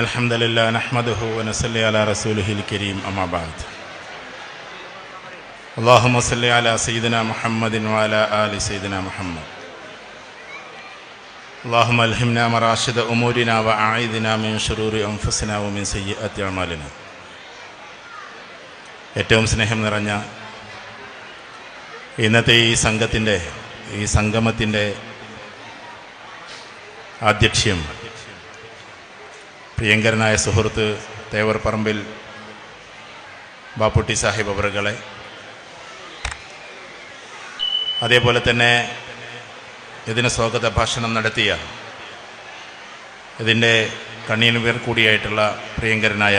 അൽഹംദുലില്ലാഹി നഹ്മദുഹു വനസ്സല്ലി അലാ റസൂലിഹിൽ കരീം അമ്മാ ബഅദ്. അല്ലാഹുമ്മ സല്ലി അലാ സയ്യിദിനാ മുഹമ്മദിൻ വഅലാ ആലി സയ്യിദിനാ മുഹമ്മദ്. അല്ലാഹുമ്മ അൽഹിംനാ മറാശിദ ഉമൂരിനാ വഅഈദിനാ മിൻ ശുറൂരി അൻഫുസിനാ വമിൻ സയ്യിഅത്തി അഅ്മാലിനാ. ഏറ്റവും സ്നേഹം നിറഞ്ഞ ഇന്നത്തെ ഈ സംഗമത്തിൻ്റെ ആധ്യക്ഷ്യം പ്രിയങ്കരനായ സുഹൃത്ത് തേവർ പറമ്പിൽ ബാപ്പുട്ടി സാഹിബ് അവറുകളെ, അതേപോലെ തന്നെ ഇതിന് സ്വാഗത ഭാഷണം നടത്തിയ ഇതിൻ്റെ കൺവീനർ കൂടിയായിട്ടുള്ള പ്രിയങ്കരനായ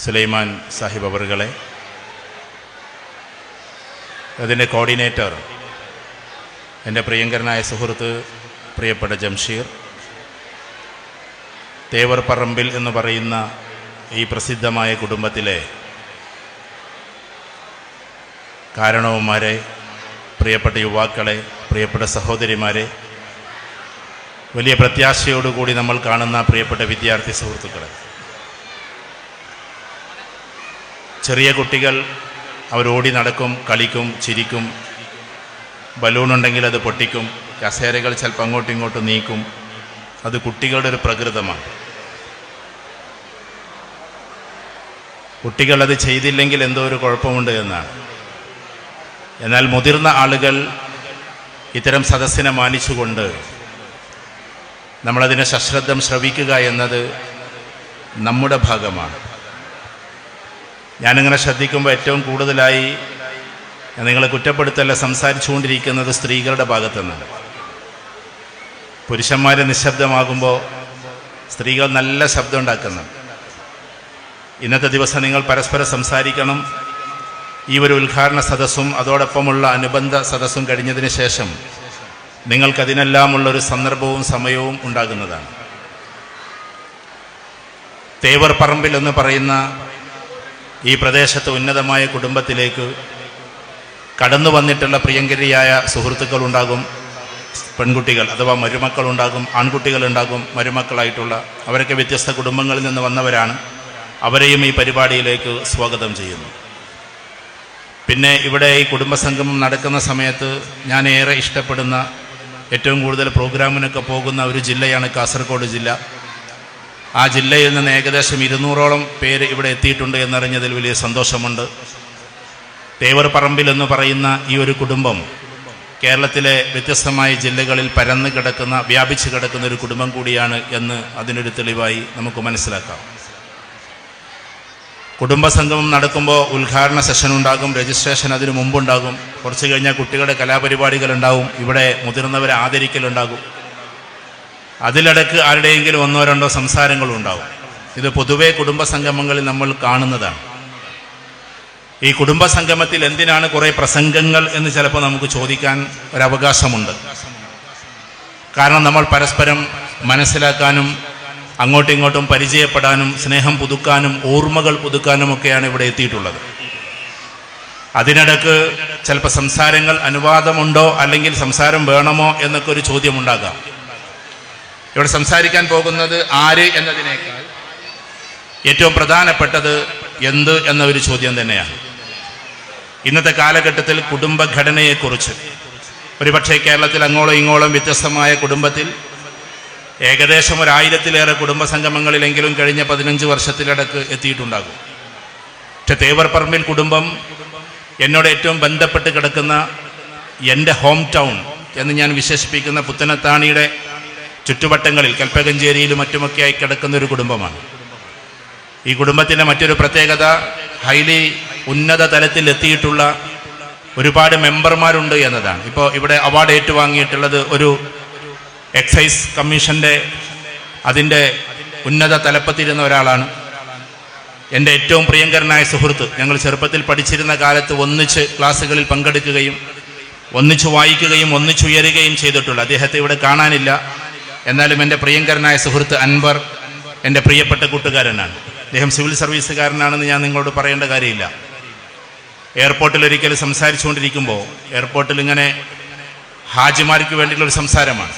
സുലൈമാൻ സാഹിബ് അവറുകളെ, അതിൻ്റെ കോർഡിനേറ്റർ എൻ്റെ പ്രിയങ്കരനായ സുഹൃത്ത് പ്രിയപ്പെട്ട ജംഷീർ, തേവർ പറമ്പിൽ എന്ന് പറയുന്ന ഈ പ്രസിദ്ധമായ കുടുംബത്തിലെ കാരണവന്മാരെ, പ്രിയപ്പെട്ട യുവാക്കളെ, പ്രിയപ്പെട്ട സഹോദരിമാരെ, വലിയ പ്രത്യാശയോടുകൂടി നമ്മൾ കാണുന്ന പ്രിയപ്പെട്ട വിദ്യാർത്ഥി സുഹൃത്തുക്കളെ, ചെറിയ കുട്ടികൾ അവരോടി നടക്കും, കളിക്കും, ചിരിക്കും, ബലൂണുണ്ടെങ്കിൽ അത് പൊട്ടിക്കും, കസേരകൾ ചിലപ്പോൾ അങ്ങോട്ടും ഇങ്ങോട്ടും നീക്കും. അത് കുട്ടികളുടെ ഒരു പ്രകൃതമാണ്. കുട്ടികൾ അത് ചെയ്തില്ലെങ്കിൽ എന്തോ ഒരു കുഴപ്പമുണ്ട് എന്നാണ്. എന്നാൽ മുതിർന്ന ആളുകൾ ഇത്തരം സദസ്സിനെ മാനിച്ചുകൊണ്ട് നമ്മളതിനെ സശ്രദ്ധം ശ്രവിക്കുക എന്നത് നമ്മുടെ ഭാഗമാണ്. ഞാനിങ്ങനെ ശ്രദ്ധിക്കുമ്പോൾ ഏറ്റവും കൂടുതലായി നിങ്ങളെ കുറ്റപ്പെടുത്തല്ല സംസാരിച്ചുകൊണ്ടിരിക്കുന്നത് സ്ത്രീകളുടെ ഭാഗത്തുനിന്നാണ്. പുരുഷന്മാർ നിശബ്ദമാകുമ്പോൾ സ്ത്രീകൾ നല്ല ശബ്ദം ഉണ്ടാക്കുന്നു. ഇന്നത്തെ ദിവസം നിങ്ങൾ പരസ്പരം സംസാരിക്കണം. ഈ ഒരു ഉദ്ഘാടന സദസ്സും അതോടൊപ്പമുള്ള അനുബന്ധ സദസ്സും കഴിഞ്ഞതിന് ശേഷം നിങ്ങൾക്കതിനെല്ലാമുള്ളൊരു സന്ദർഭവും സമയവും ഉണ്ടാകുന്നതാണ്. തേവർ പറമ്പിൽ എന്ന് പറയുന്ന ഈ പ്രദേശത്ത് ഉന്നതമായ കുടുംബത്തിലേക്ക് കടന്നു വന്നിട്ടുള്ള പ്രിയങ്കരിയായ സുഹൃത്തുക്കളുണ്ടാകും, പെൺകുട്ടികൾ അഥവാ മരുമക്കളുണ്ടാകും, ആൺകുട്ടികളുണ്ടാകും, മരുമക്കളായിട്ടുള്ള അവരൊക്കെ വ്യത്യസ്ത കുടുംബങ്ങളിൽ നിന്ന് വന്നവരാണ്. അവരെയും ഈ പരിപാടിയിലേക്ക് സ്വാഗതം ചെയ്യുന്നു. പിന്നെ ഇവിടെ ഈ കുടുംബസംഗമം നടക്കുന്ന സമയത്ത് ഞാൻ ഏറെ ഇഷ്ടപ്പെടുന്ന, ഏറ്റവും കൂടുതൽ പ്രോഗ്രാമിനൊക്കെ പോകുന്ന ഒരു ജില്ലയാണ് കാസർഗോഡ് ജില്ല. ആ ജില്ലയിൽ നിന്ന് ഏകദേശം 200ഓളം പേര് ഇവിടെ എത്തിയിട്ടുണ്ട് എന്നറിഞ്ഞതിൽ വലിയ സന്തോഷമുണ്ട്. തേവർ പറമ്പിൽ എന്ന് പറയുന്ന ഈ ഒരു കുടുംബം കേരളത്തിലെ വ്യത്യസ്തമായ ജില്ലകളിൽ പരന്നു കിടക്കുന്ന, വ്യാപിച്ചു കിടക്കുന്ന ഒരു കുടുംബം കൂടിയാണ് എന്ന് അതിനൊരു തെളിവായി നമുക്ക് മനസ്സിലാക്കാം. കുടുംബസംഗമം നടക്കുമ്പോൾ ഉദ്ഘാടന സെഷൻ ഉണ്ടാകും, രജിസ്ട്രേഷൻ അതിനു മുമ്പുണ്ടാകും, കുറച്ച് കഴിഞ്ഞാൽ കുട്ടികളുടെ കലാപരിപാടികളുണ്ടാവും, ഇവിടെ മുതിർന്നവരെ ആദരിക്കലുണ്ടാകും, അതിലിടക്ക് ആരുടെയെങ്കിലും ഒന്നോ രണ്ടോ സംസാരങ്ങളും ഉണ്ടാവും. ഇത് പൊതുവേ കുടുംബസംഗമങ്ങളിൽ നമ്മൾ കാണുന്നതാണ്. ഈ കുടുംബസംഗമത്തിൽ എന്തിനാണ് കുറേ പ്രസംഗങ്ങൾ എന്ന് ചിലപ്പോൾ നമുക്ക് ചോദിക്കാൻ ഒരവകാശമുണ്ട്. കാരണം നമ്മൾ പരസ്പരം മനസ്സിലാക്കാനും അങ്ങോട്ടും ഇങ്ങോട്ടും പരിചയപ്പെടാനും സ്നേഹം പുതുക്കാനും ഓർമ്മകൾ പുതുക്കാനും ഒക്കെയാണ് ഇവിടെ എത്തിയിട്ടുള്ളത്. അതിനിടക്ക് ചിലപ്പോൾ സംസാരങ്ങൾ അനുവാദമുണ്ടോ അല്ലെങ്കിൽ സംസാരം വേണമോ എന്നൊക്കെ ഒരു ചോദ്യമുണ്ടാകാം. ഇവിടെ സംസാരിക്കാൻ പോകുന്നത് ആര് എന്നതിനേക്കാൾ ഏറ്റവും പ്രധാനപ്പെട്ടത് എന്ത് എന്ന ഒരു ചോദ്യം തന്നെയാണ്. ഇന്നത്തെ കാലഘട്ടത്തിൽ കുടുംബഘടനയെക്കുറിച്ച് ഒരുപക്ഷെ കേരളത്തിൽ അങ്ങോളം ഇങ്ങോളം വ്യത്യസ്തമായ കുടുംബത്തിൽ ഏകദേശം 1000-ലേറെ കുടുംബസംഗമങ്ങളിലെങ്കിലും കഴിഞ്ഞ 15 വർഷത്തിലിടക്ക് എത്തിയിട്ടുണ്ടാകും. പക്ഷെ തേവർ പറമ്പിൽ കുടുംബം എന്നോട് ഏറ്റവും ബന്ധപ്പെട്ട് കിടക്കുന്ന, എൻ്റെ ഹോം ടൗൺ എന്ന് ഞാൻ വിശേഷിപ്പിക്കുന്ന പുത്തനത്താണിയുടെ ചുറ്റുവട്ടങ്ങളിൽ കൽപ്പകഞ്ചേരിയിലും മറ്റുമൊക്കെയായി കിടക്കുന്ന ഒരു കുടുംബമാണ്. ഈ കുടുംബത്തിൻ്റെ മറ്റൊരു പ്രത്യേകത, ഹൈലി ഉന്നത തലത്തിൽ എത്തിയിട്ടുള്ള ഒരുപാട് മെമ്പർമാരുണ്ട് എന്നതാണ്. ഇപ്പോൾ ഇവിടെ അവാർഡ് ഏറ്റുവാങ്ങിയിട്ടുള്ളത് ഒരു എക്സൈസ് കമ്മീഷൻ്റെ അതിൻ്റെ ഉന്നത തലപ്പത്തിരുന്ന ഒരാളാണ്. എൻ്റെ ഏറ്റവും പ്രിയങ്കരനായ സുഹൃത്ത്, ഞങ്ങൾ ചെറുപ്പത്തിൽ പഠിച്ചിരുന്ന കാലത്ത് ഒന്നിച്ച് ക്ലാസ്സുകളിൽ പങ്കെടുക്കുകയും ഒന്നിച്ച് വായിക്കുകയും ഒന്നിച്ചുയരുകയും ചെയ്തിട്ടുള്ള, അദ്ദേഹത്തെ ഇവിടെ കാണാനില്ല, എന്നാലും എൻ്റെ പ്രിയങ്കരനായ സുഹൃത്ത് അൻവർ എൻ്റെ പ്രിയപ്പെട്ട കൂട്ടുകാരനാണ്. അദ്ദേഹം സിവിൽ സർവീസുകാരനാണെന്ന് ഞാൻ നിങ്ങളോട് പറയേണ്ട കാര്യമില്ല. എയർപോർട്ടിൽ ഒരിക്കൽ സംസാരിച്ചുകൊണ്ടിരിക്കുമ്പോൾ, എയർപോർട്ടിൽ ഇങ്ങനെ ഹാജിമാർക്ക് വേണ്ടിയുള്ളൊരു സംസാരമാണ്.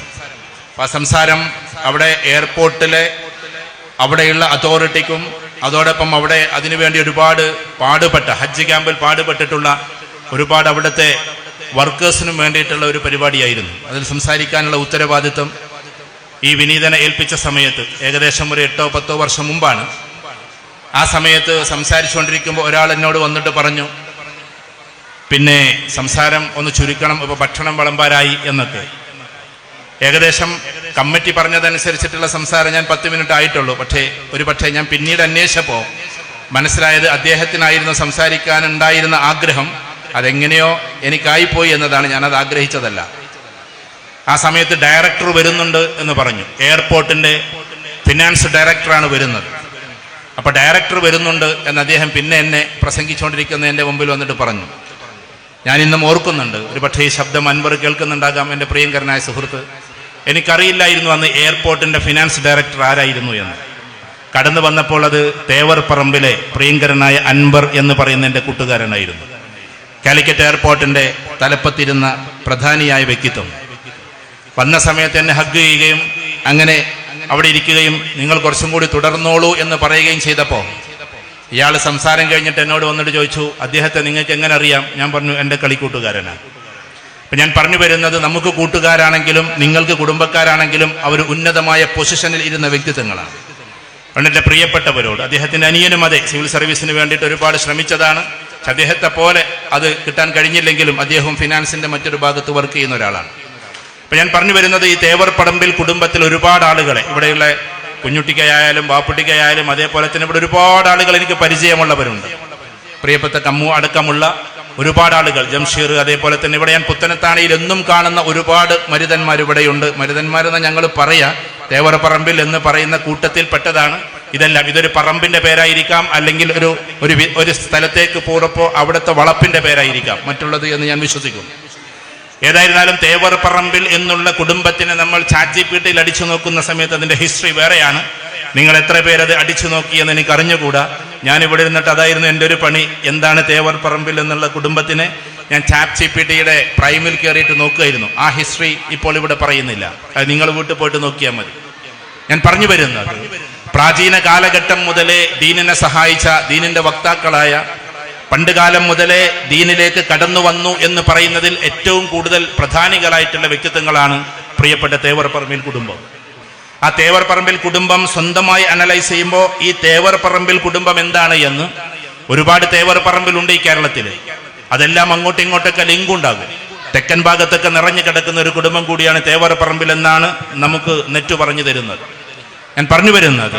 അപ്പോൾ ആ സംസാരം അവിടെ എയർപോർട്ടിലെ അവിടെയുള്ള അതോറിറ്റിക്കും അതോടൊപ്പം അവിടെ അതിനുവേണ്ടി ഒരുപാട് പാടുപെട്ട ഹജ്ജ് ക്യാമ്പിൽ പാടുപെട്ടിട്ടുള്ള ഒരുപാട് അവിടുത്തെ വർക്കേഴ്സിനും വേണ്ടിയിട്ടുള്ള ഒരു പരിപാടിയായിരുന്നു. അതിൽ സംസാരിക്കാനുള്ള ഉത്തരവാദിത്വം ഈ വിനീതനെ ഏൽപ്പിച്ച സമയത്ത് ഏകദേശം ഒരു 8-10 വർഷം മുമ്പാണ്. ആ സമയത്ത് സംസാരിച്ചുകൊണ്ടിരിക്കുമ്പോൾ ഒരാൾ എന്നോട് വന്നിട്ട് പറഞ്ഞു, പിന്നെ സംസാരം ഒന്ന് ചുരുക്കണം, ഇപ്പോൾ ഭക്ഷണം വിളമ്പാരായി എന്നൊക്കെ. ഏകദേശം കമ്മിറ്റി പറഞ്ഞതനുസരിച്ചിട്ടുള്ള സംസാരം ഞാൻ 10 മിനിറ്റ് ആയിട്ടുള്ളൂ. പക്ഷേ ഞാൻ പിന്നീട് അന്വേഷിച്ചപ്പോൾ മനസ്സിലായത് അദ്ദേഹത്തിനായിരുന്നു സംസാരിക്കാനുണ്ടായിരുന്ന ആഗ്രഹം അതെങ്ങനെയോ എനിക്കായിപ്പോയി എന്നതാണ്. ഞാനത് ആഗ്രഹിച്ചതല്ല. ആ സമയത്ത് ഡയറക്ടർ വരുന്നുണ്ട് എന്ന് പറഞ്ഞു. എയർപോർട്ടിൻ്റെ ഫിനാൻസ് ഡയറക്ടറാണ് വരുന്നത്. അപ്പോൾ ഡയറക്ടർ വരുന്നുണ്ട് എന്ന് അദ്ദേഹം പിന്നെ എന്നെ പ്രസംഗിച്ചുകൊണ്ടിരിക്കുന്ന എൻ്റെ മുമ്പിൽ വന്നിട്ട് പറഞ്ഞു. ഞാൻ ഇന്നും ഓർക്കുന്നുണ്ട്. ഒരു പക്ഷേ ഈ ശബ്ദം അൻവർ കേൾക്കുന്നുണ്ടാകാം, എൻ്റെ പ്രിയങ്കരനായ സുഹൃത്ത്. എനിക്കറിയില്ലായിരുന്നു അന്ന് എയർപോർട്ടിൻ്റെ ഫിനാൻസ് ഡയറക്ടർ ആരായിരുന്നു എന്ന്. കടന്നു വന്നപ്പോൾ അത് തേവർപ്പറമ്പിലെ പ്രിയങ്കരനായ അൻവർ എന്ന് പറയുന്ന എൻ്റെ കൂട്ടുകാരനായിരുന്നു. കാലിക്കറ്റ് എയർപോർട്ടിൻ്റെ തലപ്പത്തിരുന്ന പ്രധാനിയായ വ്യക്തിത്വം. വന്ന സമയത്ത് എന്നെ ഹഗ് ചെയ്യുകയും അങ്ങനെ അവിടെ ഇരിക്കുകയും നിങ്ങൾ കുറച്ചും കൂടി തുടർന്നോളൂ എന്ന് പറയുകയും ചെയ്തപ്പോൾ ഇയാൾ സംസാരം കഴിഞ്ഞിട്ട് എന്നോട് വന്നിട്ട് ചോദിച്ചു, അദ്ദേഹത്തെ നിങ്ങൾക്ക് എങ്ങനെ അറിയാം? ഞാൻ പറഞ്ഞു, എൻ്റെ കളിക്കൂട്ടുകാരനാണ്. അപ്പം ഞാൻ പറഞ്ഞു വരുന്നത്, നമുക്ക് കൂട്ടുകാരാണെങ്കിലും നിങ്ങൾക്ക് കുടുംബക്കാരാണെങ്കിലും അവർ ഉന്നതമായ പൊസിഷനിൽ ഇരുന്ന വ്യക്തിത്വങ്ങളാണ്. എൻ്റെ പ്രിയപ്പെട്ടവരോട്, അദ്ദേഹത്തിൻ്റെ അനിയനും അതെ സിവിൽ സർവീസിന് വേണ്ടിയിട്ട് ഒരുപാട് ശ്രമിച്ചതാണ്. അദ്ദേഹത്തെ പോലെ അത് കിട്ടാൻ കഴിഞ്ഞില്ലെങ്കിലും അദ്ദേഹം ഫിനാൻസിൻ്റെ മറ്റൊരു ഭാഗത്ത് വർക്ക് ചെയ്യുന്ന ഒരാളാണ്. അപ്പം ഞാൻ പറഞ്ഞു വരുന്നത്, ഈ തേവർപ്പറമ്പിൽ കുടുംബത്തിൽ ഒരുപാട് ആളുകളെ, ഇവിടെയുള്ള കുഞ്ഞുട്ടിക്കയായാലും ബാപ്പുട്ടിക്കയായാലും അതേപോലെ തന്നെ ഇവിടെ ഒരുപാട് ആളുകൾ എനിക്ക് പരിചയമുള്ളവരുണ്ട്. പ്രിയപ്പെട്ട കമ്മു അടക്കമുള്ള ഒരുപാട് ആളുകൾ, ജംഷീർ, അതേപോലെ തന്നെ ഇവിടെ ഞാൻ പുത്തനത്താണിയിൽ എന്നും കാണുന്ന ഒരുപാട് മരുതന്മാർ ഇവിടെയുണ്ട്. മരുതന്മാരെന്ന് ഞങ്ങൾ പറയാ, തേവർപ്പറമ്പിൽ എന്ന് പറയുന്ന കൂട്ടത്തിൽ പെട്ടതാണ് ഇതെല്ലാം. ഇതൊരു പറമ്പിന്റെ പേരായിരിക്കാം, അല്ലെങ്കിൽ ഒരു സ്ഥലത്തേക്ക് പോറപ്പോൾ അവിടുത്തെ വളപ്പിന്റെ പേരായിരിക്കാം മറ്റുള്ളത് എന്ന് ഞാൻ വിശ്വസിക്കുന്നു. ഏതായിരുന്നാലും തേവർപ്പറമ്പിൽ എന്നുള്ള കുടുംബത്തിനെ നമ്മൾ ChatGPTയിൽ അടിച്ചു നോക്കുന്ന സമയത്ത് അതിൻ്റെ ഹിസ്റ്ററി വേറെയാണ്. നിങ്ങൾ എത്ര പേരത് അടിച്ചു നോക്കിയെന്ന് എനിക്ക് അറിഞ്ഞുകൂടാ. ഞാനിവിടെ ഇരുന്നിട്ട് അതായിരുന്നു എൻ്റെ ഒരു പണി. എന്താണ് തേവർപ്പറമ്പിൽ എന്നുള്ള കുടുംബത്തിനെ ഞാൻ ChatGPTയുടെ പ്രൈമിൽ കയറിയിട്ട് നോക്കുകയായിരുന്നു. ആ ഹിസ്റ്ററി ഇപ്പോൾ ഇവിടെ പറയുന്നില്ല, അത് നിങ്ങൾ വീട്ടിൽ പോയിട്ട് നോക്കിയാൽ മതി. ഞാൻ പറഞ്ഞു വരുന്നത്, പ്രാചീന കാലഘട്ടം മുതലേ ദീനിനെ സഹായിച്ച, ദീനിൻ്റെ വക്താക്കളായ, പണ്ടുകാലം മുതലേ ദീനിലേക്ക് കടന്നു വന്നു എന്ന് പറയുന്നതിൽ ഏറ്റവും കൂടുതൽ പ്രധാനികളായിട്ടുള്ള വ്യക്തിത്വങ്ങളാണ് പ്രിയപ്പെട്ട തേവർപ്പറമ്പിൽ കുടുംബം. ആ തേവർപ്പറമ്പിൽ കുടുംബം സ്വന്തമായി അനലൈസ് ചെയ്യുമ്പോൾ ഈ തേവർപ്പറമ്പിൽ കുടുംബം എന്താണ് എന്ന്, ഒരുപാട് തേവർപ്പറമ്പിലുണ്ട് ഈ കേരളത്തിൽ. അതെല്ലാം അങ്ങോട്ടും ഇങ്ങോട്ടൊക്കെ ലിങ്ക് ഉണ്ടാകും. തെക്കൻ ഭാഗത്തൊക്കെ നിറഞ്ഞു കിടക്കുന്ന ഒരു കുടുംബം കൂടിയാണ് തേവർപ്പറമ്പിൽ എന്നാണ് നമുക്ക് നെറ്റ് പറഞ്ഞു തരുന്നത്. ഞാൻ പറഞ്ഞു വരുന്നത്,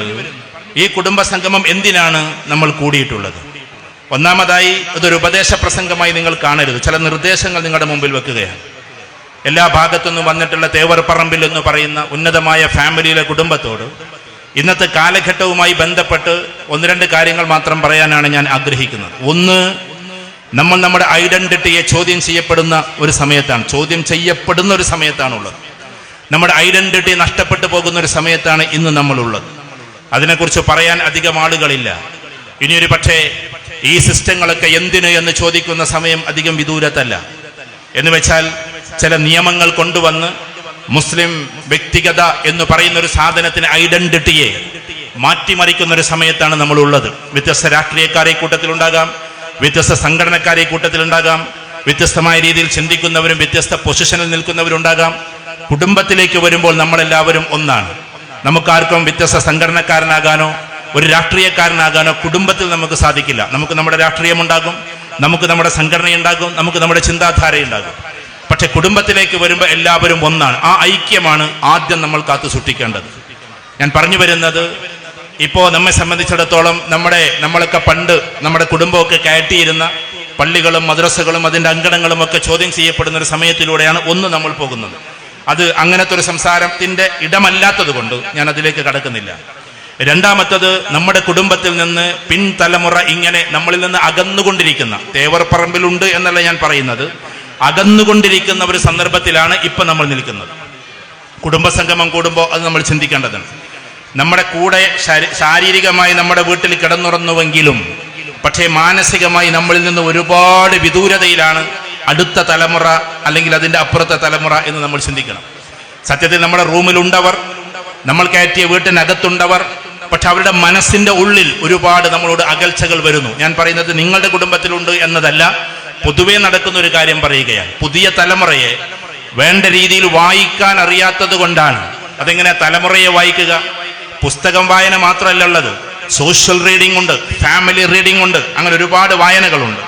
ഈ കുടുംബ സംഗമം എന്തിനാണ് നമ്മൾ കൂടിയിട്ടുള്ളത്? ഒന്നാമതായി, ഇതൊരു ഉപദേശ പ്രസംഗമായി നിങ്ങൾ കാണരുത്. ചില നിർദ്ദേശങ്ങൾ നിങ്ങളുടെ മുമ്പിൽ വെക്കുകയാണ്. എല്ലാ ഭാഗത്തുനിന്നും വന്നിട്ടുള്ള തേവർപ്പറമ്പിൽ എന്ന് പറയുന്ന ഉന്നതമായ ഫാമിലിയിലെ കുടുംബത്തോട് ഇന്നത്തെ കാലഘട്ടവുമായി ബന്ധപ്പെട്ട് 1-2 കാര്യങ്ങൾ മാത്രം പറയാനാണ് ഞാൻ ആഗ്രഹിക്കുന്നത്. ഒന്ന്, നമ്മൾ നമ്മുടെ ഐഡന്റിറ്റിയെ ചോദ്യം ചെയ്യപ്പെടുന്ന ഒരു സമയത്താണുള്ളത്. നമ്മുടെ ഐഡന്റിറ്റി നഷ്ടപ്പെട്ടു പോകുന്ന ഒരു സമയത്താണ് ഇന്ന് നമ്മളുള്ളത്. അതിനെക്കുറിച്ച് പറയാൻ അധികം ആളുകളില്ല. ഇനിയൊരു പക്ഷേ ഈ സിസ്റ്റങ്ങളൊക്കെ എന്തിനു എന്ന് ചോദിക്കുന്ന സമയം അധികം വിദൂരത്തല്ല. എന്ന് വെച്ചാൽ ചില നിയമങ്ങൾ കൊണ്ടുവന്ന് മുസ്ലിം വ്യക്തിഗത എന്ന് പറയുന്ന ഒരു സാധനത്തിന് ഐഡന്റിറ്റിയെ മാറ്റിമറിക്കുന്ന ഒരു സമയത്താണ് നമ്മളുള്ളത്. വ്യത്യസ്ത രാഷ്ട്രീയക്കാരെ കൂട്ടത്തിലുണ്ടാകാം, വ്യത്യസ്ത സംഘടനക്കാരെ കൂട്ടത്തിലുണ്ടാകാം, വ്യത്യസ്തമായ രീതിയിൽ ചിന്തിക്കുന്നവരും വ്യത്യസ്ത പൊസിഷനിൽ നിൽക്കുന്നവരുണ്ടാകാം. കുടുംബത്തിലേക്ക് വരുമ്പോൾ നമ്മളെല്ലാവരും ഒന്നാണ്. നമുക്കാർക്കും വ്യത്യസ്ത സംഘടനക്കാരനാകാനോ ഒരു രാഷ്ട്രീയക്കാരനാകാനോ കുടുംബത്തിൽ നമുക്ക് സാധിക്കില്ല. നമുക്ക് നമ്മുടെ രാഷ്ട്രീയമുണ്ടാകും, നമുക്ക് നമ്മുടെ സംഘടനയുണ്ടാകും, നമുക്ക് നമ്മുടെ ചിന്താധാരയുണ്ടാകും. പക്ഷെ കുടുംബത്തിലേക്ക് വരുമ്പോൾ എല്ലാവരും ഒന്നാണ്. ആ ഐക്യമാണ് ആദ്യം നമ്മൾ കാത്തു സൂക്ഷിക്കേണ്ടത്. ഞാൻ പറഞ്ഞു വരുന്നത്, ഇപ്പോൾ നമ്മെ സംബന്ധിച്ചിടത്തോളം നമ്മളൊക്കെ പണ്ട് നമ്മുടെ കുടുംബമൊക്കെ കയറ്റിയിരുന്ന പള്ളികളും മദ്രസകളും അതിൻ്റെ അങ്കണങ്ങളും ഒക്കെ ചോദ്യം ചെയ്യപ്പെടുന്ന ഒരു സമയത്തിലൂടെയാണ് നമ്മൾ പോകുന്നത്. അത് അങ്ങനത്തെ ഒരു സംസാരത്തിൻ്റെ ഇടമല്ലാത്തത് കൊണ്ട് ഞാൻ അതിലേക്ക് കടക്കുന്നില്ല. രണ്ടാമത്തത്, നമ്മുടെ കുടുംബത്തിൽ നിന്ന് പിൻതലമുറ ഇങ്ങനെ നമ്മളിൽ നിന്ന് അകന്നുകൊണ്ടിരിക്കുന്ന, തേവർപ്പറമ്പിലുണ്ട് എന്നല്ല ഞാൻ പറയുന്നത്, അകന്നുകൊണ്ടിരിക്കുന്ന ഒരു സന്ദർഭത്തിലാണ് ഇപ്പം നമ്മൾ നിൽക്കുന്നത്. കുടുംബസംഗമം കൂടുമ്പോൾ അത് നമ്മൾ ചിന്തിക്കേണ്ടതുണ്ട്. നമ്മുടെ കൂടെ ശാരീരികമായി നമ്മുടെ വീട്ടിൽ കിടന്നുറന്നുവെങ്കിലും പക്ഷേ മാനസികമായി നമ്മളിൽ നിന്ന് ഒരുപാട് വിദൂരതയിലാണ് അടുത്ത തലമുറ അല്ലെങ്കിൽ അതിൻ്റെ അപ്പുറത്തെ തലമുറ എന്ന് നമ്മൾ ചിന്തിക്കണം. സത്യത്തിൽ നമ്മുടെ റൂമിലുണ്ടവർ, നമ്മൾ കയറ്റിയ വീട്ടിനകത്തുണ്ടവർ, പക്ഷെ അവരുടെ മനസ്സിന്റെ ഉള്ളിൽ ഒരുപാട് നമ്മളോട് അകൽച്ചകൾ വരുന്നു. ഞാൻ പറയുന്നത് നിങ്ങളുടെ കുടുംബത്തിലുണ്ട് എന്നതല്ല, പൊതുവെ നടക്കുന്ന ഒരു കാര്യം പറയുകയാണ്. പുതിയ തലമുറയെ വേണ്ട രീതിയിൽ വായിക്കാൻ അറിയാത്തത് കൊണ്ടാണ്. അതെങ്ങനെ തലമുറയെ വായിക്കുക? പുസ്തകം വായന മാത്രമല്ല ഉള്ളത്, സോഷ്യൽ റീഡിംഗ് ഉണ്ട്, ഫാമിലി റീഡിംഗ് ഉണ്ട്, അങ്ങനെ ഒരുപാട് വായനകളുണ്ട്.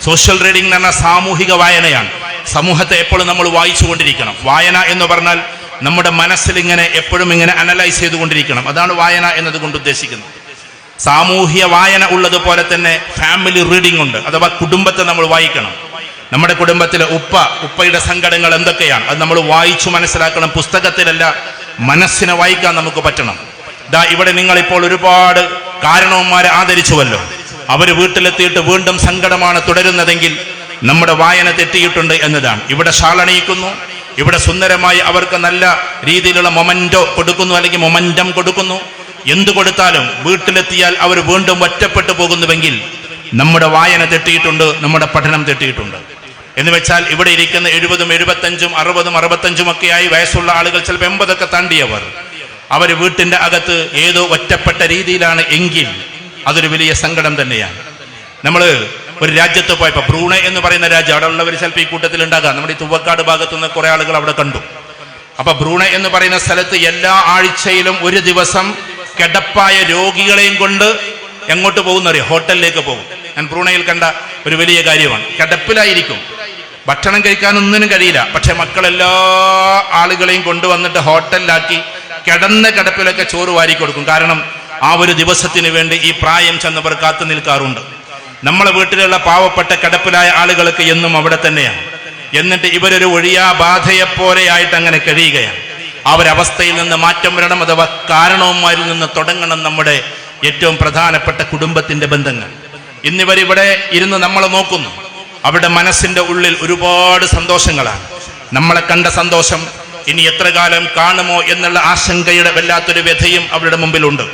സോഷ്യൽ റീഡിംഗ് എന്ന് പറഞ്ഞാൽ സാമൂഹിക വായനയാണ്. സമൂഹത്തെ എപ്പോഴും നമ്മൾ വായിച്ചു കൊണ്ടിരിക്കണം. വായന എന്ന് പറഞ്ഞാൽ നമ്മുടെ മനസ്സിൽ ഇങ്ങനെ എപ്പോഴും ഇങ്ങനെ അനലൈസ് ചെയ്തുകൊണ്ടിരിക്കണം. അതാണ് വായന എന്നതുകൊണ്ട് ഉദ്ദേശിക്കുന്നത്. സാമൂഹ്യ വായന ഉള്ളതുപോലെ തന്നെ ഫാമിലി റീഡിംഗ് ഉണ്ട്, അഥവാ കുടുംബത്തെ നമ്മൾ വായിക്കണം. നമ്മുടെ കുടുംബത്തിലെ ഉപ്പയുടെ സങ്കടങ്ങൾ എന്തൊക്കെയാണ് അത് നമ്മൾ വായിച്ചു മനസ്സിലാക്കണം. പുസ്തകത്തിലല്ല, മനസ്സിനെ വായിക്കാൻ നമുക്ക് പറ്റണം. ഇവിടെ നിങ്ങളിപ്പോൾ ഒരുപാട് കാരണവന്മാരെ ആദരിച്ചുവല്ലോ. അവര് വീട്ടിലെത്തിയിട്ട് വീണ്ടും സങ്കടമാണ് തുടരുന്നതെങ്കിൽ നമ്മുടെ വായന തെറ്റിയിട്ടുണ്ട് എന്നതാണ്. ഇവിടെ ഷാളണിയിക്കുന്നു, ഇവിടെ സുന്ദരമായി അവർക്ക് നല്ല രീതിയിലുള്ള മൊമെന്റോ കൊടുക്കുന്നു, അല്ലെങ്കിൽ മൊമെന്റം കൊടുക്കുന്നു. എന്തു കൊടുത്താലും വീട്ടിലെത്തിയാൽ അവർ വീണ്ടും ഒറ്റപ്പെട്ടു പോകുന്നുവെങ്കിൽ നമ്മുടെ വായന തെറ്റിയിട്ടുണ്ട്, നമ്മുടെ പഠനം തെറ്റിയിട്ടുണ്ട്. എന്ന് വെച്ചാൽ ഇവിടെ ഇരിക്കുന്ന 70, 75, 60, 65 ഒക്കെയായി വയസ്സുള്ള ആളുകൾ, ചിലപ്പോൾ 80 ഒക്കെ താണ്ടിയവർ, അവർ വീട്ടിന്റെ അകത്ത് ഏതോ ഒറ്റപ്പെട്ട രീതിയിലാണ് എങ്കിൽ അതൊരു വലിയ സങ്കടം തന്നെയാണ്. നമ്മൾ ഒരു രാജ്യത്ത് പോയപ്പോൾ, ബ്രൂണൈ എന്ന് പറയുന്ന രാജ്യം, അവിടെ ഉള്ളവർ ചിലപ്പോൾ ഈ കൂട്ടത്തിൽ ഉണ്ടാകാം. നമ്മുടെ ഈ തുവക്കാട് ഭാഗത്തു നിന്ന് കുറെ ആളുകൾ അവിടെ കണ്ടു. അപ്പൊ ബ്രൂണൈ എന്ന് പറയുന്ന സ്ഥലത്ത് എല്ലാ ആഴ്ചയിലും ഒരു ദിവസം കിടപ്പായ രോഗികളെയും കൊണ്ട് എങ്ങോട്ട് പോകുന്നറിയോ? ഹോട്ടലിലേക്ക് പോകും. ഞാൻ ബ്രൂണൈയിൽ കണ്ട ഒരു വലിയ കാര്യമാണ്. കിടപ്പിലായിരിക്കും, ഭക്ഷണം കഴിക്കാനൊന്നിനും കഴിയില്ല, പക്ഷെ മക്കളെല്ലാ ആളുകളെയും കൊണ്ടുവന്നിട്ട് ഹോട്ടലിലാക്കി കിടന്ന കിടപ്പിലൊക്കെ ചോറ് വാരി കൊടുക്കും. കാരണം ആ ഒരു ദിവസത്തിന് വേണ്ടി ഈ പ്രായം ചെന്നവർ കാത്തു നിൽക്കാറുണ്ട്. നമ്മളെ വീട്ടിലുള്ള പാവപ്പെട്ട കിടപ്പിലായ ആളുകൾക്ക് എന്നും അവിടെ തന്നെയാണ്. എന്നിട്ട് ഇവരൊരു ഒഴിയാബാധയെപ്പോലെ ആയിട്ട് അങ്ങനെ കഴിയുകയാണ്. ആ ഒരു അവസ്ഥയിൽ നിന്ന് മാറ്റം വരണം, അഥവാ കാരണവന്മാരിൽ നിന്ന് തുടങ്ങണം നമ്മുടെ ഏറ്റവും പ്രധാനപ്പെട്ട കുടുംബത്തിന്റെ ബന്ധങ്ങൾ. ഇന്നിവരിവിടെ ഇരുന്ന് നമ്മളെ നോക്കുന്നു. അവരുടെ മനസ്സിന്റെ ഉള്ളിൽ ഒരുപാട് സന്തോഷങ്ങളാണ്. നമ്മളെ കണ്ട സന്തോഷം ഇനി എത്ര കാലം കാണുമോ എന്നുള്ള ആശങ്കയുടെ വല്ലാത്തൊരു വ്യഥയും അവരുടെ മുമ്പിലുണ്ട്.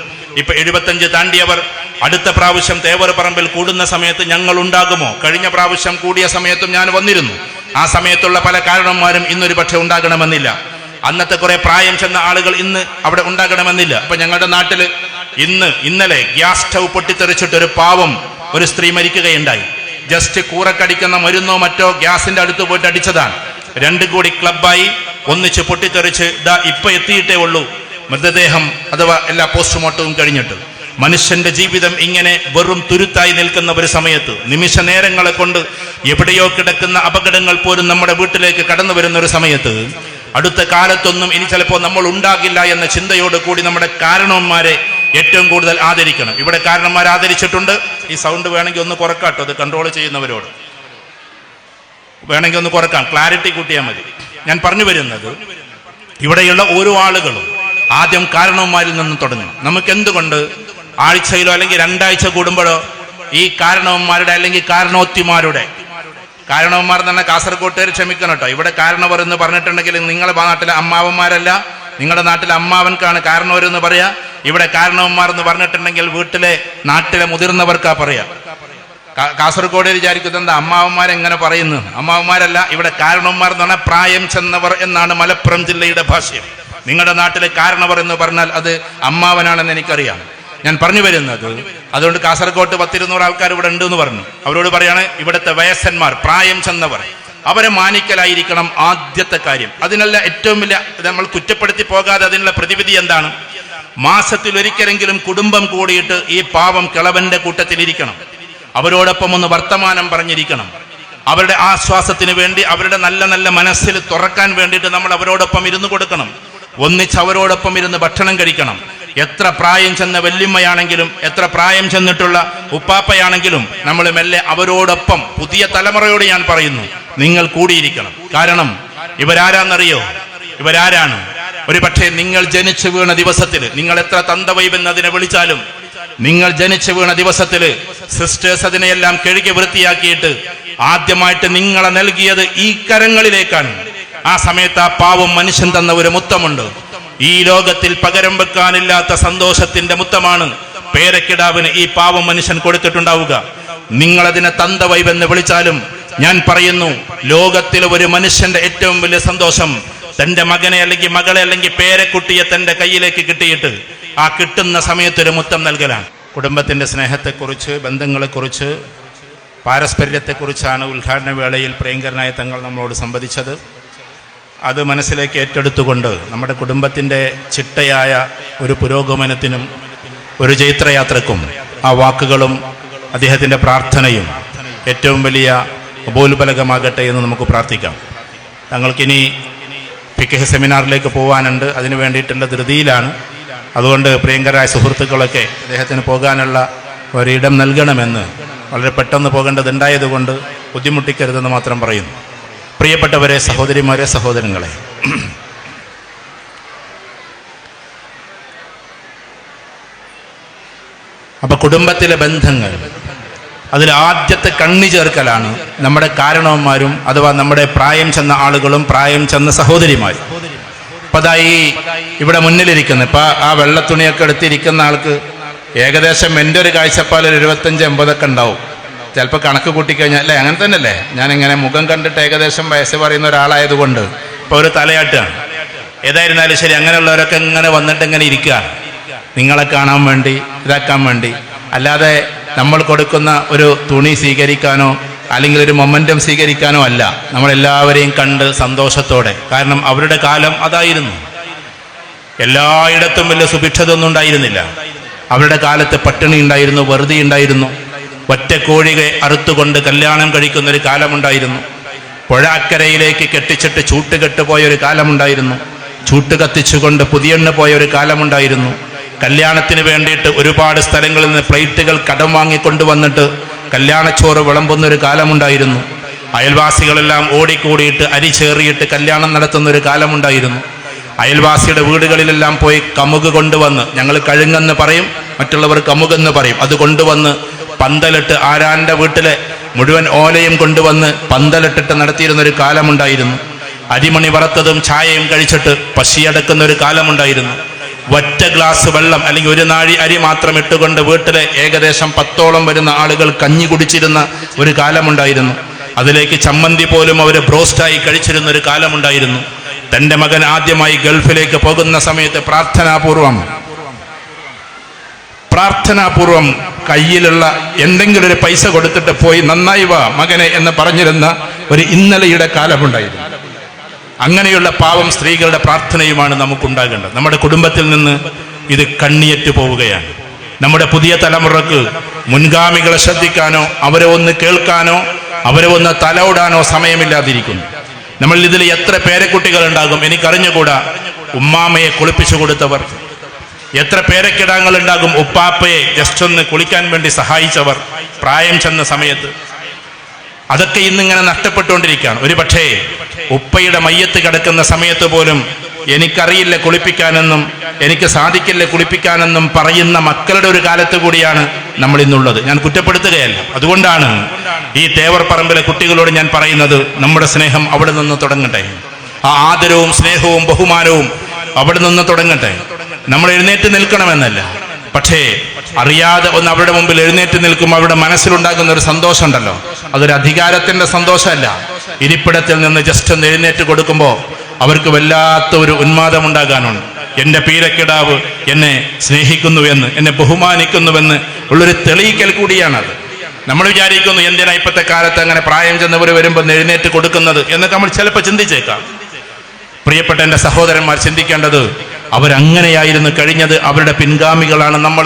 ഇപ്പൊ 75 താണ്ടിയവർ അടുത്ത പ്രാവശ്യം തേവർ പറമ്പിൽ കൂടുന്ന സമയത്ത് ഞങ്ങൾ ഉണ്ടാകുമോ? കഴിഞ്ഞ പ്രാവശ്യം കൂടിയ സമയത്തും ഞാൻ വന്നിരുന്നു. ആ സമയത്തുള്ള പല കാരണന്മാരും ഇന്നൊരു പക്ഷെ ഉണ്ടാകണമെന്നില്ല. അന്നത്തെ കുറെ പ്രായം ചെന്ന ആളുകൾ ഇന്ന് അവിടെ ഉണ്ടാകണമെന്നില്ല. അപ്പൊ ഞങ്ങളുടെ നാട്ടില് ഇന്നലെ ഗ്യാസ് സ്റ്റൗ പൊട്ടിത്തെറിച്ചിട്ട് ഒരു പാവം ഒരു സ്ത്രീ മരിക്കുകയുണ്ടായി. ജസ്റ്റ് കൂറക്കടിക്കുന്ന മരുന്നോ മറ്റോ ഗ്യാസിന്റെ അടുത്ത് പോയിട്ട് അടിച്ചതാണ്. രണ്ടും കൂടി ക്ലബായി ഒന്നിച്ച് പൊട്ടിത്തെറിച്ച് ഇപ്പൊ എത്തിയിട്ടേ ഉള്ളൂ മൃതദേഹം, അഥവാ എല്ലാ പോസ്റ്റ്മോർട്ടവും കഴിഞ്ഞിട്ട്. മനുഷ്യന്റെ ജീവിതം ഇങ്ങനെ വെറും തുരുത്തായി നിൽക്കുന്ന ഒരു സമയത്ത്, നിമിഷ നേരങ്ങളെ കൊണ്ട് എവിടെയോ കിടക്കുന്ന അപകടങ്ങൾ പോലും നമ്മുടെ വീട്ടിലേക്ക് കടന്നു വരുന്ന ഒരു സമയത്ത്, അടുത്ത കാലത്തൊന്നും ഇനി ചിലപ്പോൾ നമ്മൾ ഉണ്ടാകില്ല എന്ന ചിന്തയോട് കൂടി നമ്മുടെ കാരണവന്മാരെ ഏറ്റവും കൂടുതൽ ആദരിക്കണം. ഇവിടെ കാരണന്മാരെ ആദരിച്ചിട്ടുണ്ട്. ഈ സൗണ്ട് വേണമെങ്കിൽ ഒന്ന് കുറക്കാട്ടോ, അത് കൺട്രോൾ ചെയ്യുന്നവരോട് വേണമെങ്കിൽ ഒന്ന് കുറക്കാം, ക്ലാരിറ്റി കൂട്ടിയാൽ മതി. ഞാൻ പറഞ്ഞു വരുന്നത്, ഇവിടെയുള്ള ഓരോ ആളുകളും ആദ്യം കാരണവന്മാരിൽ നിന്ന് തുടങ്ങണം. നമുക്ക് എന്തുകൊണ്ട് ആഴ്ചയിലോ അല്ലെങ്കിൽ 2 ആഴ്ച കൂടുമ്പോഴോ ഈ കാരണവന്മാരുടെ അല്ലെങ്കിൽ കാരണോത്തിമാരുടെ, കാരണവന്മാർ എന്ന് പറഞ്ഞാൽ കാസർഗോട്ടുകാർ ക്ഷമിക്കണം കേട്ടോ, ഇവിടെ കാരണവർ എന്ന് പറഞ്ഞിട്ടുണ്ടെങ്കിൽ നിങ്ങളുടെ നാട്ടിലെ അമ്മാവന്മാരല്ല, നിങ്ങളുടെ നാട്ടിലെ അമ്മാവൻക്കാണ് കാരണവരെന്ന് പറയാ. ഇവിടെ കാരണവന്മാർ എന്ന് പറഞ്ഞിട്ടുണ്ടെങ്കിൽ വീട്ടിലെ നാട്ടിലെ മുതിർന്നവർക്കാ പറയാ. കാസർഗോഡ് വിചാരിക്കുന്നത് എന്താ അമ്മാവന്മാരെങ്ങനെ പറയുന്നു? അമ്മാവന്മാരല്ല, ഇവിടെ കാരണവന്മാർ എന്ന് പറഞ്ഞാൽ പ്രായം ചെന്നവർ എന്നാണ് മലപ്പുറം ജില്ലയുടെ ഭാഷ്യം. നിങ്ങളുടെ നാട്ടിലെ കാരണവർ എന്ന് പറഞ്ഞാൽ അത് അമ്മാവനാണെന്ന് എനിക്കറിയാം. ഞാൻ പറഞ്ഞു വരുന്നത്, അതുകൊണ്ട് കാസർഗോട്ട് 10-200 ആൾക്കാർ ഇവിടെ ഉണ്ട് എന്ന് പറഞ്ഞു. അവരോട് പറയാണ്, ഇവിടുത്തെ വയസ്സന്മാർ, പ്രായം ചെന്നവർ, അവരെ മാനിക്കലായിരിക്കണം ആദ്യത്തെ കാര്യം. അതിനുള്ള ഏറ്റവും വലിയ, നമ്മൾ കുറ്റപ്പെടുത്തി പോകാതെ അതിനുള്ള പ്രതിവിധി എന്താണ്? മാസത്തിൽ ഒരിക്കലെങ്കിലും കുടുംബം കൂടിയിട്ട് ഈ പാവം കിളവന്റെ കൂട്ടത്തിലിരിക്കണം. അവരോടൊപ്പം ഒന്ന് വർത്തമാനം പറഞ്ഞിരിക്കണം. അവരുടെ ആശ്വാസത്തിന് വേണ്ടി, അവരുടെ നല്ല നല്ല മനസ്സിൽ തുറക്കാൻ വേണ്ടിയിട്ട് നമ്മൾ അവരോടൊപ്പം ഇരുന്ന് കൊടുക്കണം. ഒന്നിച്ച് അവരോടൊപ്പം ഇരുന്ന് ഭക്ഷണം കഴിക്കണം. എത്ര പ്രായം ചെന്ന വല്യമ്മയാണെങ്കിലും, എത്ര പ്രായം ചെന്നിട്ടുള്ള ഉപ്പാപ്പയാണെങ്കിലും നമ്മൾ മെല്ലെ അവരോടൊപ്പം, പുതിയ തലമുറയോട് ഞാൻ പറയുന്നു, നിങ്ങൾ കൂടിയിരിക്കണം. കാരണം ഇവരാരാന്നറിയോ? ഇവരാരാണ്? ഒരു പക്ഷേ നിങ്ങൾ ജനിച്ചു വീണ ദിവസത്തില്, നിങ്ങൾ എത്ര തന്തവൈബെന്ന് അതിനെ വിളിച്ചാലും, നിങ്ങൾ ജനിച്ചു വീണ ദിവസത്തില് സിസ്റ്റേഴ്സ് അതിനെയെല്ലാം കഴുകി വൃത്തിയാക്കിയിട്ട് ആദ്യമായിട്ട് നിങ്ങളെ നൽകിയത് ഈ കരങ്ങളിലേക്കാണ്. ആ സമയത്ത് ആ പാവം മനുഷ്യൻ തന്ന ഒരു മുത്തമുണ്ട്. ഈ ലോകത്തിൽ പകരം വെക്കാനില്ലാത്ത സന്തോഷത്തിന്റെ മുത്തമാണ് പേരക്കിടാവിന് ഈ പാവം മനുഷ്യൻ കൊടുത്തിട്ടുണ്ടാവുക. നിങ്ങളതിനെ തന്തവൈബെന്ന് വിളിച്ചാലും ഞാൻ പറയുന്നു, ലോകത്തിലെ ഒരു മനുഷ്യന്റെ ഏറ്റവും വലിയ സന്തോഷം തന്റെ മകനെ അല്ലെങ്കിൽ മകളെ അല്ലെങ്കിൽ പേരക്കുട്ടിയെ തന്റെ കയ്യിലേക്ക് കിട്ടിയിട്ട് ആ കിട്ടുന്ന സമയത്തൊരു മുത്തം നൽകലാണ്. കുടുംബത്തിൻ്റെ സ്നേഹത്തെക്കുറിച്ച്, ബന്ധങ്ങളെക്കുറിച്ച്, പാരസ്പര്യത്തെക്കുറിച്ചാണ് ഉദ്ഘാടന വേളയിൽ പ്രിയങ്കരനായ തങ്ങൾ നമ്മളോട് സംവദിച്ചത്. അത് മനസ്സിലേക്ക് ഏറ്റെടുത്തുകൊണ്ട് നമ്മുടെ കുടുംബത്തിൻ്റെ ചിട്ടയായ ഒരു പുരോഗമനത്തിനും ഒരു ജൈത്രയാത്രക്കും ആ വാക്കുകളും അദ്ദേഹത്തിൻ്റെ പ്രാർത്ഥനയും ഏറ്റവും വലിയ ഉപോത്ബലകമാകട്ടെ എന്ന് നമുക്ക് പ്രാർത്ഥിക്കാം. തങ്ങൾക്കിനി ഫിഖ് സെമിനാറിലേക്ക് പോകാനുണ്ട്, അതിനു വേണ്ടിയിട്ടുള്ള ധൃതിയിലാണ്. അതുകൊണ്ട് പ്രിയങ്കരായ സുഹൃത്തുക്കളൊക്കെ അദ്ദേഹത്തിന് പോകാനുള്ള ഒരിടം നൽകണമെന്ന്, വളരെ പെട്ടെന്ന് പോകേണ്ടതുണ്ടായതുകൊണ്ട് ബുദ്ധിമുട്ടിക്കരുതെന്ന് മാത്രം പറയുന്നു. പ്രിയപ്പെട്ടവരെ, സഹോദരിമാരെ, സഹോദരങ്ങളെ, അപ്പം കുടുംബത്തിലെ ബന്ധങ്ങൾ, അതിൽ ആദ്യത്തെ കണ്ണി ചേർക്കലാണ് നമ്മുടെ കാരണവന്മാരും അഥവാ നമ്മുടെ പ്രായം ചെന്ന ആളുകളും പ്രായം ചെന്ന സഹോദരിമാരും. അപ്പം അതായി ഇവിടെ മുന്നിലിരിക്കുന്ന ഇപ്പം ആ വെള്ളത്തുണിയൊക്കെ എടുത്തിരിക്കുന്ന ആൾക്ക് ഏകദേശം എൻ്റെ ഒരു കാഴ്ചപ്പാടിൽ 75-80 ഉണ്ടാവും. ചിലപ്പോൾ കണക്ക് കൂട്ടിക്കഴിഞ്ഞാൽ അല്ലേ, അങ്ങനെ തന്നെ അല്ലേ, ഞാനിങ്ങനെ മുഖം കണ്ടിട്ട് ഏകദേശം വയസ്സ് പറയുന്ന ഒരാളായതുകൊണ്ട് ഇപ്പോൾ ഒരു തലയാട്ടാണ്. ഏതായിരുന്നാലും ശരി, അങ്ങനെയുള്ളവരൊക്കെ ഇങ്ങനെ വന്നിട്ട് ഇങ്ങനെ ഇരിക്കുക, നിങ്ങളെ കാണാൻ വേണ്ടി, ഇതാക്കാൻ വേണ്ടി. അല്ലാതെ നമ്മൾ കൊടുക്കുന്ന ഒരു തുണി സ്വീകരിക്കാനോ അല്ലെങ്കിൽ ഒരു മൊമെൻറ്റം സ്വീകരിക്കാനോ അല്ല, നമ്മളെല്ലാവരെയും കണ്ട് സന്തോഷത്തോടെ. കാരണം അവരുടെ കാലം അതായിരുന്നു. എല്ലായിടത്തും വലിയ സുഭിക്ഷതൊന്നും ഉണ്ടായിരുന്നില്ല. അവരുടെ കാലത്ത് പട്ടിണി ഉണ്ടായിരുന്നു, വെറുതെ ഉണ്ടായിരുന്നു. ഒറ്റ കോഴിയെ അറുത്തുകൊണ്ട് കല്യാണം കഴിക്കുന്നൊരു കാലമുണ്ടായിരുന്നു. പുഴ അക്കരയിലേക്ക് കെട്ടിച്ചിട്ട് ചൂട്ടുകെട്ട് പോയൊരു കാലമുണ്ടായിരുന്നു. ചൂട്ട് കത്തിച്ചുകൊണ്ട് പുതിയെണ്ണ പോയൊരു കാലമുണ്ടായിരുന്നു. കല്യാണത്തിന് വേണ്ടിയിട്ട് ഒരുപാട് സ്ഥലങ്ങളിൽ നിന്ന് പ്ലേറ്റുകൾ കടം വാങ്ങിക്കൊണ്ടുവന്നിട്ട് കല്യാണച്ചോറ് വിളമ്പുന്നൊരു കാലമുണ്ടായിരുന്നു. അയൽവാസികളെല്ലാം ഓടിക്കൂടിയിട്ട് അരി ചേറിയിട്ട് കല്യാണം നടത്തുന്നൊരു കാലമുണ്ടായിരുന്നു. അയൽവാസിയുടെ വീടുകളിലെല്ലാം പോയി കമുക് കൊണ്ടുവന്ന്, ഞങ്ങൾ കഴുങ്ങെന്ന് പറയും, മറ്റുള്ളവർ കമുകെന്ന് പറയും, അത് കൊണ്ടുവന്ന് പന്തലിട്ട് ആരാൻ്റെ വീട്ടിലെ മുഴുവൻ ഓലയും കൊണ്ടുവന്ന് പന്തലിട്ടിട്ട് നടത്തിയിരുന്നൊരു കാലമുണ്ടായിരുന്നു. അരിമണി വറുത്തതും ചായയും കഴിച്ചിട്ട് പശിയടക്കുന്ന ഒരു കാലമുണ്ടായിരുന്നു. ഒറ്റ ഗ്ലാസ് വെള്ളം അല്ലെങ്കിൽ ഒരു നാഴി അരി മാത്രം ഇട്ടുകൊണ്ട് വീട്ടിലെ ഏകദേശം 10ഓളം വരുന്ന ആളുകൾ കഞ്ഞി കുടിച്ചിരുന്ന ഒരു കാലമുണ്ടായിരുന്നു. അതിലേക്ക് ചമ്മന്തി പോലും അവർ ബ്രോസ്റ്റായി കഴിച്ചിരുന്ന ഒരു കാലമുണ്ടായിരുന്നു. തൻ്റെ മകൻ ആദ്യമായി ഗൾഫിലേക്ക് പോകുന്ന സമയത്ത് പ്രാർത്ഥനാപൂർവം കയ്യിലുള്ള എന്തെങ്കിലും ഒരു പൈസ കൊടുത്തിട്ട് പോയി നന്നായി വാ മകനെ എന്ന് പറഞ്ഞിരുന്ന ഒരു ഇന്നലെയുടെ കാലമുണ്ടായിരുന്നു. അങ്ങനെയുള്ള പാവം സ്ത്രീകളുടെ പ്രാർത്ഥനയുമാണ് നമുക്കുണ്ടാകേണ്ടത്. നമ്മുടെ കുടുംബത്തിൽ നിന്ന് ഇത് കണ്ണിയറ്റ് പോവുകയാണ്. നമ്മുടെ പുതിയ തലമുറക്ക് മുൻഗാമികളെ ശ്രദ്ധിക്കാനോ അവരെ ഒന്ന് കേൾക്കാനോ അവരെ ഒന്ന് തലോടാനോ സമയമില്ലാതിരിക്കുന്നു. നമ്മൾ ഇതിൽ എത്ര പേരക്കുട്ടികൾ ഉണ്ടാകും എനിക്കറിഞ്ഞുകൂടാ. ഉമ്മാമയെ കുളിപ്പിച്ചു കൊടുത്തവർ, എത്ര പേരക്കിടാങ്ങൾ ഉണ്ടാകും ഉപ്പാപ്പയെ ജസ്റ്റ് ഒന്ന് കുളിക്കാൻ വേണ്ടി സഹായിച്ചവർ പ്രായം ചെന്ന സമയത്ത്. അതൊക്കെ ഇന്നിങ്ങനെ നഷ്ടപ്പെട്ടുകൊണ്ടിരിക്കുകയാണ്. ഒരു പക്ഷേ ഉപ്പയുടെ മയ്യത്ത് കിടക്കുന്ന സമയത്ത് പോലും എനിക്കറിയില്ല കുളിപ്പിക്കാനെന്നും എനിക്ക് സാധിക്കില്ല കുളിപ്പിക്കാനെന്നും പറയുന്ന മക്കളുടെ ഒരു കാലത്ത് കൂടിയാണ് നമ്മൾ ഇന്നുള്ളത്. ഞാൻ കുറ്റപ്പെടുത്തുകയല്ല. അതുകൊണ്ടാണ് ഈ തേവർ പറമ്പിലെ കുട്ടികളോട് ഞാൻ പറയുന്നത്, നമ്മുടെ സ്നേഹം അവിടെ നിന്ന് തുടങ്ങട്ടെ. ആ ആദരവും സ്നേഹവും ബഹുമാനവും അവിടെ നിന്ന് തുടങ്ങട്ടെ. നമ്മൾ എഴുന്നേറ്റ് നിൽക്കണമെന്നല്ല, പക്ഷേ അറിയാതെ ഒന്ന് അവരുടെ മുമ്പിൽ എഴുന്നേറ്റ് നിൽക്കുമ്പോൾ അവരുടെ മനസ്സിലുണ്ടാകുന്ന ഒരു സന്തോഷം ഉണ്ടല്ലോ, അതൊരു അധികാരത്തിന്റെ സന്തോഷമല്ല. ഇരിപ്പിടത്തിൽ നിന്ന് ജസ്റ്റ് ഒന്ന് എഴുന്നേറ്റ് കൊടുക്കുമ്പോൾ അവർക്ക് വല്ലാത്ത ഒരു ഉന്മാദം ഉണ്ടാകാനുണ്ട്. എൻ്റെ പീരക്കിടാവ് എന്നെ സ്നേഹിക്കുന്നുവെന്ന്, എന്നെ ബഹുമാനിക്കുന്നുവെന്ന് ഉള്ളൊരു തെളിയിക്കൽ കൂടിയാണത്. നമ്മൾ വിചാരിക്കുന്നു എന്തിനാ ഇപ്പോഴത്തെ കാലത്ത് അങ്ങനെ പ്രായം ചെന്നവർ വരുമ്പോൾ എഴുന്നേറ്റ് കൊടുക്കുന്നത് എന്നൊക്കെ നമ്മൾ ചിലപ്പോൾ ചിന്തിച്ചേക്കാം. പ്രിയപ്പെട്ട എൻ്റെ സഹോദരന്മാർ, ചിന്തിക്കേണ്ടത് അവരങ്ങനെയായിരുന്നു കഴിഞ്ഞത്. അവരുടെ പിൻഗാമികളാണ് നമ്മൾ.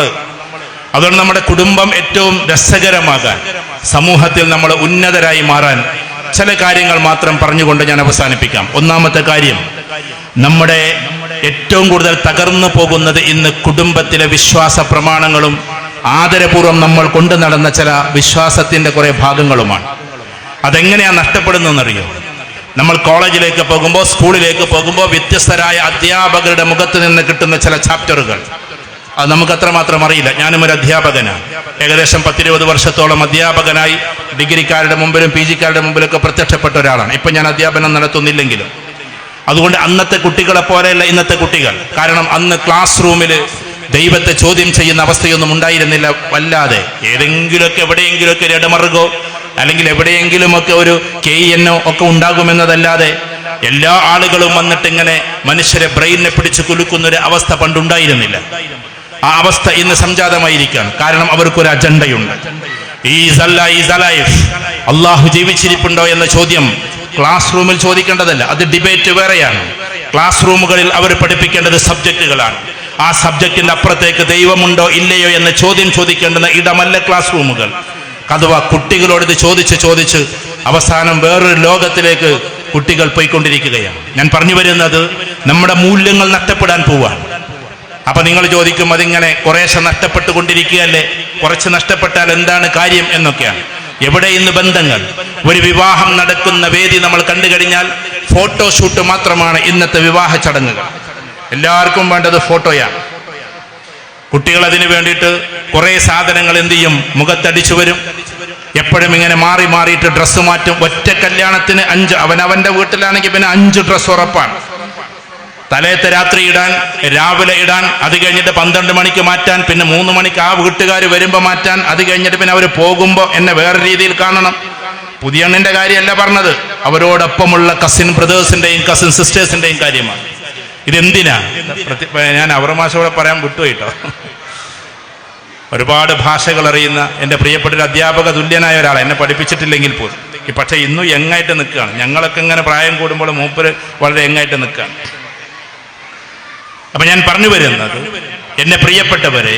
അതുകൊണ്ട് നമ്മുടെ കുടുംബം ഏറ്റവും രസകരമാകാൻ, സമൂഹത്തിൽ നമ്മൾ ഉന്നതരായി മാറാൻ ചില കാര്യങ്ങൾ മാത്രം പറഞ്ഞുകൊണ്ട് ഞാൻ അവസാനിപ്പിക്കാം. ഒന്നാമത്തെ കാര്യം, നമ്മുടെ ഏറ്റവും കൂടുതൽ തകർന്നു പോകുന്നത് ഇന്ന് കുടുംബത്തിലെ വിശ്വാസ പ്രമാണങ്ങളും ആദരപൂർവ്വം നമ്മൾ കൊണ്ടു നടന്ന ചില വിശ്വാസത്തിന്റെ കുറെ ഭാഗങ്ങളുമാണ്. അതെങ്ങനെയാണ് നഷ്ടപ്പെടുന്നതെന്നറിയോ? നമ്മൾ കോളേജിലേക്ക് പോകുമ്പോൾ, സ്കൂളിലേക്ക് പോകുമ്പോൾ വ്യത്യസ്തരായ അധ്യാപകരുടെ മുഖത്ത് നിന്ന് കിട്ടുന്ന ചില ചാപ്റ്ററുകൾ, അത് നമുക്ക് അത്രമാത്രം അറിയില്ല. ഞാനും ഒരു അധ്യാപകനാണ്. ഏകദേശം 10-20 വർഷത്തോളം അധ്യാപകനായി ഡിഗ്രിക്കാരുടെ മുമ്പിലും PG-ക്കാരുടെ മുമ്പിലൊക്കെ പ്രത്യക്ഷപ്പെട്ട ഒരാളാണ്. ഇപ്പം ഞാൻ അധ്യാപനം നടത്തുന്നില്ലെങ്കിലും. അതുകൊണ്ട് അന്നത്തെ കുട്ടികളെ പോലെയല്ല ഇന്നത്തെ കുട്ടികൾ. കാരണം അന്ന് ക്ലാസ് റൂമിൽ ദൈവത്തെ ചോദ്യം ചെയ്യുന്ന അവസ്ഥയൊന്നും ഉണ്ടായിരുന്നില്ല. വല്ലാതെ ഏതെങ്കിലുമൊക്കെ എവിടെയെങ്കിലുമൊക്കെ ഒരു ഇടമറുകോ അല്ലെങ്കിൽ എവിടെയെങ്കിലുമൊക്കെ ഒരു KNO ഒക്കെ ഉണ്ടാകുമെന്നതല്ലാതെ എല്ലാ ആളുകളും വന്നിട്ട് ഇങ്ങനെ മനുഷ്യരെ ബ്രെയിനിനെ പിടിച്ച് കുലുക്കുന്നൊരു അവസ്ഥ പണ്ടുണ്ടായിരുന്നില്ല. ആ അവസ്ഥ ഇന്ന് സംജാതമായിരിക്കുകയാണ്. കാരണം അവർക്കൊരു അജണ്ടയുണ്ട്. അള്ളാഹു ജീവിച്ചിരിപ്പുണ്ടോ എന്ന ചോദ്യം ക്ലാസ് റൂമിൽ ചോദിക്കേണ്ടതല്ല, അത് ഡിബേറ്റ് വേറെയാണ്. ക്ലാസ് റൂമുകളിൽ അവർ പഠിപ്പിക്കേണ്ടത് സബ്ജക്റ്റുകളാണ്. ആ സബ്ജക്റ്റിന്റെ അപ്പുറത്തേക്ക് ദൈവമുണ്ടോ ഇല്ലയോ എന്ന ചോദ്യം ചോദിക്കേണ്ടുന്ന ഇടമല്ല ക്ലാസ് റൂമുകൾ. അഥവാ കുട്ടികളോട് ഇത് ചോദിച്ച് അവസാനം വേറൊരു ലോകത്തിലേക്ക് കുട്ടികൾ പോയിക്കൊണ്ടിരിക്കുകയാണ്. ഞാൻ പറഞ്ഞു വരുന്നത് നമ്മുടെ മൂല്യങ്ങൾ നഷ്ടപ്പെടാൻ പോവാണ്. അപ്പൊ നിങ്ങൾ ചോദിക്കും, അതിങ്ങനെ കുറേശ്ശെ നഷ്ടപ്പെട്ടുകൊണ്ടിരിക്കുകയല്ലേ, കുറച്ച് നഷ്ടപ്പെട്ടാൽ എന്താണ് കാര്യം എന്നൊക്കെയാണ്. എവിടെ ഇന്ന് ബന്ധങ്ങൾ? ഒരു വിവാഹം നടക്കുന്ന വേദി നമ്മൾ കണ്ടു കഴിഞ്ഞാൽ ഫോട്ടോഷൂട്ട് മാത്രമാണ് ഇന്നത്തെ വിവാഹ ചടങ്ങുകൾ. എല്ലാവർക്കും വേണ്ടത് ഫോട്ടോയാണ്. കുട്ടികൾ അതിന് വേണ്ടിയിട്ട് കുറെ സാധനങ്ങൾ എന്ത് ചെയ്യും, മുഖത്തടിച്ചു വരും. എപ്പോഴും ഇങ്ങനെ മാറിയിട്ട് ഡ്രസ്സ് മാറ്റും. ഒറ്റ കല്യാണത്തിന് 5, അവനവന്റെ വീട്ടിലാണെങ്കിൽ പിന്നെ 5 ഡ്രസ്സ് ഉറപ്പാണ്. തലേത്തെ രാത്രി ഇടാൻ, രാവിലെ ഇടാൻ, അത് കഴിഞ്ഞിട്ട് 12 മണിക്ക് മാറ്റാൻ, പിന്നെ 3 മണിക്ക് ആ വീട്ടുകാർ വരുമ്പോൾ മാറ്റാൻ, അത് കഴിഞ്ഞിട്ട് പിന്നെ അവർ പോകുമ്പോൾ എന്നെ വേറെ രീതിയിൽ കാണണം. പുതിയ എണ്ണിന്റെ കാര്യമല്ല പറഞ്ഞത്, അവരോടൊപ്പമുള്ള കസിൻ ബ്രദേഴ്സിന്റെയും കസിൻ സിസ്റ്റേഴ്സിന്റെയും കാര്യമാണ്. ഇതെന്തിനാ? ഞാൻ അവറമാശോടെ പറയാൻ വിട്ടുപോയിട്ടോ. ഒരുപാട് ഭാഷകൾ അറിയുന്ന എൻ്റെ പ്രിയപ്പെട്ട ഒരു അധ്യാപക തുല്യനായ ഒരാൾ, എന്നെ പഠിപ്പിച്ചിട്ടില്ലെങ്കിൽ പോലും, പക്ഷേ ഇന്നും യങ്ങായിട്ട് നിൽക്കുകയാണ്. ഞങ്ങളൊക്കെ ഇങ്ങനെ പ്രായം കൂടുമ്പോൾ മൂപ്പര് വളരെ യങ്ങായിട്ട് നിൽക്കുകയാണ്. അപ്പൊ ഞാൻ പറഞ്ഞു വരുന്നത്, എന്നെ പ്രിയപ്പെട്ടവരെ,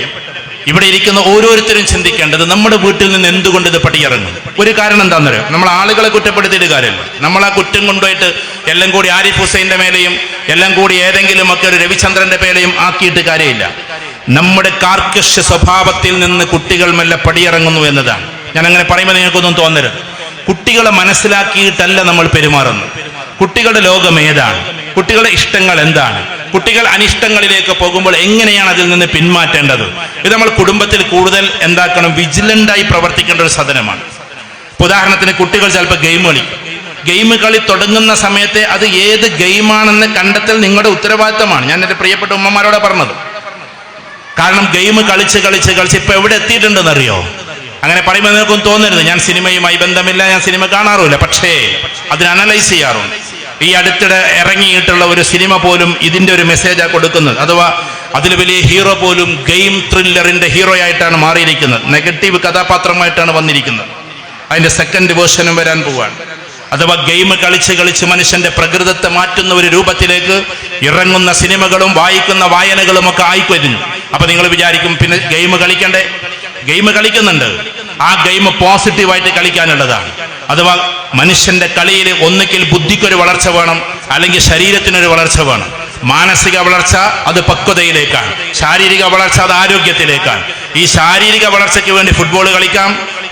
ഇവിടെ ഇരിക്കുന്ന ഓരോരുത്തരും ചിന്തിക്കേണ്ടത് നമ്മുടെ വീട്ടിൽ നിന്ന് എന്തുകൊണ്ട് ഇത് പടിയിറങ്ങും. ഒരു കാരണം എന്താണെന്നറിയോ? നമ്മൾ ആളുകളെ കുറ്റപ്പെടുത്തിയിട്ട് കാര്യമില്ല. നമ്മൾ ആ കുറ്റം കൊണ്ടുപോയിട്ട് എല്ലാം കൂടി ആരിഫ് ഹുസൈൻ്റെ മേലെയും എല്ലാം കൂടി ഏതെങ്കിലും ഒക്കെ ഒരു രവിചന്ദ്രന്റെ മേലെയും ആക്കിയിട്ട് കാര്യമില്ല. നമ്മുടെ കാർക്കശ്യ സ്വഭാവത്തിൽ നിന്ന് കുട്ടികൾ മെല്ലെ പടിയിറങ്ങുന്നു എന്നതാണ്. ഞാൻ അങ്ങനെ പറയുമ്പോൾ നിങ്ങൾക്കൊന്നും തോന്നരുത്. കുട്ടികളെ മനസ്സിലാക്കിയിട്ടല്ല നമ്മൾ പെരുമാറുന്നത്. കുട്ടികളുടെ ലോകം ഏതാണ്, കുട്ടികളുടെ ഇഷ്ടങ്ങൾ എന്താണ്, കുട്ടികൾ അനിഷ്ടങ്ങളിലേക്ക് പോകുമ്പോൾ എങ്ങനെയാണ് അതിൽ നിന്ന് പിന്മാറ്റേണ്ടത്, ഇത് നമ്മൾ കുടുംബത്തിൽ കൂടുതൽ എന്താക്കണം, വിജിലൻ്റായി പ്രവർത്തിക്കേണ്ട ഒരു സാധനമാണ്. ഉദാഹരണത്തിന്, കുട്ടികൾ ചിലപ്പോൾ ഗെയിം കളി തുടങ്ങുന്ന സമയത്തെ അത് ഏത് ഗെയിമാണെന്ന് കണ്ടെത്തൽ നിങ്ങളുടെ ഉത്തരവാദിത്തമാണ്. ഞാൻ എൻ്റെ പ്രിയപ്പെട്ട ഉമ്മമാരോട് പറഞ്ഞത്. കാരണം ഗെയിം കളിച്ച് ഇപ്പൊ എവിടെ എത്തിയിട്ടുണ്ടെന്നറിയോ? അങ്ങനെ പറയുമ്പോൾ നിങ്ങൾക്കും തോന്നരുത് ഞാൻ സിനിമയുമായി ബന്ധമില്ല, ഞാൻ സിനിമ കാണാറുമില്ല, പക്ഷേ അതിന് അനലൈസ് ചെയ്യാറുണ്ട്. ഈ അടുത്തിടെ ഇറങ്ങിയിട്ടുള്ള ഒരു സിനിമ പോലും ഇതിന്റെ ഒരു മെസ്സേജാണ് കൊടുക്കുന്നത്. അഥവാ അതിൽ വലിയ ഹീറോ പോലും ഗെയിം ത്രില്ലറിന്റെ ഹീറോ ആയിട്ടാണ് മാറിയിരിക്കുന്നത്, നെഗറ്റീവ് കഥാപാത്രമായിട്ടാണ് വന്നിരിക്കുന്നത്. അതിന്റെ സെക്കൻഡ് വേർഷനും വരാൻ പോവാണ്. അഥവാ ഗെയിം കളിച്ച് മനുഷ്യന്റെ പ്രകൃതത്തെ മാറ്റുന്ന ഒരു രൂപത്തിലേക്ക് ഇറങ്ങുന്ന സിനിമകളും വായിക്കുന്ന വായനകളും ഒക്കെ ആയിക്കഴിഞ്ഞു. അപ്പൊ നിങ്ങൾ വിചാരിക്കും, പിന്നെ ഗെയിം കളിക്കണ്ടേ? ഗെയിം കളിക്കുന്നുണ്ട്. ആ ഗെയിം പോസിറ്റീവായിട്ട് കളിക്കാനുള്ളതാണ്. അഥവാ മനുഷ്യന്റെ കളിയിൽ ഒന്നുകിൽ ബുദ്ധിക്കൊരു വളർച്ച വേണം, അല്ലെങ്കിൽ ശരീരത്തിനൊരു വളർച്ച വേണം. മാനസിക വളർച്ച അത് പക്വതയിലേക്കാണ്, ശാരീരിക വളർച്ച അത് ആരോഗ്യത്തിലേക്കാണ്. ഈ ശാരീരിക വളർച്ചയ്ക്ക് വേണ്ടി ഫുട്ബോൾ കളിക്കാം,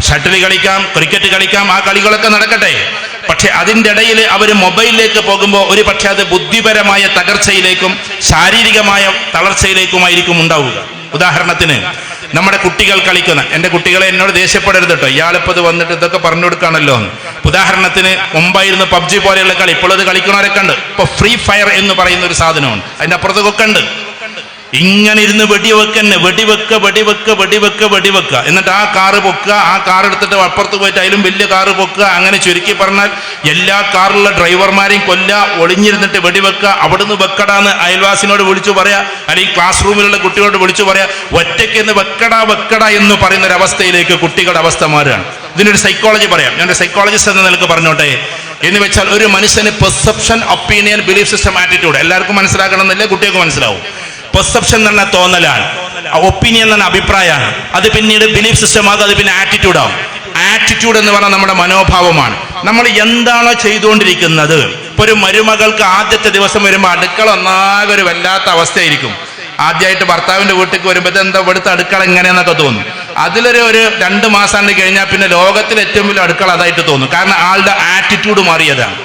ഷട്ടിൽ കളിക്കാം, ക്രിക്കറ്റ് കളിക്കാം, ആ കളികളൊക്കെ നടക്കട്ടെ. പക്ഷെ അതിൻ്റെ ഇടയിൽ അവർ മൊബൈലിലേക്ക് പോകുമ്പോൾ ഒരു പക്ഷെ അത് ബുദ്ധിപരമായ തകർച്ചയിലേക്കും ശാരീരികമായ തളർച്ചയിലേക്കുമായിരിക്കും ഉണ്ടാവുക. ഉദാഹരണത്തിന്, നമ്മുടെ കുട്ടികൾ കളിക്കുന്ന, എൻ്റെ കുട്ടികളെ എന്നോട് ദേഷ്യപ്പെടരുത് കേട്ടോ, ഇയാളിപ്പോൾ ഇത് വന്നിട്ട് ഇതൊക്കെ പറഞ്ഞു കൊടുക്കുകയാണല്ലോ. ഉദാഹരണത്തിന്, മുമ്പായിരുന്നു പബ്ജി പോലെയുള്ള കളി, ഇപ്പോൾ അത് കളിക്കുന്നവരൊക്കെ ഉണ്ട്. ഇപ്പോൾ ഫ്രീ ഫയർ എന്ന് പറയുന്ന ഒരു സാധനമുണ്ട്, അതിൻ്റെ അപ്പുറത്തൊക്കെ ഉണ്ട്. ഇങ്ങനെ ഇരുന്ന് വെടിവെക്ക, എന്നിട്ട് ആ കാറ് പൊക്കുക, ആ കാർ എടുത്തിട്ട് അപ്പുറത്ത് പോയിട്ട് അതിലും വലിയ കാറ് പൊക്കുക. അങ്ങനെ ചുരുക്കി പറഞ്ഞാൽ എല്ലാ കാറിലുള്ള ഡ്രൈവർമാരെയും ഒളിഞ്ഞിരുന്നിട്ട് വെടിവെക്കുക. അവിടുന്ന് വെക്കടാന്ന് അയൽവാസിനോട് വിളിച്ചു പറയാ, അല്ലെങ്കിൽ ക്ലാസ് റൂമിലുള്ള കുട്ടികളോട് വിളിച്ചു പറയാ. ഒറ്റയ്ക്ക് വെക്കട എന്ന് പറയുന്ന ഒരു അവസ്ഥയിലേക്ക് കുട്ടികളുടെ അവസ്ഥ മാറുകയാണ്. ഇതിനൊരു സൈക്കോളജി പറയാം, ഞാനൊരു സൈക്കോളജിസ്റ്റ് എന്ന നിലക്ക് പറഞ്ഞോട്ടെ. എന്ന് വെച്ചാൽ, ഒരു മനുഷ്യന് perception, opinion, belief system, attitude എല്ലാവർക്കും മനസ്സിലാക്കണം എന്നില്ല, കുട്ടികൾക്ക് മനസ്സിലാവും. പെർസെപ്ഷൻ എന്ന് പറഞ്ഞാൽ തോന്നലാണ്, ഒപ്പീനിയൻ എന്ന് പറഞ്ഞ അഭിപ്രായമാണ്, അത് പിന്നീട് ബിലീഫ് സിസ്റ്റം ആകും, അത് പിന്നെ ആറ്റിറ്റ്യൂഡ് ആവും. ആറ്റിറ്റ്യൂഡ് എന്ന് പറഞ്ഞാൽ നമ്മുടെ മനോഭാവമാണ്. നമ്മൾ എന്താണോ ചെയ്തുകൊണ്ടിരിക്കുന്നത്. ഇപ്പൊ ഒരു മരുമകൾക്ക് ആദ്യത്തെ ദിവസം വരുമ്പോൾ അടുക്കള ഒന്നാകെ ഒരു വല്ലാത്ത അവസ്ഥയായിരിക്കും. ആദ്യമായിട്ട് ഭർത്താവിന്റെ വീട്ടിലേക്ക് വരുമ്പോൾ എന്താ ഇവിടുത്തെ അടുക്കള എങ്ങനെയെന്നൊക്കെ തോന്നും. അതിലൊരു 2 മാസം കഴിഞ്ഞാൽ പിന്നെ ലോകത്തിൽ ഏറ്റവും വലിയ അടുക്കള അതായിട്ട് തോന്നും. കാരണം ആളുടെ ആറ്റിറ്റ്യൂഡ് മാറിയതാണ്.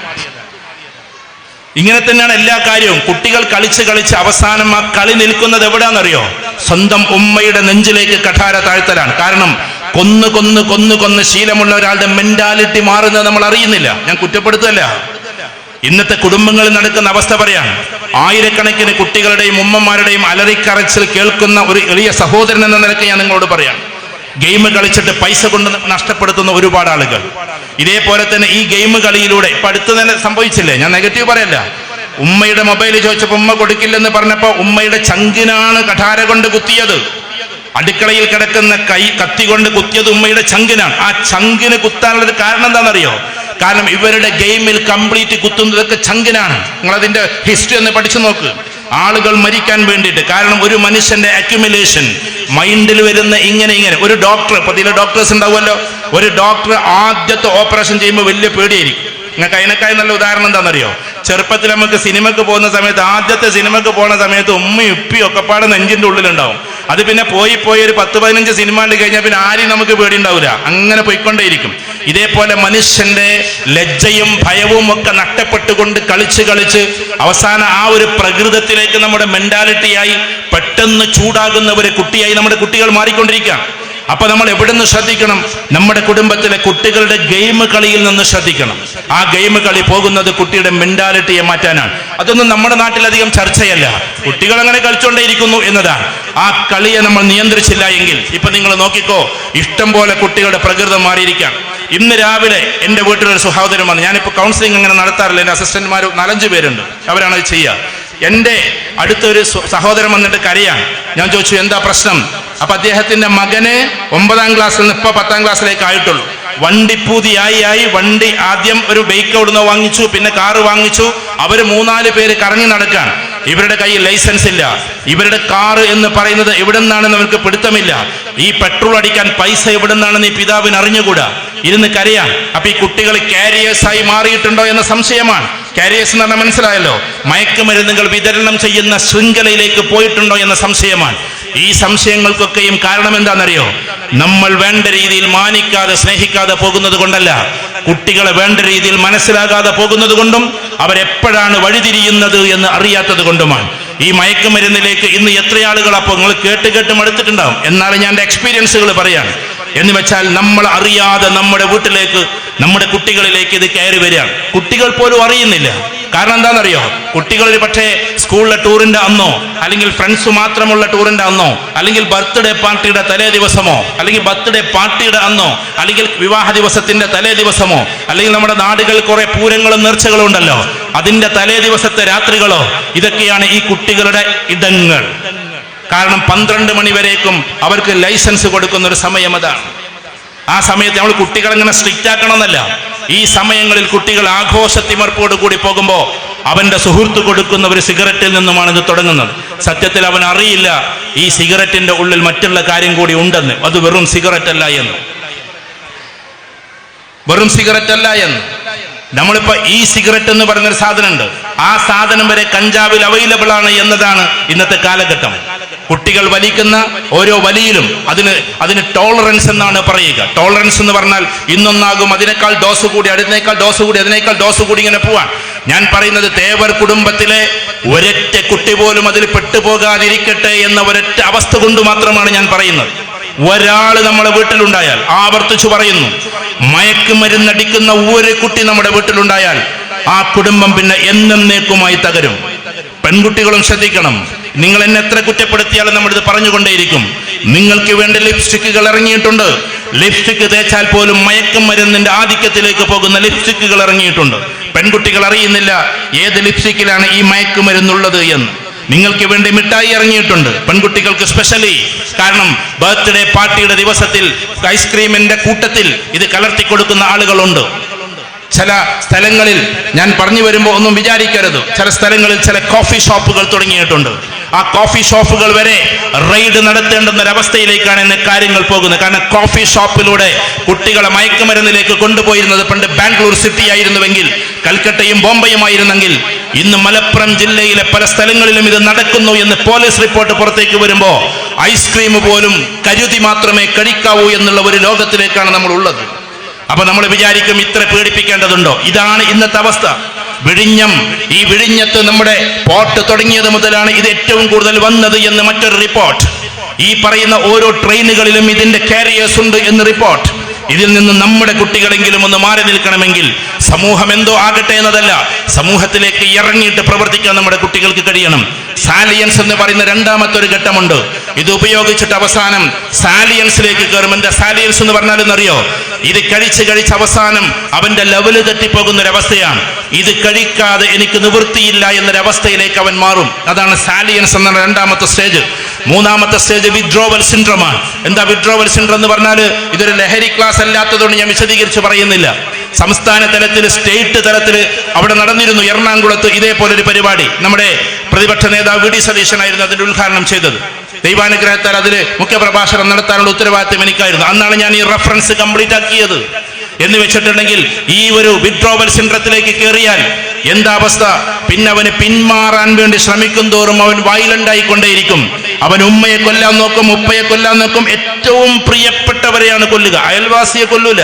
ഇങ്ങനെ തന്നെയാണ് എല്ലാ കാര്യവും. കുട്ടികൾ കളിച്ച് അവസാനം ആ കളി നിൽക്കുന്നത് എവിടെയാണെന്നറിയോ? സ്വന്തം ഉമ്മയുടെ നെഞ്ചിലേക്ക് കഠാര താഴ്ത്തലാണ്. കാരണം കൊന്ന് ശീലമുള്ള ഒരാളുടെ മെന്റാലിറ്റി മാറുന്നത് നമ്മൾ അറിയുന്നില്ല. ഞാൻ കുറ്റപ്പെടുത്തല്ല. ഇന്നത്തെ കുടുംബങ്ങളിൽ നടക്കുന്ന അവസ്ഥ പറയാണ്. ആയിരക്കണക്കിന് കുട്ടികളുടെയും ഉമ്മമാരുടെയും അലറിക്കരച്ചിൽ കേൾക്കുന്ന ഒരു എളിയ സഹോദരൻ എന്ന നിലയ്ക്ക് ഞാൻ നിങ്ങളോട് പറയാം. ഗെയിം കളിച്ചിട്ട് പൈസ കൊണ്ട് നഷ്ടപ്പെടുത്തുന്ന ഒരുപാട് ആളുകൾ. ഇതേപോലെ തന്നെ ഈ ഗെയിം കളിയിലൂടെ ഇപ്പൊ അടുത്ത് തന്നെ സംഭവിച്ചില്ലേ, ഞാൻ നെഗറ്റീവ് പറയല്ല, ഉമ്മയുടെ മൊബൈൽ ചോദിച്ചപ്പോൾ ഉമ്മ കൊടുക്കില്ലെന്ന് പറഞ്ഞപ്പോൾ ഉമ്മയുടെ ചങ്കിനാണ് കഠാര കൊണ്ട് കുത്തിയത്. അടുക്കളയിൽ കിടക്കുന്ന കത്തി കൊണ്ട് കുത്തിയത് ഉമ്മയുടെ ചങ്കിനാണ്. ആ ചങ്കിന് കുത്താനുള്ളൊരു കാരണം എന്താണെന്നറിയോ? കാരണം ഇവരുടെ ഗെയിമിൽ കംപ്ലീറ്റ് കുത്തുന്നതൊക്കെ ചങ്കിനാണ്. നിങ്ങളതിന്റെ ഹിസ്റ്ററി ഒന്ന് പഠിച്ചു നോക്ക്. ആളുകൾ മരിക്കാൻ വേണ്ടിയിട്ട്. കാരണം ഒരു മനുഷ്യന്റെ അക്യുമുലേഷൻ മൈൻഡിൽ വരുന്ന ഇങ്ങനെ ഒരു ഡോക്ടർ, ഇപ്പൊ ഇതിലെ ഡോക്ടേഴ്സ് ഉണ്ടാവുമല്ലോ, ഒരു ഡോക്ടർ ആദ്യത്തെ ഓപ്പറേഷൻ ചെയ്യുമ്പോൾ വലിയ പേടിയായിരിക്കും. നിങ്ങൾക്ക് അതിനേക്കായി നല്ല ഉദാഹരണം എന്താണെന്നറിയോ? ചെറുപ്പത്തിൽ നമുക്ക് സിനിമക്ക് പോകുന്ന സമയത്ത്, ആദ്യത്തെ സിനിമക്ക് പോകുന്ന സമയത്ത് ഉമ്മയും ഉപ്പിയും ഒക്കെ പാടെ നെഞ്ചിന്റെ ഉള്ളിലുണ്ടാവും. അത് പിന്നെ പോയി ഒരു 10-15 സിനിമ കണ്ടു കഴിഞ്ഞാൽ പിന്നെ ആരെയും നമുക്ക് പേടിയുണ്ടാവില്ല. അങ്ങനെ പോയിക്കൊണ്ടേയിരിക്കും. ഇതേപോലെ മനുഷ്യന്റെ ലജ്ജയും ഭയവും ഒക്കെ നഷ്ടപ്പെട്ടുകൊണ്ട് കളിച്ച് അവസാനം ആ ഒരു പ്രകൃതത്തിലേക്ക് നമ്മുടെ മെന്റാലിറ്റിയായി പെട്ടെന്ന് ചൂടാകുന്ന ഒരു കുട്ടിയായി നമ്മുടെ കുട്ടികൾ മാറിക്കൊണ്ടിരിക്കുക. അപ്പൊ നമ്മൾ എവിടെ നിന്ന് ശ്രദ്ധിക്കണം? നമ്മുടെ കുടുംബത്തിലെ കുട്ടികളുടെ ഗെയിം കളിയിൽ നിന്ന് ശ്രദ്ധിക്കണം. ആ ഗെയിം കളി പോകുന്നത് കുട്ടിയുടെ മെന്റാലിറ്റിയെ മാറ്റാനാണ്. അതൊന്നും നമ്മുടെ നാട്ടിലധികം ചർച്ചയല്ല. കുട്ടികൾ അങ്ങനെ കളിച്ചുകൊണ്ടേയിരിക്കുന്നു എന്നതാണ്. ആ കളിയെ നമ്മൾ നിയന്ത്രിച്ചില്ല എങ്കിൽ, ഇപ്പൊ നിങ്ങൾ നോക്കിക്കോ, ഇഷ്ടം പോലെ കുട്ടികളുടെ പ്രകൃതം മാറിയിരിക്കാം. ഇന്ന് രാവിലെ എൻ്റെ വീട്ടിലൊരു സഹോദരൻ വന്നു. ഞാനിപ്പോൾ കൗൺസിലിംഗ് അങ്ങനെ നടത്താറില്ല. എൻ്റെ അസിസ്റ്റന്റുമാർ 4-5 പേരുണ്ട്, അവരാണ് അത് ചെയ്യുക. എൻ്റെ അടുത്തൊരു സഹോദരൻ വന്നിട്ട് കരയാണ്. ഞാൻ ചോദിച്ചു എന്താ പ്രശ്നം? അപ്പൊ അദ്ദേഹത്തിന്റെ മകന് 9ാം ക്ലാസ്സിൽ നിന്ന് ഇപ്പൊ 10ാം ക്ലാസ്സിലേക്ക് ആയിട്ടുള്ളൂ. വണ്ടിപ്പൂതിയായി വണ്ടി ആദ്യം ഒരു ബൈക്ക് എവിടുന്നോ വാങ്ങിച്ചു, പിന്നെ കാറ് വാങ്ങിച്ചു. അവര് 3-4 പേര് കറങ്ങി നടക്കാൻ. ഇവരുടെ കയ്യിൽ ലൈസൻസ് ഇല്ല. ഇവരുടെ കാറ് എന്ന് പറയുന്നത് എവിടെ നിന്നാണെന്ന് അവർക്ക് പിടുത്തമില്ല. ഈ പെട്രോൾ അടിക്കാൻ പൈസ എവിടെ നിന്നാണെന്ന് ഈ പിതാവിന് അറിഞ്ഞുകൂടാ. ഇരുന്ന് കരയാൻ. അപ്പൊ ഈ കുട്ടികൾ കാരിയേഴ്സായി മാറിയിട്ടുണ്ടോ എന്ന സംശയമാണ്. കാരിയേഴ്സ് എന്ന് പറഞ്ഞാൽ മനസ്സിലായല്ലോ, മയക്കുമരുന്നുകൾ വിതരണം ചെയ്യുന്ന ശൃംഖലയിലേക്ക് പോയിട്ടുണ്ടോ എന്ന സംശയമാണ്. ഈ സംശയങ്ങൾക്കൊക്കെയും കാരണം എന്താണെന്നറിയോ? നമ്മൾ വേണ്ട രീതിയിൽ മാനിക്കാതെ സ്നേഹിക്കാതെ പോകുന്നത് കൊണ്ടല്ല, കുട്ടികളെ വേണ്ട രീതിയിൽ മനസ്സിലാകാതെ പോകുന്നത് കൊണ്ടും അവരെപ്പോഴാണ് വഴിതിരിയുന്നത് എന്ന് അറിയാത്തത് കൊണ്ടുമാണ്. ഈ മയക്കുമരുന്നിലേക്ക് ഇന്ന് എത്ര ആളുകൾ, അപ്പോൾ നിങ്ങൾ കേട്ട് മടുത്തിട്ടുണ്ടാവും. എന്നാലും ഞാൻ എൻ്റെ എക്സ്പീരിയൻസുകൾ പറയാണ്. എന്ന് വെച്ചാൽ നമ്മൾ അറിയാതെ നമ്മുടെ വീട്ടിലേക്ക്, നമ്മുടെ കുട്ടികളിലേക്ക് ഇത് കയറി വരികയാണ്. കുട്ടികൾ പോലും അറിയുന്നില്ല. കാരണം എന്താണെന്നറിയോ? കുട്ടികൾ ഒരു പക്ഷേ സ്കൂളിലെ ടൂറിന്റെ അന്നോ, അല്ലെങ്കിൽ ഫ്രണ്ട്സ് മാത്രമുള്ള ടൂറിന്റെ അന്നോ, അല്ലെങ്കിൽ ബർത്ത്ഡേ പാർട്ടിയുടെ തലേ ദിവസമോ, അല്ലെങ്കിൽ ബർത്ത്ഡേ പാർട്ടിയുടെ അന്നോ, അല്ലെങ്കിൽ വിവാഹ ദിവസത്തിന്റെ തലേ ദിവസമോ, അല്ലെങ്കിൽ നമ്മുടെ നാടുകളിൽ കുറെ പൂരങ്ങളും നേർച്ചകളും ഉണ്ടല്ലോ, അതിന്റെ തലേ ദിവസത്തെ രാത്രികളോ, ഇതൊക്കെയാണ് ഈ കുട്ടികളുടെ ഇടങ്ങൾ. കാരണം 12 മണി വരേക്കും അവർക്ക് ലൈസൻസ് കൊടുക്കുന്ന ഒരു സമയം അതാണ്. ആ സമയത്ത് നമ്മൾ കുട്ടികളെങ്ങനെ സ്ട്രിക്റ്റ് ആക്കണമെന്നല്ല, ഈ സമയങ്ങളിൽ കുട്ടികൾ ആഘോഷത്തിമർപ്പോട് കൂടി പോകുമ്പോൾ അവന്റെ സുഹൃത്ത് കൊടുക്കുന്ന ഒരു സിഗരറ്റിൽ നിന്നുമാണ് ഇത് തുടങ്ങുന്നത്. സത്യത്തിൽ അവൻ അറിയില്ല ഈ സിഗരറ്റിന്റെ ഉള്ളിൽ മറ്റുള്ള കാര്യം കൂടി ഉണ്ടെന്ന്. അത് വെറും സിഗരറ്റ് അല്ല എന്ന്. നമ്മളിപ്പോ ഈ സിഗരറ്റ് എന്ന് പറയുന്നൊരു സാധനമുണ്ട്. ആ സാധനം വരെ കഞ്ചാവിൽ അവൈലബിൾ ആണ് എന്നതാണ് ഇന്നത്തെ കാലഘട്ടം. കുട്ടികൾ വലിക്കുന്ന ഓരോ വലിയിലും അതിന് ടോളറൻസ് എന്നാണ് പറയുക. ടോളറൻസ് എന്ന് പറഞ്ഞാൽ ഇന്നൊന്നാകും, അതിനേക്കാൾ ഡോസ് കൂടി, അതിനേക്കാൾ ഡോസ് കൂടി, അതിനേക്കാൾ ഡോസ് കൂടി ഇങ്ങനെ പോവാൻ. ഞാൻ പറയുന്നത് തേവർ കുടുംബത്തിലെ ഒരൊറ്റ കുട്ടി പോലും അതിൽ പെട്ടുപോകാതിരിക്കട്ടെ എന്ന ഒരൊറ്റ അവസ്ഥ കൊണ്ട് മാത്രമാണ് ഞാൻ പറയുന്നത്. ഒരാൾ നമ്മുടെ വീട്ടിലുണ്ടായാൽ, ആവർത്തിച്ചു പറയുന്നു, മയക്കുമരുന്നടിക്കുന്ന ഒരു കുട്ടി നമ്മുടെ വീട്ടിലുണ്ടായാൽ ആ കുടുംബം പിന്നെ എന്നേക്കുമായി തകരും. പെൺകുട്ടികളും ശ്രദ്ധിക്കണം. നിങ്ങൾ എന്നെ എത്ര കുറ്റപ്പെടുത്തിയാലും നമ്മളിത് പറഞ്ഞുകൊണ്ടേയിരിക്കും. നിങ്ങൾക്ക് വേണ്ടി ലിപ്സ്റ്റിക്കുകൾ ഇറങ്ങിയിട്ടുണ്ട്. ലിപ്സ്റ്റിക് തേച്ചാൽ പോലും മയക്കുമരുന്നിന്റെ ആധിക്യത്തിലേക്ക് പോകുന്ന ലിപ്സ്റ്റിക്കുകൾ ഇറങ്ങിയിട്ടുണ്ട്. പെൺകുട്ടികൾ അറിയുന്നില്ല ഏത് ലിപ്സ്റ്റിക്കിലാണ് ഈ മയക്കുമരുന്നുള്ളത് എന്ന്. നിങ്ങൾക്ക് വേണ്ടി മിഠായി ഇറങ്ങിയിട്ടുണ്ട്, പെൺകുട്ടികൾക്ക് സ്പെഷ്യലി. കാരണം ബർത്ത്ഡേ പാർട്ടിയുടെ ദിവസത്തിൽ ഐസ്ക്രീമിന്റെ കൂട്ടത്തിൽ ഇത് കലർത്തി കൊടുക്കുന്ന ആളുകളുണ്ട്. ചില സ്ഥലങ്ങളിൽ, ഞാൻ പറഞ്ഞു വരുമ്പോൾ ഒന്നും വിചാരിക്കരുത്, ചില സ്ഥലങ്ങളിൽ ചില കോഫി ഷോപ്പുകൾ തുടങ്ങിയിട്ടുണ്ട്. ആ കോഫി ഷോപ്പുകൾ വരെ റെയ്ഡ് നടത്തേണ്ടുന്ന ഒരവസ്ഥയിലേക്കാണ് ഇന്ന് കാര്യങ്ങൾ പോകുന്നത്. കാരണം കോഫി ഷോപ്പിലൂടെ കുട്ടികളെ മയക്കുമരുന്നിലേക്ക് കൊണ്ടുപോയിരുന്നത് പണ്ട് ബാംഗ്ലൂർ സിറ്റി ആയിരുന്നുവെങ്കിൽ, കൽക്കട്ടയും ബോംബെയുമായിരുന്നെങ്കിൽ, ഇന്ന് മലപ്പുറം ജില്ലയിലെ പല സ്ഥലങ്ങളിലും ഇത് നടക്കുന്നു എന്ന് പോലീസ് റിപ്പോർട്ട് പുറത്തേക്ക് വരുമ്പോൾ ഐസ്ക്രീം പോലും കരുതി മാത്രമേ കഴിക്കാവൂ എന്നുള്ള ഒരു ലോകത്തിലേക്കാണ് നമ്മൾ ഉള്ളത്. അപ്പൊ നമ്മൾ വിചാരിക്കും ഇത്ര പേടിപ്പിക്കേണ്ടതുണ്ടോ? ഇതാണ് ഇന്നത്തെ അവസ്ഥ. ഈ വിഴിഞ്ഞത്ത് നമ്മുടെ പോർട്ട് തുടങ്ങിയത് മുതലാണ് ഇത് ഏറ്റവും കൂടുതൽ വന്നത് എന്ന് മറ്റൊരു റിപ്പോർട്ട്. ഈ പറയുന്ന ഓരോ ട്രെയിനുകളിലും ഇതിന്റെ കാരിയേഴ്സ് ഉണ്ട് എന്ന് റിപ്പോർട്ട്. ഇതിൽ നിന്ന് നമ്മുടെ കുട്ടികളെങ്കിലും ഒന്ന് മാറി നിൽക്കണമെങ്കിൽ സമൂഹം എന്തോ ആകട്ടെ എന്നതല്ല, സമൂഹത്തിലേക്ക് ഇറങ്ങിയിട്ട് പ്രവർത്തിക്കാൻ നമ്മുടെ കുട്ടികൾക്ക് കഴിയണം. സാലിയൻസ് എന്ന് പറയുന്ന രണ്ടാമത്തെ ഒരു ഘട്ടമുണ്ട്. ഇത് ഉപയോഗിച്ചിട്ട് അവസാനം സാലിയൻസിലേക്ക് കയറും. എന്താ സാലിയൻസ് എന്ന് പറഞ്ഞാൽ എന്നറിയോ? ഇത് കഴിച്ച് അവസാനം അവന്റെ ലെവല് തെറ്റിപ്പോകുന്ന ഒരവസ്ഥയാണ്. ഇത് കഴിക്കാതെ എനിക്ക് നിവൃത്തിയില്ല എന്നൊരവസ്ഥയിലേക്ക് അവൻ മാറും. അതാണ് സാലിയൻസ് എന്ന രണ്ടാമത്തെ സ്റ്റേജ്. മൂന്നാമത്തെ സ്റ്റേജ് വിഡ്രോവൽ സിൻഡ്രോമാണ്. എന്താ വിഡ്രോവൽ സിൻഡ്രോം എന്ന് പറഞ്ഞാൽ? ഇതൊരു ലഹരി ക്ലാസ് അല്ലാത്തതുകൊണ്ട് ഞാൻ വിശദീകരിച്ച് പറയുന്നില്ല. സംസ്ഥാന തലത്തിൽ, സ്റ്റേറ്റ് തലത്തിൽ അവിടെ നടന്നിരുന്നു. എറണാകുളത്ത് ഇതേപോലൊരു പരിപാടി. നമ്മുടെ പ്രതിപക്ഷ നേതാവ് വി ഡി സതീശനായിരുന്നു അതിന്റെ ഉദ്ഘാടനം ചെയ്തത്. ദൈവാനുഗ്രഹത്താൽ അതിൽ മുഖ്യപ്രഭാഷണം നടത്താനുള്ള ഉത്തരവാദിത്വം എനിക്കായിരുന്നു. അന്നാണ് ഞാൻ ഈ റെഫറൻസ് കംപ്ലീറ്റ് ആക്കിയത്. എന്ന് വെച്ചിട്ടുണ്ടെങ്കിൽ ഈ ഒരു വിഡ്രോവൽ സിൻഡ്രത്തിലേക്ക് കയറിയാൽ എന്താ അവസ്ഥ? പിന്നെ അവന് പിന്മാറാൻ വേണ്ടി ശ്രമിക്കും തോറും അവൻ വയലന്റ് ആയിക്കൊണ്ടേയിരിക്കും. അവൻ ഉമ്മയെ കൊല്ലാൻ നോക്കും, ഉപ്പയെ കൊല്ലാൻ നോക്കും. ഏറ്റവും പ്രിയപ്പെട്ടവരെയാണ് കൊല്ലുക. അയൽവാസിയെ കൊല്ലൂല.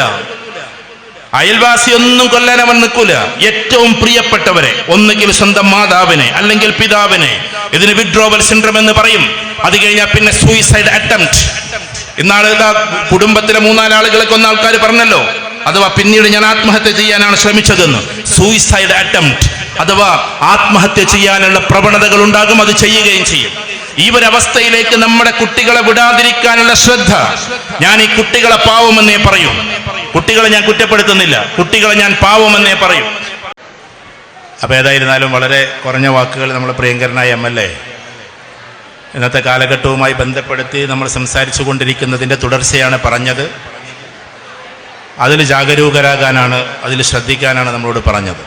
അയൽവാസി ഒന്നും കൊല്ലാൻ അവൻ നിൽക്കൂല. ഏറ്റവും പ്രിയപ്പെട്ടവരെ, ഒന്നുകിൽ സ്വന്തം മാതാവിനെ അല്ലെങ്കിൽ പിതാവിനെ. ഇതിന് വിഡ്രോവൽ സിൻഡ്രോം എന്ന് പറയും. അത് കഴിഞ്ഞാൽ പിന്നെ സൂയിസൈഡ് അറ്റംപ്റ്റ്. ഇന്നാള് കുടുംബത്തിലെ 3-4 ആളുകളെ കൊന്ന ആൾക്കാർ പറഞ്ഞല്ലോ, അഥവാ പിന്നീട് ഞാൻ ആത്മഹത്യ ചെയ്യാനാണ് ശ്രമിച്ചതെന്ന്. സൂയിസൈഡ് അറ്റംപ്റ്റ് അഥവാ ആത്മഹത്യ ചെയ്യാനുള്ള പ്രവണതകൾ ഉണ്ടാകും, അത് ചെയ്യുകയും ചെയ്യും. ഈ ഒരവസ്ഥയിലേക്ക് നമ്മുടെ കുട്ടികളെ വിടാതിരിക്കാനുള്ള ശ്രദ്ധ. ഞാൻ ഈ കുട്ടികളെ പാവമെന്നേ പറയും. കുട്ടികളെ ഞാൻ കുറ്റപ്പെടുത്തുന്നില്ല, കുട്ടികളെ ഞാൻ പാവമെന്നേ പറയും. അപ്പോൾ ഏതായിരുന്നാലും വളരെ കുറഞ്ഞ വാക്കുകൾ നമ്മുടെ പ്രിയങ്കരനായ MLA ഇന്നത്തെ കാലഘട്ടവുമായി ബന്ധപ്പെടുത്തി നമ്മൾ സംസാരിച്ചു കൊണ്ടിരിക്കുന്നതിൻ്റെ തുടർച്ചയാണ് പറഞ്ഞത്. അതിൽ ജാഗരൂകരാകാനാണ്, അതിൽ ശ്രദ്ധിക്കാനാണ് നമ്മളോട് പറഞ്ഞത്.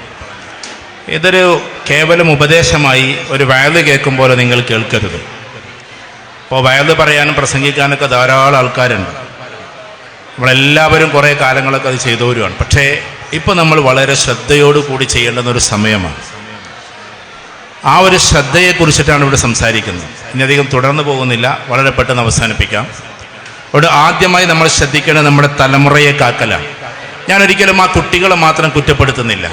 ഇതൊരു കേവലം ഉപദേശമായി ഒരു വയല് കേൾക്കും പോലെ നിങ്ങൾ കേൾക്കരുത്. ഇപ്പോൾ വയല് പറയാനും പ്രസംഗിക്കാനൊക്കെ ധാരാളം ആൾക്കാരുണ്ട്. നമ്മളെല്ലാവരും കുറേ കാലങ്ങളൊക്കെ അത് ചെയ്തവരുമാണ്. പക്ഷേ ഇപ്പോൾ നമ്മൾ വളരെ ശ്രദ്ധയോടുകൂടി ചെയ്യേണ്ടുന്നൊരു സമയമാണ്. ആ ഒരു ശ്രദ്ധയെക്കുറിച്ചിട്ടാണ് ഇവിടെ സംസാരിക്കുന്നത്. ഇനി അധികം തുടർന്നു പോകുന്നില്ല, വളരെ പെട്ടെന്ന് അവസാനിപ്പിക്കാം. ഇവിടെ ആദ്യമായി നമ്മൾ ശ്രദ്ധിക്കേണ്ടത് നമ്മുടെ തലമുറയെ കാക്കലാണ്. ഞാൻ ഒരിക്കലും ആ കുട്ടികളെ മാത്രം കുറ്റപ്പെടുത്തുന്നില്ല.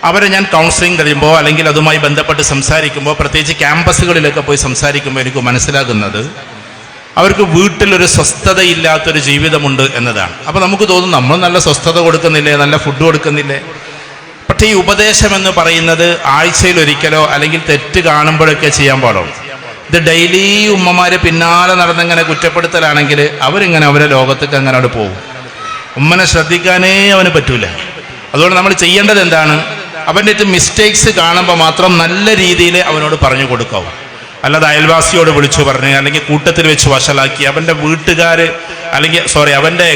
അവരെ ഞാൻ കൗൺസിലിംഗ് കഴിയുമ്പോൾ അല്ലെങ്കിൽ അതുമായി ബന്ധപ്പെട്ട് സംസാരിക്കുമ്പോൾ, പ്രത്യേകിച്ച് ക്യാമ്പസുകളിലൊക്കെ പോയി സംസാരിക്കുമ്പോൾ എനിക്ക് മനസ്സിലാകുന്നത് അവർക്ക് വീട്ടിലൊരു സ്വസ്ഥതയില്ലാത്തൊരു ജീവിതമുണ്ട് എന്നതാണ്. അപ്പോൾ നമുക്ക് തോന്നും നമ്മൾ നല്ല സ്വസ്ഥത കൊടുക്കുന്നില്ലേ, നല്ല ഫുഡ് കൊടുക്കുന്നില്ലേ. പക്ഷേ ഈ ഉപദേശം എന്ന് പറയുന്നത് ആഴ്ചയിൽ ഒരിക്കലോ അല്ലെങ്കിൽ തെറ്റ് കാണുമ്പോഴൊക്കെ ചെയ്യാൻ പാടുള്ളൂ. ഇത് ഡെയിലി ഉമ്മമാര് പിന്നാലെ നടന്നിങ്ങനെ കുറ്റപ്പെടുത്തലാണെങ്കിൽ അവരിങ്ങനെ അവരെ ലോകത്തേക്ക് അങ്ങനെ അവിടെ പോകും. ഉമ്മനെ ശ്രദ്ധിക്കാനേ അവന് പറ്റൂല. അതുകൊണ്ട് നമ്മൾ ചെയ്യേണ്ടത് എന്താണ്? അവൻ്റെ മിസ്റ്റേക്സ് കാണുമ്പോൾ മാത്രം നല്ല രീതിയിൽ അവനോട് പറഞ്ഞു കൊടുക്കാവും. അല്ലാതെ അയൽവാസിയോട് വിളിച്ചു പറഞ്ഞ് അല്ലെങ്കിൽ കൂട്ടത്തിൽ വെച്ച് വഷളാക്കി അവൻ്റെ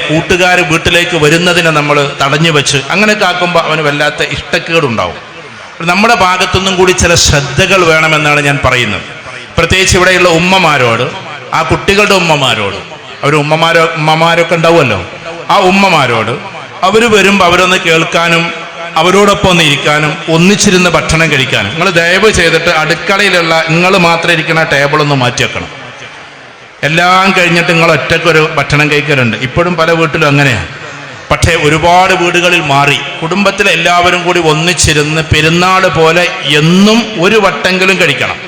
കൂട്ടുകാർ വീട്ടിലേക്ക് വരുന്നതിനെ നമ്മൾ തടഞ്ഞു വെച്ച് അങ്ങനെയൊക്കെ ആക്കുമ്പോൾ അവന് വല്ലാത്ത ഇഷ്ടക്കേടുണ്ടാവും. നമ്മുടെ ഭാഗത്തുനിന്നും കൂടി ചില ശ്രദ്ധകൾ വേണമെന്നാണ് ഞാൻ പറയുന്നത്. പ്രത്യേകിച്ച് ഇവിടെയുള്ള ഉമ്മമാരോട്, ആ കുട്ടികളുടെ ഉമ്മമാരോട്, ഉമ്മമാരൊക്കെ ഉണ്ടാവുമല്ലോ, ആ ഉമ്മമാരോട് അവർ വരുമ്പോൾ അവരൊന്ന് കേൾക്കാനും അവരോടൊപ്പം ഒന്ന് ഇരിക്കാനും ഒന്നിച്ചിരുന്ന് ഭക്ഷണം കഴിക്കാനും നിങ്ങൾ ദയവ് ചെയ്തിട്ട് അടുക്കളയിലുള്ള നിങ്ങൾ മാത്രം ഇരിക്കുന്ന ടേബിളൊന്ന് മാറ്റി വെക്കണം. എല്ലാം കഴിഞ്ഞിട്ട് നിങ്ങൾ ഒറ്റക്കൊരു ഭക്ഷണം കഴിക്കലുണ്ട്. ഇപ്പോഴും പല വീട്ടിലും അങ്ങനെയാണ്. പക്ഷേ ഒരുപാട് വീടുകളിൽ മാറി. കുടുംബത്തിലെ എല്ലാവരും കൂടി ഒന്നിച്ചിരുന്ന് പെരുന്നാൾ പോലെ എന്നും ഒരു വട്ടെങ്കിലും കഴിക്കണം.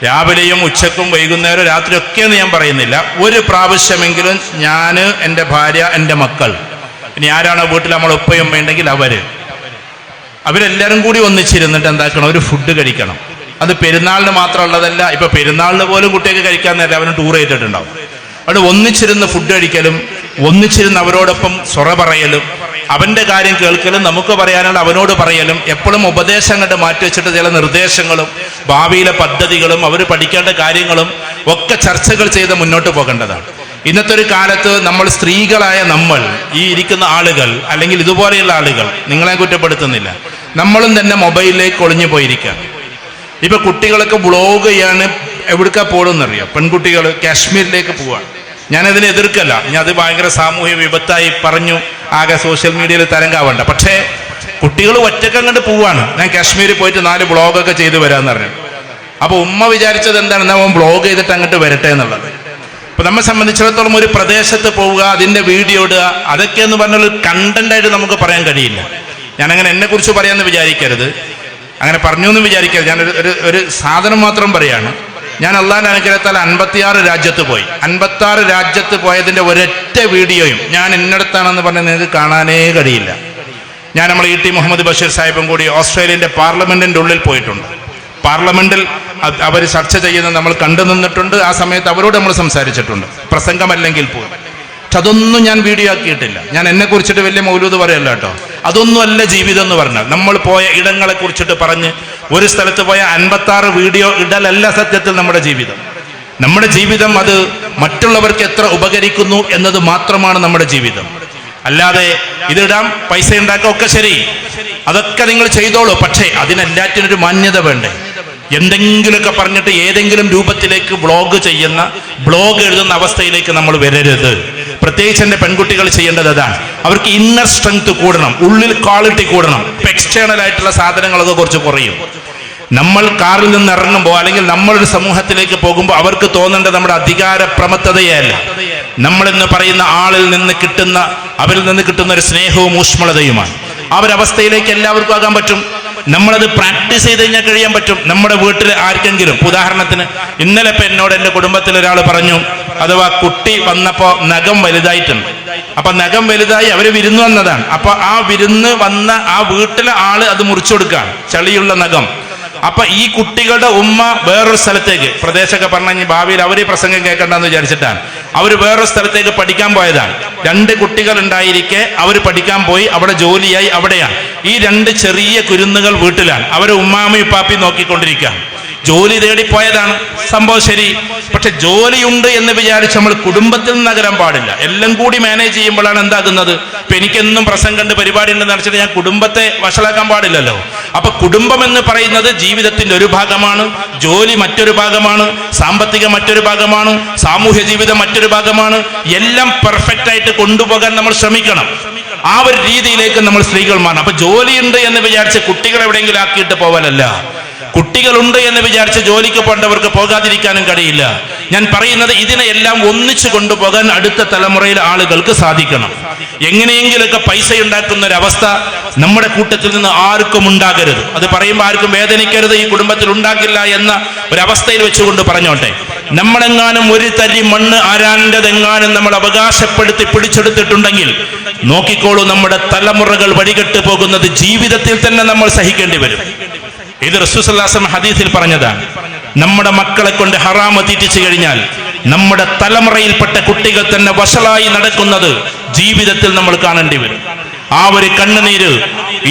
രാവിലെയും ഉച്ചക്കും വൈകുന്നേരം രാത്രിയൊക്കെ എന്ന് ഞാൻ പറയുന്നില്ല, ഒരു പ്രാവശ്യമെങ്കിലും ഞാൻ, എൻ്റെ ഭാര്യ, എൻ്റെ മക്കൾ, ഇനി ആരാണോ വീട്ടിൽ നമ്മൾ ഉപ്പയും ഉണ്ടെങ്കിൽ അവരെല്ലാവരും കൂടി ഒന്നിച്ചിരുന്നിട്ട് എന്താക്കണം, ഒരു ഫുഡ് കഴിക്കണം. അത് പെരുന്നാളിന് മാത്രമുള്ളതല്ല. ഇപ്പൊ പെരുന്നാളിന് പോലും കുട്ടികൾക്ക് കഴിക്കാമെന്നല്ല, അവന് ടൂർ ചെയ്തിട്ടുണ്ടാവും. അവിടെ ഒന്നിച്ചിരുന്ന് ഫുഡ് കഴിക്കലും ഒന്നിച്ചിരുന്ന് അവരോടൊപ്പം സൊറ പറയലും അവൻ്റെ കാര്യം കേൾക്കലും നമുക്ക് പറയാനുള്ള അവനോട് പറയലും എപ്പോഴും ഉപദേശം കണ്ട് മാറ്റി വെച്ചിട്ട് ചില നിർദ്ദേശങ്ങളും ഭാവിയിലെ പദ്ധതികളും അവർ പഠിക്കേണ്ട കാര്യങ്ങളും ഒക്കെ ചർച്ചകൾ ചെയ്ത് മുന്നോട്ട് പോകേണ്ടതാണ്. ഇന്നത്തെ ഒരു കാലത്ത് നമ്മൾ സ്ത്രീകളായ നമ്മൾ, ഈ ഇരിക്കുന്ന ആളുകൾ അല്ലെങ്കിൽ ഇതുപോലെയുള്ള ആളുകൾ, നിങ്ങളെ കുറ്റപ്പെടുത്തുന്നില്ല, നമ്മളും തന്നെ മൊബൈലിലേക്ക് ഒളിഞ്ഞു പോയിരിക്കുക. ഇപ്പൊ കുട്ടികളൊക്കെ വ്ളോഗ് ചെയ്യാണ്. എവിടേക്കാ പോകണമെന്നറിയാം? പെൺകുട്ടികൾ കാശ്മീരിലേക്ക് പോവാണ്. ഞാനതിനെ എതിർക്കല്ല. ഞാൻ അത് ഭയങ്കര സാമൂഹ്യ വിപത്തായി പറഞ്ഞു ആകെ സോഷ്യൽ മീഡിയയിൽ തരംഗാവണ്ട. പക്ഷേ കുട്ടികൾ ഒറ്റക്കം കണ്ട് പോവാണ്. ഞാൻ കാശ്മീരിൽ പോയിട്ട് 4 വ്ളോഗൊക്കെ ചെയ്ത് വരാമെന്ന് പറഞ്ഞു. അപ്പോൾ ഉമ്മ വിചാരിച്ചത് എന്താണ്? അവൻ വ്ളോഗ് ചെയ്തിട്ട് അങ്ങോട്ട് വരട്ടെ എന്നുള്ളത്. അപ്പൊ നമ്മെ സംബന്ധിച്ചിടത്തോളം ഒരു പ്രദേശത്ത് പോവുക, അതിന്റെ വീഡിയോ ഇടുക, അതൊക്കെ എന്ന് പറഞ്ഞാൽ കണ്ടന്റായിട്ട് നമുക്ക് പറയാൻ കഴിയില്ല. ഞാനങ്ങനെ എന്നെക്കുറിച്ച് പറയാമെന്ന് വിചാരിക്കരുത്, അങ്ങനെ പറഞ്ഞു എന്ന് വിചാരിക്കരുത്. ഞാൻ ഒരു സാധനം മാത്രം പറയാണ്. ഞാൻ അള്ളാന്റെ അനുഗ്രഹത്താൽ 56 രാജ്യത്ത് പോയി. 56 രാജ്യത്ത് പോയതിന്റെ ഒരൊറ്റ വീഡിയോയും ഞാൻ ഇന്നടത്താണെന്ന് പറഞ്ഞ് നിങ്ങൾക്ക് കാണാനേ കഴിയില്ല. ഞാൻ നമ്മൾ E.T. മുഹമ്മദ് ബഷീർ സാഹിബും കൂടി ഓസ്ട്രേലിയന്റെ പാർലമെന്റിന്റെ ഉള്ളിൽ പോയിട്ടുണ്ട്. പാർലമെന്റിൽ അവർ ചർച്ച ചെയ്യുന്നത് നമ്മൾ കണ്ടു നിന്നിട്ടുണ്ട്. ആ സമയത്ത് അവരോട് നമ്മൾ സംസാരിച്ചിട്ടുണ്ട്, പ്രസംഗമല്ലെങ്കിൽ പോലും. പക്ഷെ അതൊന്നും ഞാൻ വീഡിയോ ആക്കിയിട്ടില്ല. ഞാൻ എന്നെ കുറിച്ചിട്ട് വലിയ മൗലൂദ് പറയല്ല കേട്ടോ. അതൊന്നും അല്ല ജീവിതം എന്ന് പറഞ്ഞാൽ. നമ്മൾ പോയ ഇടങ്ങളെ കുറിച്ചിട്ട് പറഞ്ഞ് ഒരു സ്ഥലത്ത് പോയ 56 വീഡിയോ ഇടലല്ല സത്യത്തിൽ നമ്മുടെ ജീവിതം. നമ്മുടെ ജീവിതം അത് മറ്റുള്ളവർക്ക് എത്ര ഉപകരിക്കുന്നു എന്നത് മാത്രമാണ് നമ്മുടെ ജീവിതം. അല്ലാതെ ഇതിടാം, പൈസ ഉണ്ടാക്കാം, ഒക്കെ ശരി, അതൊക്കെ നിങ്ങൾ ചെയ്തോളൂ. പക്ഷേ അതിനെല്ലാറ്റിനൊരു മാന്യത വേണ്ടേ? എന്തെങ്കിലുമൊക്കെ പറഞ്ഞിട്ട് ഏതെങ്കിലും രൂപത്തിലേക്ക് ബ്ലോഗ് എഴുതുന്ന അവസ്ഥയിലേക്ക് നമ്മൾ വരരുത്. പ്രത്യേകിച്ച് എൻ്റെ പെൺകുട്ടികൾ ചെയ്യേണ്ടത് അതാണ്. അവർക്ക് ഇന്നർ സ്ട്രെങ്ത് കൂടണം, ഉള്ളിൽ ക്വാളിറ്റി കൂടണം. എക്സ്റ്റേണൽ ആയിട്ടുള്ള സാധനങ്ങളൊക്കെ കുറച്ച് കുറയും. നമ്മൾ കാറിൽ നിന്ന് ഇറങ്ങുമ്പോൾ അല്ലെങ്കിൽ നമ്മളൊരു സമൂഹത്തിലേക്ക് പോകുമ്പോൾ അവർക്ക് തോന്നേണ്ടത് നമ്മുടെ അധികാര പ്രമത്തതയല്ല, നമ്മളെന്ന് പറയുന്ന അവരിൽ നിന്ന് കിട്ടുന്ന ഒരു സ്നേഹവും ഊഷ്മളതയുമാണ്. ആ ഒരു അവസ്ഥയിലേക്ക് എല്ലാവർക്കും ആകാൻ പറ്റും. നമ്മളത് പ്രാക്ടീസ് ചെയ്ത് കഴിഞ്ഞാൽ കഴിയാൻ പറ്റും. നമ്മുടെ വീട്ടിൽ ആർക്കെങ്കിലും, ഉദാഹരണത്തിന് ഇന്നലെ ഇപ്പം എന്നോട് എൻ്റെ കുടുംബത്തിൽ ഒരാൾ പറഞ്ഞു, അഥവാ കുട്ടി വന്നപ്പോ നഖം വലുതായിട്ടുണ്ട്. അപ്പൊ നഖം വലുതായി അവര് വിരുന്ന് വന്നതാണ്. അപ്പൊ ആ വിരുന്ന് വന്ന ആ വീട്ടിലെ ആള് അത് മുറിച്ചു കൊടുക്കുകയാണ്, ചളിയുള്ള നഖം. അപ്പൊ ഈ കുട്ടികളുടെ ഉമ്മ വേറൊരു സ്ഥലത്തേക്ക്, പ്രദേശമൊക്കെ പറഞ്ഞു ഭാവിയിൽ അവർ പ്രസംഗം കേൾക്കണ്ടെന്ന് വിചാരിച്ചിട്ടാണ്, അവർ വേറൊരു സ്ഥലത്തേക്ക് പഠിക്കാൻ പോയതാണ്. 2 കുട്ടികൾ ഉണ്ടായിരിക്കെ അവർ പഠിക്കാൻ പോയി, അവിടെ ജോലിയായി അവിടെയാണ്. ഈ 2 ചെറിയ കുരുന്നുകൾ വീട്ടിലാണ്. അവരെ ഉമ്മാമയും ഉപ്പാപ്പയും നോക്കിക്കൊണ്ടിരിക്കുകയാണ്. ജോലി തേടി പോയതാണ്, സംഭവം ശരി. പക്ഷെ ജോലിയുണ്ട് എന്ന് വിചാരിച്ച് നമ്മൾ കുടുംബത്തിൽ നിന്ന് അകലാൻ പാടില്ല. എല്ലാം കൂടി മാനേജ് ചെയ്യുമ്പോഴാണ് എന്താകുന്നത്. ഇപ്പൊ എനിക്കെന്നും പ്രസംഗമുണ്ട്, പരിപാടി ഉണ്ടെന്ന് വെച്ചിട്ട് ഞാൻ കുടുംബത്തെ വഷളാക്കാൻ പാടില്ലല്ലോ. അപ്പൊ കുടുംബം എന്ന് പറയുന്നത് ജീവിതത്തിന്റെ ഒരു ഭാഗമാണ്, ജോലി മറ്റൊരു ഭാഗമാണ്, സാമ്പത്തികം മറ്റൊരു ഭാഗമാണ്, സാമൂഹ്യ ജീവിതം മറ്റൊരു ഭാഗമാണ്. എല്ലാം പെർഫെക്റ്റ് ആയിട്ട് കൊണ്ടുപോകാൻ നമ്മൾ ശ്രമിക്കണം. ആ ഒരു രീതിയിലേക്ക് നമ്മൾ സ്ത്രീകൾ മാറണം. അപ്പൊ ജോലിയുണ്ട് എന്ന് വിചാരിച്ച് കുട്ടികളെ എവിടെയെങ്കിലും ആക്കിയിട്ട് പോവാനല്ല. കുട്ടികളുണ്ട് എന്ന് വിചാരിച്ച് ജോലിക്ക് പോകേണ്ടവർക്ക് പോകാതിരിക്കാനും കഴിയില്ല. ഞാൻ പറയുന്നത് ഇതിനെ എല്ലാം ഒന്നിച്ചു കൊണ്ടുപോകാൻ അടുത്ത തലമുറയിലെ ആളുകൾക്ക് സാധിക്കണം. എങ്ങനെയെങ്കിലൊക്കെ പൈസ ഉണ്ടാക്കുന്ന ഒരവസ്ഥ നമ്മുടെ കൂട്ടത്തിൽ നിന്ന് ആർക്കും ഉണ്ടാകരുത്. അത് പറയുമ്പോൾ ആർക്കും വേദനിക്കരുത്, ഈ കുടുംബത്തിൽ ഉണ്ടാകില്ല എന്ന ഒരവസ്ഥയിൽ വെച്ചുകൊണ്ട് പറഞ്ഞോട്ടെ. നമ്മളെങ്ങാനും ഒരു തരി മണ്ണ് ആരാൻ്റെതെങ്ങാനും നമ്മൾ അവകാശപ്പെടുത്തി പിടിച്ചെടുത്തിട്ടുണ്ടെങ്കിൽ നോക്കിക്കോളൂ, നമ്മുടെ തലമുറകൾ വഴികെട്ട് പോകുന്നത് ജീവിതത്തിൽ തന്നെ നമ്മൾ സഹിക്കേണ്ടി വരും. ഇത് റസൂൽ സല്ലല്ലാഹു അലൈഹി വസല്ലം ഹദീസിൽ പറഞ്ഞതാണ്. നമ്മുടെ മക്കളെ കൊണ്ട് ഹറാമ് തീറ്റിച്ചു കഴിഞ്ഞാൽ നമ്മുടെ തലമുറയിൽപ്പെട്ട കുട്ടികൾ തന്നെ വഷളായി നടക്കുന്നത് ജീവിതത്തിൽ നമ്മൾ കാണേണ്ടി വരും. ആ ഒരു കണ്ണുനീര്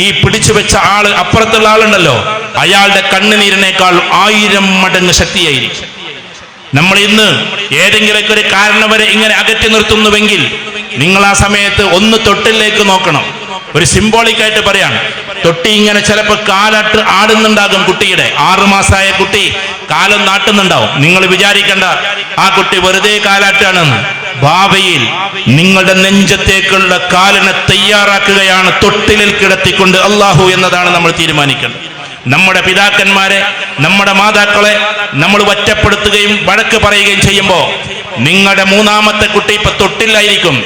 ഈ പിടിച്ചു വെച്ച ആള്, അപ്പുറത്തുള്ള ആളുണ്ടല്ലോ, അയാളുടെ കണ്ണുനീരിനേക്കാൾ 1000 മടങ്ങ് ശക്തിയായിരിക്കും. നമ്മൾ ഇന്ന് ഏതെങ്കിലുമൊക്കെ ഒരു കാരണം വരെ ഇങ്ങനെ അകറ്റി നിർത്തുന്നുവെങ്കിൽ നിങ്ങൾ ആ സമയത്ത് ഒന്ന് തൊട്ടിലേക്ക് നോക്കണം. ഒരു സിംബോളിക്കായിട്ട് പറയാണ്, തൊട്ടി ഇങ്ങനെ ചിലപ്പോൾ കാലാട്ട് ആടുന്നുണ്ടാകും. കുട്ടിയുടെ 6 മാസമായ കുട്ടി കാലം നാട്ടുന്നുണ്ടാവും. നിങ്ങൾ വിചാരിക്കേണ്ട ആ കുട്ടി വെറുതെ കാലാട്ടാണെന്ന്. ഭാവിയിൽ നിങ്ങളുടെ നെഞ്ചത്തേക്കുള്ള കാലിനെ തയ്യാറാക്കുകയാണ് തൊട്ടിലിൽ കിടത്തിക്കൊണ്ട് അള്ളാഹു എന്നതാണ് നമ്മൾ തീരുമാനിക്കേണ്ടത്. നമ്മുടെ പിതാക്കന്മാരെ, നമ്മുടെ മാതാക്കളെ നമ്മൾ ഒറ്റപ്പെടുത്തുകയും വഴക്ക് പറയുകയും ചെയ്യുമ്പോൾ നിങ്ങളുടെ 3ാമത്തെ കുട്ടി ഇപ്പൊ തൊട്ടിലായിരിക്കും.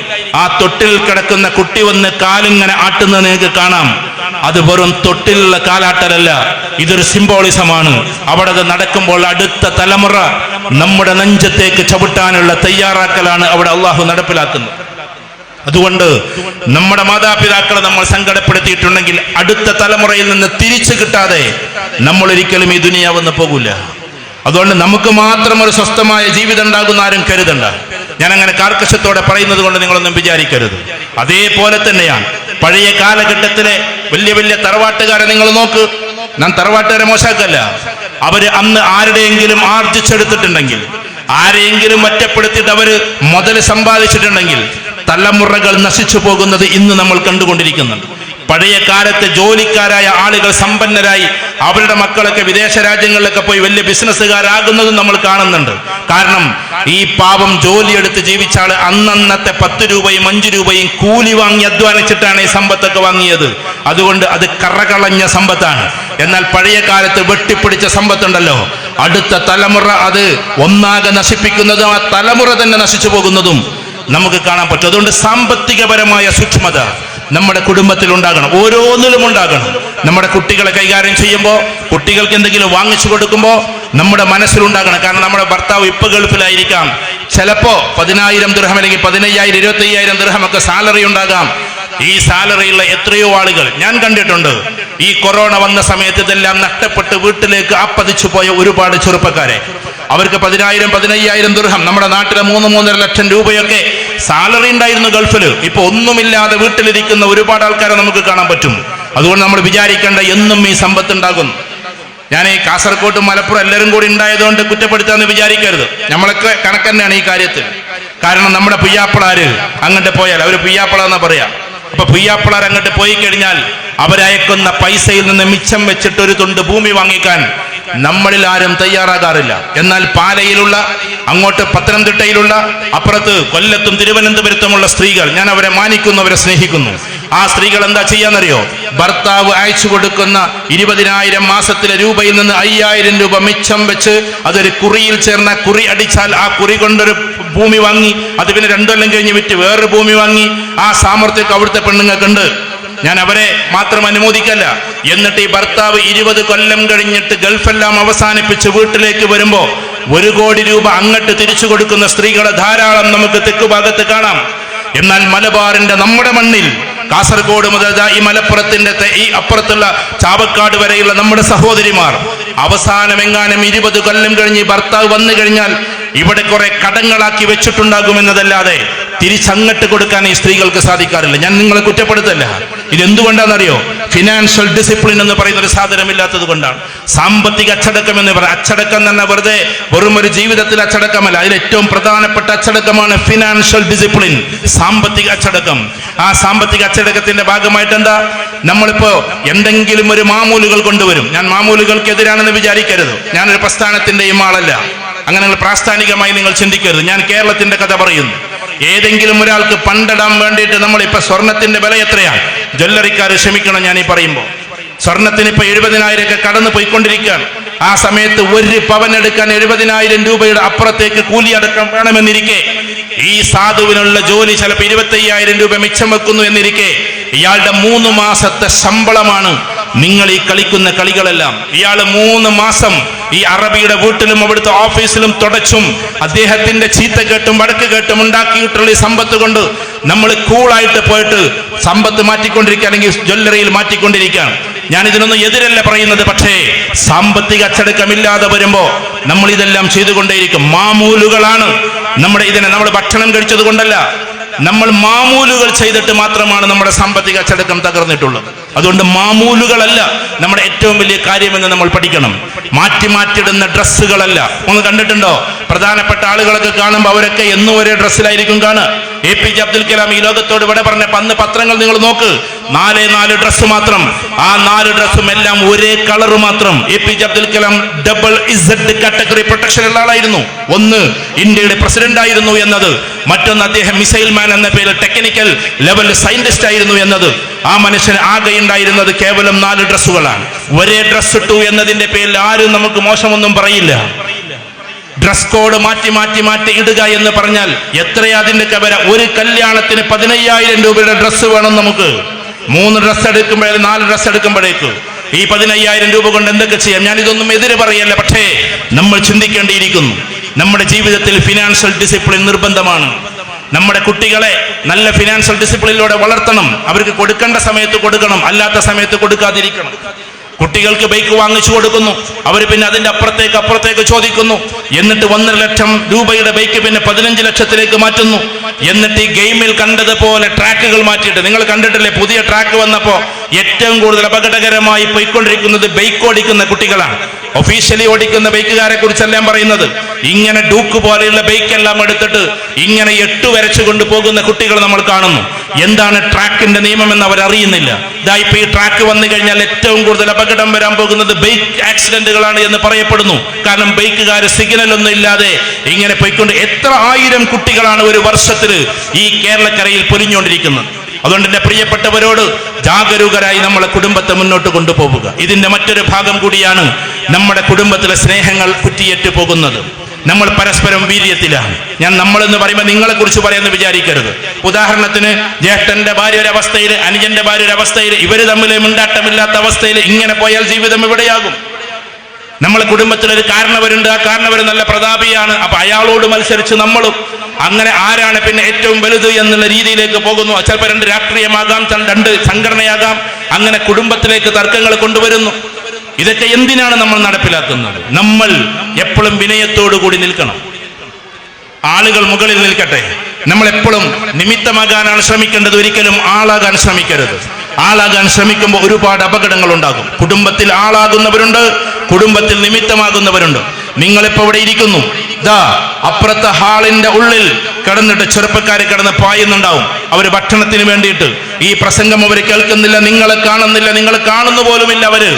ആ തൊട്ടിൽ കിടക്കുന്ന കുട്ടി വന്ന് കാലിങ്ങനെ ആട്ടുന്നത് നിങ്ങൾക്ക് കാണാം. അത് വെറും തൊട്ടിലുള്ള കാലാട്ടലല്ല, ഇതൊരു സിംബോളിസമാണ്. അവിടെ അത് നടക്കുമ്പോൾ അടുത്ത തലമുറ നമ്മുടെ നെഞ്ചത്തേക്ക് ചവിട്ടാനുള്ള തയ്യാറാക്കലാണ് അവിടെ അള്ളാഹു നടപ്പിലാക്കുന്നത്. അതുകൊണ്ട് നമ്മുടെ മാതാപിതാക്കളെ നമ്മൾ സങ്കടപ്പെടുത്തിയിട്ടുണ്ടെങ്കിൽ അടുത്ത തലമുറയിൽ നിന്ന് തിരിച്ചു കിട്ടാതെ നമ്മൾ ഒരിക്കലും ഈ ദുനിയാവെന്ന് പോകില്ല. അതുകൊണ്ട് നമുക്ക് മാത്രം ഒരു സ്വസ്ഥമായ ജീവിതം ഉണ്ടാകുന്ന ആരും കരുതണ്ട. ഞാൻ അങ്ങനെ കാർക്കശത്തോടെ പറയുന്നത് കൊണ്ട് നിങ്ങളൊന്നും വിചാരിക്കരുത്. അതേപോലെ തന്നെയാണ് പഴയ കാലഘട്ടത്തിലെ വലിയ വലിയ തറവാട്ടുകാരെ നിങ്ങൾ നോക്ക്. ഞാൻ തറവാട്ടുകാരെ മോശാക്കല്ല. അവര് അന്ന് ആരുടെയെങ്കിലും ആർജിച്ചെടുത്തിട്ടുണ്ടെങ്കിൽ, ആരെയെങ്കിലും ഒറ്റപ്പെടുത്തിയിട്ട് അവര് മുതൽ സമ്പാദിച്ചിട്ടുണ്ടെങ്കിൽ തലമുറകൾ നശിച്ചു പോകുന്നത് ഇന്ന് നമ്മൾ കണ്ടുകൊണ്ടിരിക്കുന്നുണ്ട്. പഴയ കാലത്തെ ജോലിക്കാരായ ആളുകൾ സമ്പന്നരായി അവരുടെ മക്കളൊക്കെ വിദേശ രാജ്യങ്ങളിലൊക്കെ പോയി വലിയ ബിസിനസ്സുകാരാകുന്നതും നമ്മൾ കാണുന്നുണ്ട്. കാരണം ഈ പാവം ജോലിയെടുത്ത് ജീവിച്ച ആള് അന്നന്നത്തെ 10 രൂപയും 5 രൂപയും കൂലി വാങ്ങി അധ്വാനിച്ചിട്ടാണ് ഈ സമ്പത്തൊക്കെ വാങ്ങിയത്. അതുകൊണ്ട് അത് കറകളഞ്ഞ സമ്പത്താണ്. എന്നാൽ പഴയ കാലത്ത് വെട്ടിപ്പിടിച്ച സമ്പത്തുണ്ടല്ലോ, അടുത്ത തലമുറ അത് ഒന്നാകെ നശിപ്പിക്കുന്നതും ആ തലമുറ തന്നെ നശിച്ചു പോകുന്നതും നമുക്ക് കാണാൻ പറ്റും. അതുകൊണ്ട് സാമ്പത്തികപരമായ സൂക്ഷ്മത നമ്മുടെ കുടുംബത്തിൽ ഉണ്ടാകണം, ഓരോന്നിലും ഉണ്ടാകണം. നമ്മുടെ കുട്ടികളെ കൈകാര്യം ചെയ്യുമ്പോൾ, കുട്ടികൾക്ക് എന്തെങ്കിലും വാങ്ങിച്ചു കൊടുക്കുമ്പോൾ നമ്മുടെ മനസ്സിലുണ്ടാകണം. കാരണം നമ്മുടെ ഭർത്താവ് ഇപ്പൊ ഗൾഫിലായിരിക്കാം, ചിലപ്പോ 10,000 ദിർഹം അല്ലെങ്കിൽ 15,000 25,000 ദിർഹമൊക്കെ സാലറി ഉണ്ടാകാം. ഈ സാലറിയുള്ള എത്രയോ ആളുകൾ ഞാൻ കണ്ടിട്ടുണ്ട്. ഈ കൊറോണ വന്ന സമയത്ത് ഇതെല്ലാം നഷ്ടപ്പെട്ട് വീട്ടിലേക്ക് ആപ്പതിച്ചു പോയ ഒരുപാട് ചെറുപ്പക്കാരെ. അവർക്ക് 10,000 15,000 ദിർഹം, നമ്മുടെ നാട്ടിലെ 3-3.5 ലക്ഷം രൂപയൊക്കെ സാലറി ഉണ്ടായിരുന്നു ഗൾഫിൽ. ഇപ്പൊ ഒന്നുമില്ലാതെ വീട്ടിലിരിക്കുന്ന ഒരുപാട് ആൾക്കാരെ നമുക്ക് കാണാൻ പറ്റും. അതുകൊണ്ട് നമ്മൾ വിചാരിക്കേണ്ട എന്നും ഈ സമ്പത്ത് ഉണ്ടാകും. ഞാൻ ഈ കാസർഗോഡ് മലപ്പുറം എല്ലാവരും കൂടി ഉണ്ടായതുകൊണ്ട് കുറ്റപ്പെടുത്താന്ന് വിചാരിക്കരുത്. നമ്മളൊക്കെ കണക്ക് തന്നെയാണ് ഈ കാര്യത്തിൽ. കാരണം നമ്മുടെ പുയ്യാപ്പിളാര് അങ്ങോട്ട് പോയാൽ അവർ പുയ്യാപ്പിള എന്നാ പറയാ. അപ്പൊ പുയ്യാപ്പിളാർ അങ്ങോട്ട് പോയി കഴിഞ്ഞാൽ അവരയക്കുന്ന പൈസയിൽ നിന്ന് മിച്ചം വെച്ചിട്ട് ഒരു തുണ്ട് ഭൂമി വാങ്ങിക്കാൻ നമ്മളിൽ ആരും തയ്യാറാകാറില്ല. എന്നാൽ പാലയിലുള്ള, അങ്ങോട്ട് പത്തനംതിട്ടയിലുള്ള, അപ്പുറത്ത് കൊല്ലത്തും തിരുവനന്തപുരത്തുമുള്ള സ്ത്രീകൾ, ഞാൻ അവരെ മാനിക്കുന്നു, അവരെ സ്നേഹിക്കുന്നു. ആ സ്ത്രീകൾ എന്താ ചെയ്യാന്നറിയോ? ഭർത്താവ് അയച്ചു കൊടുക്കുന്ന 20,000 മാസത്തിലെ രൂപയിൽ നിന്ന് 5,000 രൂപ മിച്ചം വെച്ച് അതൊരു കുറിയിൽ ചേർന്ന കുറി അടിച്ചാൽ ആ കുറി കൊണ്ടൊരു ഭൂമി വാങ്ങി, അത് പിന്നെ 2 കൊല്ലം കഴിഞ്ഞ് വിറ്റ് വേറൊരു ഭൂമി വാങ്ങി. ആ സാമർത്ഥ്യം അവിടുത്തെ പെണ്ണുങ്ങൾക്കുണ്ട്. ഞാൻ അവരെ മാത്രം അനുമോദിക്കല്ല. എന്നിട്ട് ഈ ഭർത്താവ് 20 കൊല്ലം കഴിഞ്ഞിട്ട് ഗൾഫെല്ലാം അവസാനിപ്പിച്ച് വീട്ടിലേക്ക് വരുമ്പോ 1 കോടി രൂപ അങ്ങോട്ട് തിരിച്ചു കൊടുക്കുന്ന സ്ത്രീകളെ ധാരാളം നമുക്ക് തെക്കുഭാഗത്ത് കാണാം. എന്നാൽ മലബാറിന്റെ നമ്മുടെ മണ്ണിൽ, കാസർഗോഡ് മുതൽ ഈ മലപ്പുറത്തിന്റെ ഈ അപ്പുറത്തുള്ള ചാവക്കാട് വരെയുള്ള നമ്മുടെ സഹോദരിമാർ അവസാനം എങ്ങാനും 20 കൊല്ലം കഴിഞ്ഞ് ഭർത്താവ് വന്നു കഴിഞ്ഞാൽ ഇവിടെ കുറെ കടങ്ങളാക്കി വെച്ചിട്ടുണ്ടാകുമെന്നതല്ലാതെ തിരിച്ചങ്ങട്ട് കൊടുക്കാൻ ഈ സ്ത്രീകൾക്ക് സാധിക്കാറില്ല. ഞാൻ നിങ്ങളെ കുറ്റപ്പെടുത്തല്ല. ഇതെന്തുകൊണ്ടാണെന്നറിയോ? ഫിനാൻഷ്യൽ ഡിസിപ്ലിൻ എന്ന് പറയുന്ന ഒരു സാധനമില്ലാത്തത് കൊണ്ടാണ്. സാമ്പത്തിക അച്ചടക്കം എന്ന് പറയുന്നത്, അച്ചടക്കം തന്നെ വെറും ഒരു ജീവിതത്തിൽ അച്ചടക്കമല്ല, അതിൽ ഏറ്റവും പ്രധാനപ്പെട്ട അച്ചടക്കമാണ് ഫിനാൻഷ്യൽ ഡിസിപ്ലിൻ, സാമ്പത്തിക അച്ചടക്കം. ആ സാമ്പത്തിക അച്ചടക്കത്തിന്റെ ഭാഗമായിട്ട് എന്താ, നമ്മളിപ്പോ എന്തെങ്കിലും ഒരു മാമൂലുകൾ കൊണ്ടുവരും. ഞാൻ മാമൂലുകൾക്കെതിരാണെന്ന് വിചാരിക്കരുത്. ഞാനൊരു പ്രസ്ഥാനത്തിന്റെയും ആളല്ല. അങ്ങനെ നിങ്ങൾ പ്രാസ്ഥാനികമായി നിങ്ങൾ ചിന്തിക്കരുത്. ഞാൻ കേരളത്തിന്റെ കഥ പറയുന്നു. ഏതെങ്കിലും ഒരാൾക്ക് പണ്ടിടാൻ വേണ്ടിയിട്ട് നമ്മളിപ്പോ സ്വർണത്തിന്റെ വില എത്രയാണ്? ജ്വല്ലറിക്കാർ ക്ഷമിക്കണം ഞാൻ ഈ പറയുമ്പോൾ. സ്വർണത്തിന് ഇപ്പൊ 70,000 കടന്നു പോയിക്കൊണ്ടിരിക്കുകയാണ്. ആ സമയത്ത് 1 പവൻ എടുക്കാൻ 70,000 രൂപയുടെ അപ്പുറത്തേക്ക് കൂലി അടക്കം വേണമെന്നിരിക്കെ, ഈ സാധുവിനുള്ള ജോലി ചിലപ്പോൾ 25,000 രൂപ മിച്ചം വെക്കുന്നു എന്നിരിക്കെ, ഇയാളുടെ 3 മാസത്തെ ശമ്പളമാണ് നിങ്ങൾ ഈ കളിക്കുന്ന കളികളെല്ലാം. ഇയാൾ 3 മാസം ഈ അറബിയുടെ വീട്ടിലും അവിടുത്തെ ഓഫീസിലും തുടച്ചും അദ്ദേഹത്തിന്റെ ചീത്ത കേട്ടും വടക്ക് കേട്ടും ഉണ്ടാക്കിയിട്ടുള്ള ഈ സമ്പത്ത് കൊണ്ട് നമ്മൾ കൂളായിട്ട് പോയിട്ട് സമ്പത്ത് മാറ്റിക്കൊണ്ടിരിക്കുക, അല്ലെങ്കിൽ ജ്വല്ലറിയിൽ മാറ്റിക്കൊണ്ടിരിക്കുകയാണ്. ഞാൻ ഇതിനൊന്നും എതിരല്ല പറയുന്നത്. പക്ഷേ സാമ്പത്തിക അച്ചടക്കമില്ലാതെ വരുമ്പോ നമ്മൾ ഇതെല്ലാം ചെയ്തുകൊണ്ടേയിരിക്കും. മാമൂലുകളാണ് നമ്മൾ ഭക്ഷണം കഴിച്ചത് കൊണ്ടല്ല, നമ്മൾ മാമൂലുകൾ ചെയ്തിട്ട് മാത്രമാണ് നമ്മുടെ സാമ്പത്തിക അച്ചടക്കം തകർന്നിട്ടുള്ളത്. അതുകൊണ്ട് മാമൂലുകളല്ല നമ്മുടെ ഏറ്റവും വലിയ കാര്യമെന്ന് നമ്മൾ പഠിക്കണം. മാറ്റിയിടുന്ന ഡ്രസ്സുകളല്ല. ഒന്ന് കണ്ടിട്ടുണ്ടോ? പ്രധാനപ്പെട്ട ആളുകളൊക്കെ കാണുമ്പോൾ അവരൊക്കെ എന്നും ഒരേ ഡ്രസ്സിലായിരിക്കും കാണുക. APJ അബ്ദുൽ കലാം ഈ ലോകത്തോട് ഇവിടെ പറഞ്ഞ അന്ന് പത്രങ്ങൾ നിങ്ങൾ നോക്ക്, 4 ഡ്രസ്സ് മാത്രം. ആ 4 ഡ്രസ്സും എല്ലാം ഒരേ കളർ മാത്രം. APJ Abdul Kalam ZZZ category protection ഉള്ള ആളായിരുന്നു. ഒന്ന്, ഇന്ത്യയുടെ പ്രസിഡന്റ് ആയിരുന്നു എന്നത്. മറ്റൊന്ന്, അദ്ദേഹം മിസൈൽ മാൻ എന്ന പേരിൽ ടെക്നിക്കൽ ലെവൽ സയന്റിസ്റ്റ് ആയിരുന്നു എന്നത്. ആ മനുഷ്യന് ആകെ ഉണ്ടായിരുന്നത് കേവലം 4 ഡ്രസ്സുകളാണ്. ഒരേ ഡ്രസ് ഇട്ടു എന്നതിന്റെ പേരിൽ ആരും നമുക്ക് മോശമൊന്നും പറയില്ല. ഡ്രസ് കോഡ് മാറ്റി ഇടുക എന്ന് പറഞ്ഞാൽ എത്രയാ അതിന്റെ കവര? ഒരു കല്യാണത്തിന് 15,000 രൂപയുടെ ഡ്രസ്സ് വേണം നമുക്ക്. 3 ഡ്രസ് എടുക്കുമ്പോഴേ 4 ഡ്രസ് എടുക്കുമ്പോഴേക്ക് ഈ 15,000 രൂപ കൊണ്ട് എന്തൊക്കെ ചെയ്യാം? ഞാൻ ഇതൊന്നും എതിര് പറയല്ല. പക്ഷേ നമ്മൾ ചിന്തിക്കേണ്ടിയിരിക്കുന്നു. നമ്മുടെ ജീവിതത്തിൽ ഫിനാൻഷ്യൽ ഡിസിപ്ലിൻ നിർബന്ധമാണ്. നമ്മുടെ കുട്ടികളെ നല്ല ഫിനാൻഷ്യൽ ഡിസിപ്ലിനിലൂടെ വളർത്തണം. അവർക്ക് കൊടുക്കേണ്ട സമയത്ത് കൊടുക്കണം, അല്ലാത്ത സമയത്ത് കൊടുക്കാതിരിക്കണം. കുട്ടികൾക്ക് ബൈക്ക് വാങ്ങിച്ചു കൊടുക്കുന്നു, അവർ പിന്നെ അതിന്റെ അപ്പുറത്തേക്ക് ചോദിക്കുന്നു. എന്നിട്ട് 1.5 ലക്ഷം രൂപയുടെ ബൈക്ക് പിന്നെ 15 ലക്ഷത്തിലേക്ക് മാറ്റുന്നു. എന്നിട്ട് ഈ ഗെയിമിൽ കണ്ടതുപോലെ ട്രാക്കുകൾ മാറ്റിയിട്ട്, നിങ്ങൾ കണ്ടിട്ടില്ലേ പുതിയ ട്രാക്ക് വന്നപ്പോ ഏറ്റവും കൂടുതൽ അപകടകരമായി പോയിക്കൊണ്ടിരിക്കുന്നത് ബൈക്ക് ഓടിക്കുന്ന കുട്ടികളാണ്. ഒഫീഷ്യലി ഓടിക്കുന്ന ബൈക്കുകാരെ കുറിച്ചെല്ലാം പറയുന്നത്. ഇങ്ങനെ ഡൂക്ക് പോലെയുള്ള ബൈക്കെല്ലാം എടുത്തിട്ട് ഇങ്ങനെ 8 വരച്ചു കൊണ്ടുപോകുന്ന കുട്ടികൾ നമ്മൾ കാണുന്നു. എന്താണ് ട്രാക്കിന്റെ നിയമമെന്ന് അവരറിയുന്നില്ല. ഇതാ ഇപ്പൊ ഈ ട്രാക്ക് വന്നു കഴിഞ്ഞാൽ ഏറ്റവും കൂടുതൽ അപകടം വരാൻ പോകുന്നത് ബൈക്ക് ആക്സിഡന്റുകളാണ് എന്ന് പറയപ്പെടുന്നു. കാരണം ബൈക്കുകാർ സിഗ്നൽ ഒന്നും ഇല്ലാതെ ഇങ്ങനെ പോയിക്കൊണ്ട് എത്ര 1000 കുട്ടികളാണ് ഒരു വർഷത്തിൽ ഈ കേരളക്കരയിൽ പൊലിഞ്ഞുകൊണ്ടിരിക്കുന്നത്. അതുകൊണ്ട് എന്റെ പ്രിയപ്പെട്ടവരോട് ജാഗരൂകരായി നമ്മളെ കുടുംബത്തെ മുന്നോട്ട് കൊണ്ടുപോവുക. ഇതിന്റെ മറ്റൊരു ഭാഗം കൂടിയാണ് നമ്മുടെ കുടുംബത്തിലെ സ്നേഹങ്ങൾ കുറ്റിയേറ്റ് പോകുന്നത്. നമ്മൾ പരസ്പരം വീര്യത്തിലാണ്. ഞാൻ നമ്മളെന്ന് പറയുമ്പോൾ നിങ്ങളെ കുറിച്ച് പറയാമെന്ന് വിചാരിക്കരുത്. ഉദാഹരണത്തിന് ജ്യേഷ്ഠന്റെ ഭാര്യ ഒരു അവസ്ഥയിൽ, അനുജന്റെ ഭാര്യ ഒരു അവസ്ഥയിൽ, ഇവര് തമ്മിൽ മിണ്ടാട്ടമില്ലാത്ത അവസ്ഥയിൽ ഇങ്ങനെ പോയാൽ ജീവിതം എവിടെയാകും? നമ്മളെ കുടുംബത്തിലൊരു കാരണവരുണ്ട്, ആ കാരണവർ നല്ല പ്രതാപിയാണ്, അപ്പൊ അയാളോട് മത്സരിച്ച് നമ്മളും അങ്ങനെ ആരാണ് പിന്നെ ഏറ്റവും വലുത് എന്നുള്ള രീതിയിലേക്ക് പോകുന്നു. ചിലപ്പോൾ 2 രാഷ്ട്രീയമാകാം, 2 സംഘടനയാകാം, അങ്ങനെ കുടുംബത്തിലേക്ക് തർക്കങ്ങൾ കൊണ്ടുവരുന്നു. ഇതൊക്കെ എന്തിനാണ് നമ്മൾ നടപ്പിലാക്കുന്നത്? നമ്മൾ എപ്പോഴും വിനയത്തോടു കൂടി നിൽക്കണം. ആളുകൾ മുകളിൽ നിൽക്കട്ടെ, നമ്മൾ എപ്പോഴും നിമിത്തമാകാനാണ് ശ്രമിക്കേണ്ടത്, ഒരിക്കലും ആളാകാൻ ശ്രമിക്കരുത്. ആളാകാൻ ശ്രമിക്കുമ്പോൾ ഒരുപാട് അപകടങ്ങൾ ഉണ്ടാകും. കുടുംബത്തിൽ ആളാകുന്നവരുണ്ട്, കുടുംബത്തിൽ നിമിത്തമാകുന്നവരുണ്ട്. നിങ്ങളിപ്പോ ഇവിടെ ഇരിക്കുന്നു, ദാ അപ്പുറത്തെ ഹാളിന്റെ ഉള്ളിൽ കിടന്നിട്ട് ചെറുപ്പക്കാരെ കിടന്ന് പായുന്നുണ്ടാവും. അവര് ഭക്ഷണത്തിന് വേണ്ടിയിട്ട് ഈ പ്രസംഗം അവർ കേൾക്കുന്നില്ല, നിങ്ങളെ കാണുന്നില്ല, നിങ്ങൾ കാണുന്നു പോലുമില്ല അവര്.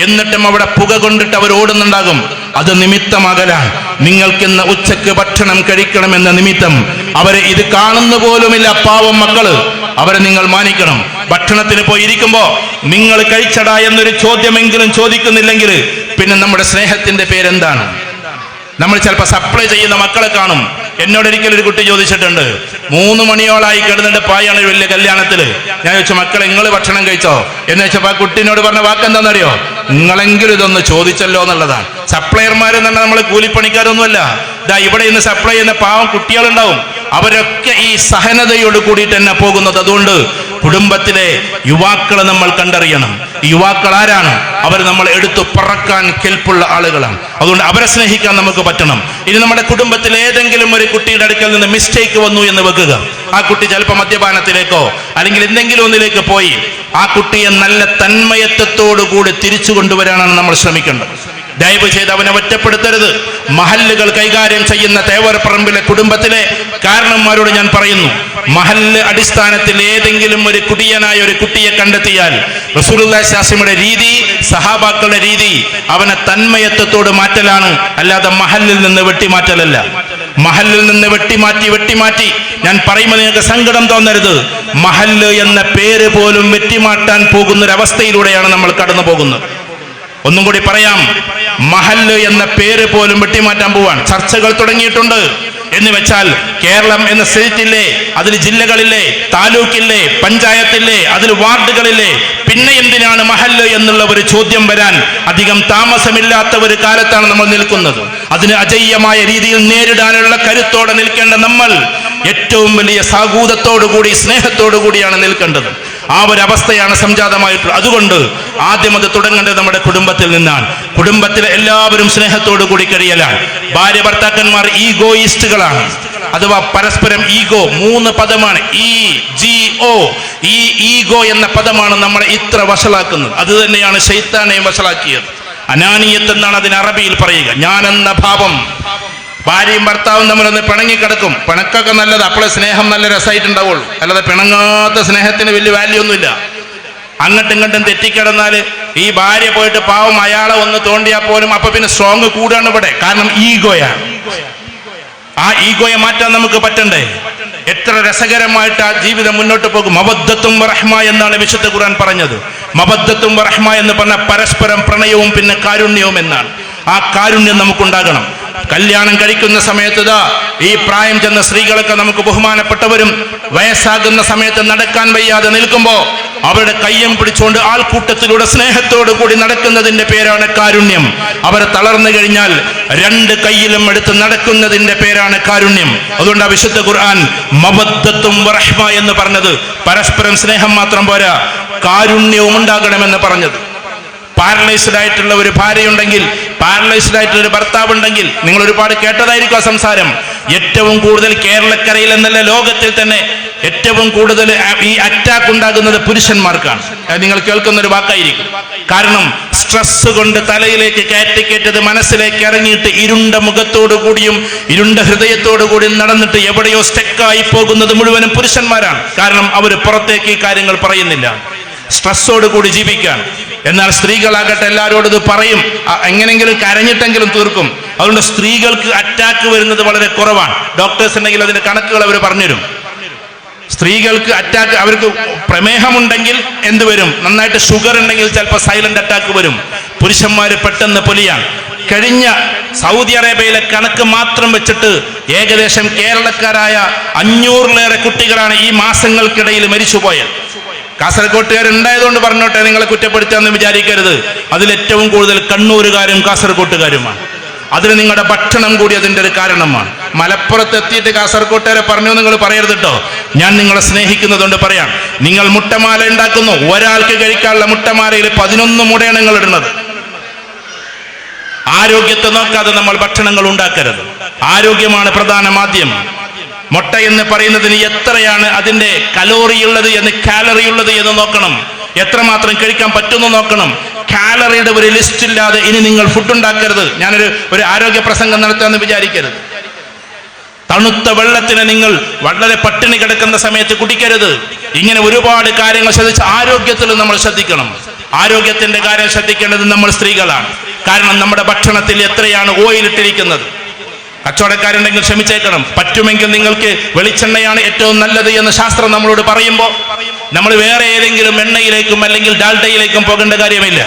എന്നിട്ടും അവിടെ പുക കൊണ്ടിട്ട് അവർ ഓടുന്നുണ്ടാകും. അത് നിമിത്തമാകലാണ്. നിങ്ങൾക്കിന്ന് ഉച്ചക്ക് ഭക്ഷണം കഴിക്കണമെന്ന നിമിത്തം അവരെ ഇത് കാണുന്നു പോലുമില്ല. പാവം മക്കള്, അവരെ നിങ്ങൾ മാനിക്കണം. ഭക്ഷണത്തിന് പോയി ഇരിക്കുമ്പോ നിങ്ങൾ കഴിച്ചടാ എന്നൊരു ചോദ്യമെങ്കിലും ചോദിക്കുന്നില്ലെങ്കിൽ പിന്നെ നമ്മുടെ സ്നേഹത്തിന്റെ പേരെന്താണ്? നമ്മൾ ചിലപ്പോൾ സപ്ലൈ ചെയ്യുന്ന മക്കളെ കാണും. എന്നോടൊരിക്കലും ഒരു കുട്ടി ചോദിച്ചിട്ടുണ്ട്, 3 മണിയോളായി കിടന്നിട്ട് പായാണ് വലിയ കല്യാണത്തില്. ഞാൻ ചോദിച്ചു, മക്കളെ നിങ്ങൾ ഭക്ഷണം കഴിച്ചോ എന്ന് വെച്ചപ്പോ ആ കുട്ടീനോട് പറഞ്ഞ വാക്കെന്താണെന്നറിയോ? നിങ്ങളെങ്കിലും ഇതൊന്ന് ചോദിച്ചല്ലോ എന്നുള്ളതാണ്. സപ്ലയർമാരെന്ന് പറഞ്ഞാൽ നമ്മൾ കൂലിപ്പണിക്കാരൊന്നുമല്ല. ഇതാ ഇവിടെ ഇന്ന് സപ്ലൈ ചെയ്യുന്ന പാവം കുട്ടികളുണ്ടാവും. അവരൊക്കെ ഈ സഹനതയോട് കൂടിയിട്ട് തന്നെ പോകുന്നത്. അതുകൊണ്ട് കുടുംബത്തിലെ യുവാക്കളെ നമ്മൾ കണ്ടറിയണം. ഈ യുവാക്കൾ ആരാണ്? അവർ നമ്മൾ എടുത്തു പറക്കാൻ കെൽപ്പുള്ള ആളുകളാണ്. അതുകൊണ്ട് അവരെ സ്നേഹിക്കാൻ നമുക്ക് പറ്റണം. ഇനി നമ്മുടെ കുടുംബത്തിൽ ഏതെങ്കിലും ഒരു കുട്ടിയുടെ അടുക്കൽ നിന്ന് മിസ്റ്റേക്ക് വന്നു എന്ന് വെക്കുക. ആ കുട്ടി ചിലപ്പോൾ മദ്യപാനത്തിലേക്കോ അല്ലെങ്കിൽ എന്തെങ്കിലും ഒന്നിലേക്ക് പോയി, ആ കുട്ടിയെ നല്ല തന്മയത്വത്തോടു കൂടി തിരിച്ചു കൊണ്ടുവരാനാണ് നമ്മൾ ശ്രമിക്കേണ്ടത്. ദയവ് ചെയ്ത് അവനെ ഒറ്റപ്പെടുത്തരുത്. മഹല്ലുകൾ കൈകാര്യം ചെയ്യുന്ന തേവരപ്പറമ്പിലെ കുടുംബത്തിലെ കാരണന്മാരോട് ഞാൻ പറയുന്നു, മഹല്ല് അടിസ്ഥാനത്തിൽ ഏതെങ്കിലും ഒരു കുടിയനായ ഒരു കുട്ടിയെ കണ്ടെത്തിയാൽ റസൂലുള്ളാഹി സ്വല്ലല്ലാഹു അലൈഹി വസല്ലമയുടെ രീതി, സഹാബാക്കളുടെ രീതി അവനെ തന്മയത്വത്തോട് മാറ്റലാണ്, അല്ലാതെ മഹല്ലിൽ നിന്ന് വെട്ടിമാറ്റലല്ല. മഹല്ലിൽ നിന്ന് വെട്ടിമാറ്റി ഞാൻ പറയുമ്പോൾ നിങ്ങൾക്ക് സങ്കടം തോന്നരുത്. മഹല്ല് എന്ന പേര് പോലും വെട്ടിമാറ്റാൻ പോകുന്നൊരവസ്ഥയിലൂടെയാണ് നമ്മൾ കടന്നു പോകുന്നത്. ഒന്നും കൂടി പറയാം, മഹല്ല് എന്ന പേര് പോലും വെട്ടിമാറ്റാൻ പോവാൻ ചർച്ചകൾ തുടങ്ങിയിട്ടുണ്ട്. എന്ന് വെച്ചാൽ കേരളം എന്ന സ്റ്റേറ്റില്ലേ, അതിൽ ജില്ലകളില്ലേ, താലൂക്കില്ലേ, പഞ്ചായത്തില്ലേ, അതിൽ വാർഡുകളില്ലേ, പിന്നെ എന്തിനാണ് മഹല്ല് എന്നുള്ള ഒരു ചോദ്യം വരാൻ അധികം താമസമില്ലാത്ത ഒരു കാലത്താണ് നമ്മൾ നിൽക്കുന്നത്. അതിന് അജയ്യമായ രീതിയിൽ നേരിടാനുള്ള കരുത്തോടെ നിൽക്കേണ്ട നമ്മൾ ഏറ്റവും വലിയ സാഹൂദത്തോടു കൂടി, സ്നേഹത്തോടു കൂടിയാണ് നിൽക്കേണ്ടത്. ആ ഒരു അവസ്ഥയാണ് സംജാതമായിട്ടുള്ളത്. അതുകൊണ്ട് ആദ്യം അത് തുടങ്ങേണ്ടത് നമ്മുടെ കുടുംബത്തിൽ നിന്നാണ്. കുടുംബത്തിലെ എല്ലാവരും സ്നേഹത്തോടു കൂടി കഴിയലാണ്. ഭാര്യ ഭർത്താക്കന്മാർ ഈഗോയിസ്റ്റുകളാണ്, അഥവാ പരസ്പരം ഈഗോ. 3 പദമാണ്, EGO. ഈ ഈഗോ എന്ന പദമാണ് നമ്മളെ ഇത്ര വഷളാക്കുന്നത്. അത് തന്നെയാണ് ശൈത്താനെയും വഷളാക്കിയത്. അനാനിയത്ത് എന്നാണ് അതിന് അറബിയിൽ പറയുക. ഞാനെന്ന ഭാവം. ഭാര്യയും ഭർത്താവും തമ്മിലൊന്ന് പിണങ്ങിക്കിടക്കും. പിണക്കൊക്കെ നല്ലത്, അപ്പോഴേ സ്നേഹം നല്ല രസമായിട്ടുണ്ടാവുള്ളൂ. അല്ലാതെ പിണങ്ങാത്ത സ്നേഹത്തിന് വലിയ വാല്യൂ ഒന്നുമില്ല. അങ്ങോട്ടും ഇങ്ങോട്ടും തെറ്റിക്കിടന്നാൽ ഈ ഭാര്യ പോയിട്ട് പാവം അയാളെ ഒന്ന് തോണ്ടിയാൽ പോലും അപ്പൊ പിന്നെ സ്ട്രോങ് കൂടാണ് ഇവിടെ. കാരണം ഈഗോയാണ്. ആ ഈഗോയെ മാറ്റാൻ നമുക്ക് പറ്റണ്ടേ? എത്ര രസകരമായിട്ട് ആ ജീവിതം മുന്നോട്ട് പോകും. മവദ്ദത്തും വറഹ്മ എന്നാണ് വിശുദ്ധ ഖുർആൻ പറഞ്ഞത്. മവദ്ദത്തും വറഹ്മ എന്ന് പറഞ്ഞാൽ പരസ്പരം പ്രണയവും പിന്നെ കാരുണ്യവും എന്നാണ്. ആ കാരുണ്യം നമുക്കുണ്ടാകണം. കല്യാണം കഴിക്കുന്ന സമയത്ത് ഈ പ്രായം ചെന്ന സ്ത്രീകളൊക്കെ നമുക്ക് ബഹുമാനപ്പെട്ടവരും വയസ്സാകുന്ന സമയത്ത് നടക്കാൻ വയ്യാതെ നിൽക്കുമ്പോൾ അവരുടെ കയ്യം പിടിച്ചുകൊണ്ട് ആൾക്കൂട്ടത്തിലൂടെ സ്നേഹത്തോടു കൂടി നടക്കുന്നതിന്റെ പേരാണ് കാരുണ്യം. അവരെ തളർന്നു കഴിഞ്ഞാൽ 2 കൈയിലും എടുത്ത് നടക്കുന്നതിന്റെ പേരാണ് കാരുണ്യം. അതുകൊണ്ട് വിശുദ്ധ ഖുർആൻ മവദ്ദത്തും വറഹ്മ എന്ന് പറഞ്ഞത് പരസ്പരം സ്നേഹം മാത്രം പോരാ, കാരുണ്യവും ഉണ്ടാകണമെന്ന് പറഞ്ഞത്. പാരലൈസ്ഡ് ആയിട്ടുള്ള ഒരു ഭാര്യയുണ്ടെങ്കിൽ, പാരലൈസ്ഡ് ആയിട്ടുള്ള ഒരു ഭർത്താവ് ഉണ്ടെങ്കിൽ, നിങ്ങൾ ഒരുപാട് കേട്ടതായിരിക്കും ആ സംസാരം. ഏറ്റവും കൂടുതൽ കേരളക്കരയിൽ എന്നല്ല ലോകത്തിൽ തന്നെ ഏറ്റവും കൂടുതൽ ഈ അറ്റാക്ക് ഉണ്ടാകുന്നത് പുരുഷന്മാർക്കാണ്. നിങ്ങൾ കേൾക്കുന്ന ഒരു വാക്കായിരിക്കും. കാരണം സ്ട്രെസ് കൊണ്ട് തലയിലേക്ക് കയറ്റിക്കേറ്റത് മനസ്സിലേക്ക് ഇറങ്ങിയിട്ട് ഇരുണ്ട മുഖത്തോടു കൂടിയും ഇരുണ്ട ഹൃദയത്തോടു കൂടിയും നടന്നിട്ട് എവിടെയോ സ്റ്റക്കായി പോകുന്നത് മുഴുവനും പുരുഷന്മാരാണ്. കാരണം അവർ പുറത്തേക്ക് ഈ കാര്യങ്ങൾ പറയുന്നില്ല, സ്ട്രെസ്സോട് കൂടി ജീവിക്കാൻ. എന്നാൽ സ്ത്രീകളാകട്ടെ എല്ലാവരോടും ഇത് പറയും, എങ്ങനെങ്കിലും കരഞ്ഞിട്ടെങ്കിലും തീർക്കും. അതുകൊണ്ട് സ്ത്രീകൾക്ക് അറ്റാക്ക് വരുന്നത് വളരെ കുറവാണ്. ഡോക്ടേഴ്സ് ഉണ്ടെങ്കിൽ അതിന്റെ കണക്കുകൾ അവർ പറഞ്ഞുതരും. സ്ത്രീകൾക്ക് അറ്റാക്ക്, അവർക്ക് പ്രമേഹമുണ്ടെങ്കിൽ എന്ത് വരും, നന്നായിട്ട് ഷുഗർ ഉണ്ടെങ്കിൽ ചിലപ്പോൾ സൈലന്റ് അറ്റാക്ക് വരും. പുരുഷന്മാര് പെട്ടെന്ന് പൊലിയാണ്. കഴിഞ്ഞ സൗദി അറേബ്യയിലെ കണക്ക് മാത്രം വെച്ചിട്ട് ഏകദേശം കേരളക്കാരായ 500-ലേറെ കുട്ടികളാണ് ഈ മാസങ്ങൾക്കിടയിൽ മരിച്ചുപോയത്. കാസർഗോട്ടുകാരുണ്ടായതുകൊണ്ട് പറഞ്ഞോട്ടെ, നിങ്ങളെ കുറ്റപ്പെടുത്താമെന്ന് വിചാരിക്കരുത്. അതിലേറ്റവും കൂടുതൽ കണ്ണൂരുകാരും കാസർഗോട്ടുകാരുമാണ്. അതിന് നിങ്ങളുടെ ഭക്ഷണം കൂടി അതിൻ്റെ ഒരു കാരണമാണ്. മലപ്പുറത്ത് എത്തിയിട്ട് കാസർഗോട്ടുകാരെ പറഞ്ഞു നിങ്ങൾ പറയരുത് കേട്ടോ. ഞാൻ നിങ്ങളെ സ്നേഹിക്കുന്നതുകൊണ്ട് പറയാം. നിങ്ങൾ മുട്ടമാല ഉണ്ടാക്കുന്നു, ഒരാൾക്ക് കഴിക്കാനുള്ള മുട്ടമാലയിൽ 11 മുടയാണ് നിങ്ങൾ ഇടുന്നത്. ആരോഗ്യത്തെ നോക്കാതെ നമ്മൾ ഭക്ഷണങ്ങൾ ഉണ്ടാക്കരുത്. ആരോഗ്യമാണ് പ്രധാന മാധ്യം. മുട്ട എന്ന് പറയുന്നതിന് എത്രയാണ് അതിന്റെ കലോറി ഉള്ളത് എന്ന്, കാലറി ഉള്ളത് എന്ന് നോക്കണം. എത്രമാത്രം കഴിക്കാൻ പറ്റുമെന്ന് നോക്കണം. കാലറിയുടെ ഒരു ലിസ്റ്റ് ഇല്ലാതെ ഇനി നിങ്ങൾ ഫുഡ് ഉണ്ടാക്കരുത്. ഞാനൊരു ആരോഗ്യ പ്രസംഗം നടത്താമെന്ന് വിചാരിക്കരുത്. തണുത്ത വെള്ളത്തിന് നിങ്ങൾ വളരെ പട്ടിണി കിടക്കുന്ന സമയത്ത് കുടിക്കരുത്. ഇങ്ങനെ ഒരുപാട് കാര്യങ്ങൾ ശ്രദ്ധിച്ച് ആരോഗ്യത്തിൽ നമ്മൾ ശ്രദ്ധിക്കണം. ആരോഗ്യത്തിന്റെ കാര്യം ശ്രദ്ധിക്കേണ്ടത് നമ്മൾ സ്ത്രീകളാണ്. കാരണം നമ്മുടെ ഭക്ഷണത്തിൽ എത്രയാണ് ഓയിൽ ഇട്ടിരിക്കുന്നത്. കച്ചവടക്കാരുണ്ടെങ്കിൽ ക്ഷമിച്ചേക്കണം. പറ്റുമെങ്കിൽ നിങ്ങൾക്ക് വെളിച്ചെണ്ണയാണ് ഏറ്റവും നല്ലത് എന്ന് ശാസ്ത്രം നമ്മളോട് പറയുമ്പോൾ നമ്മൾ വേറെ ഏതെങ്കിലും എണ്ണയിലേക്കും അല്ലെങ്കിൽ ഡാൽഡയിലേക്കും പോകേണ്ട കാര്യമില്ല.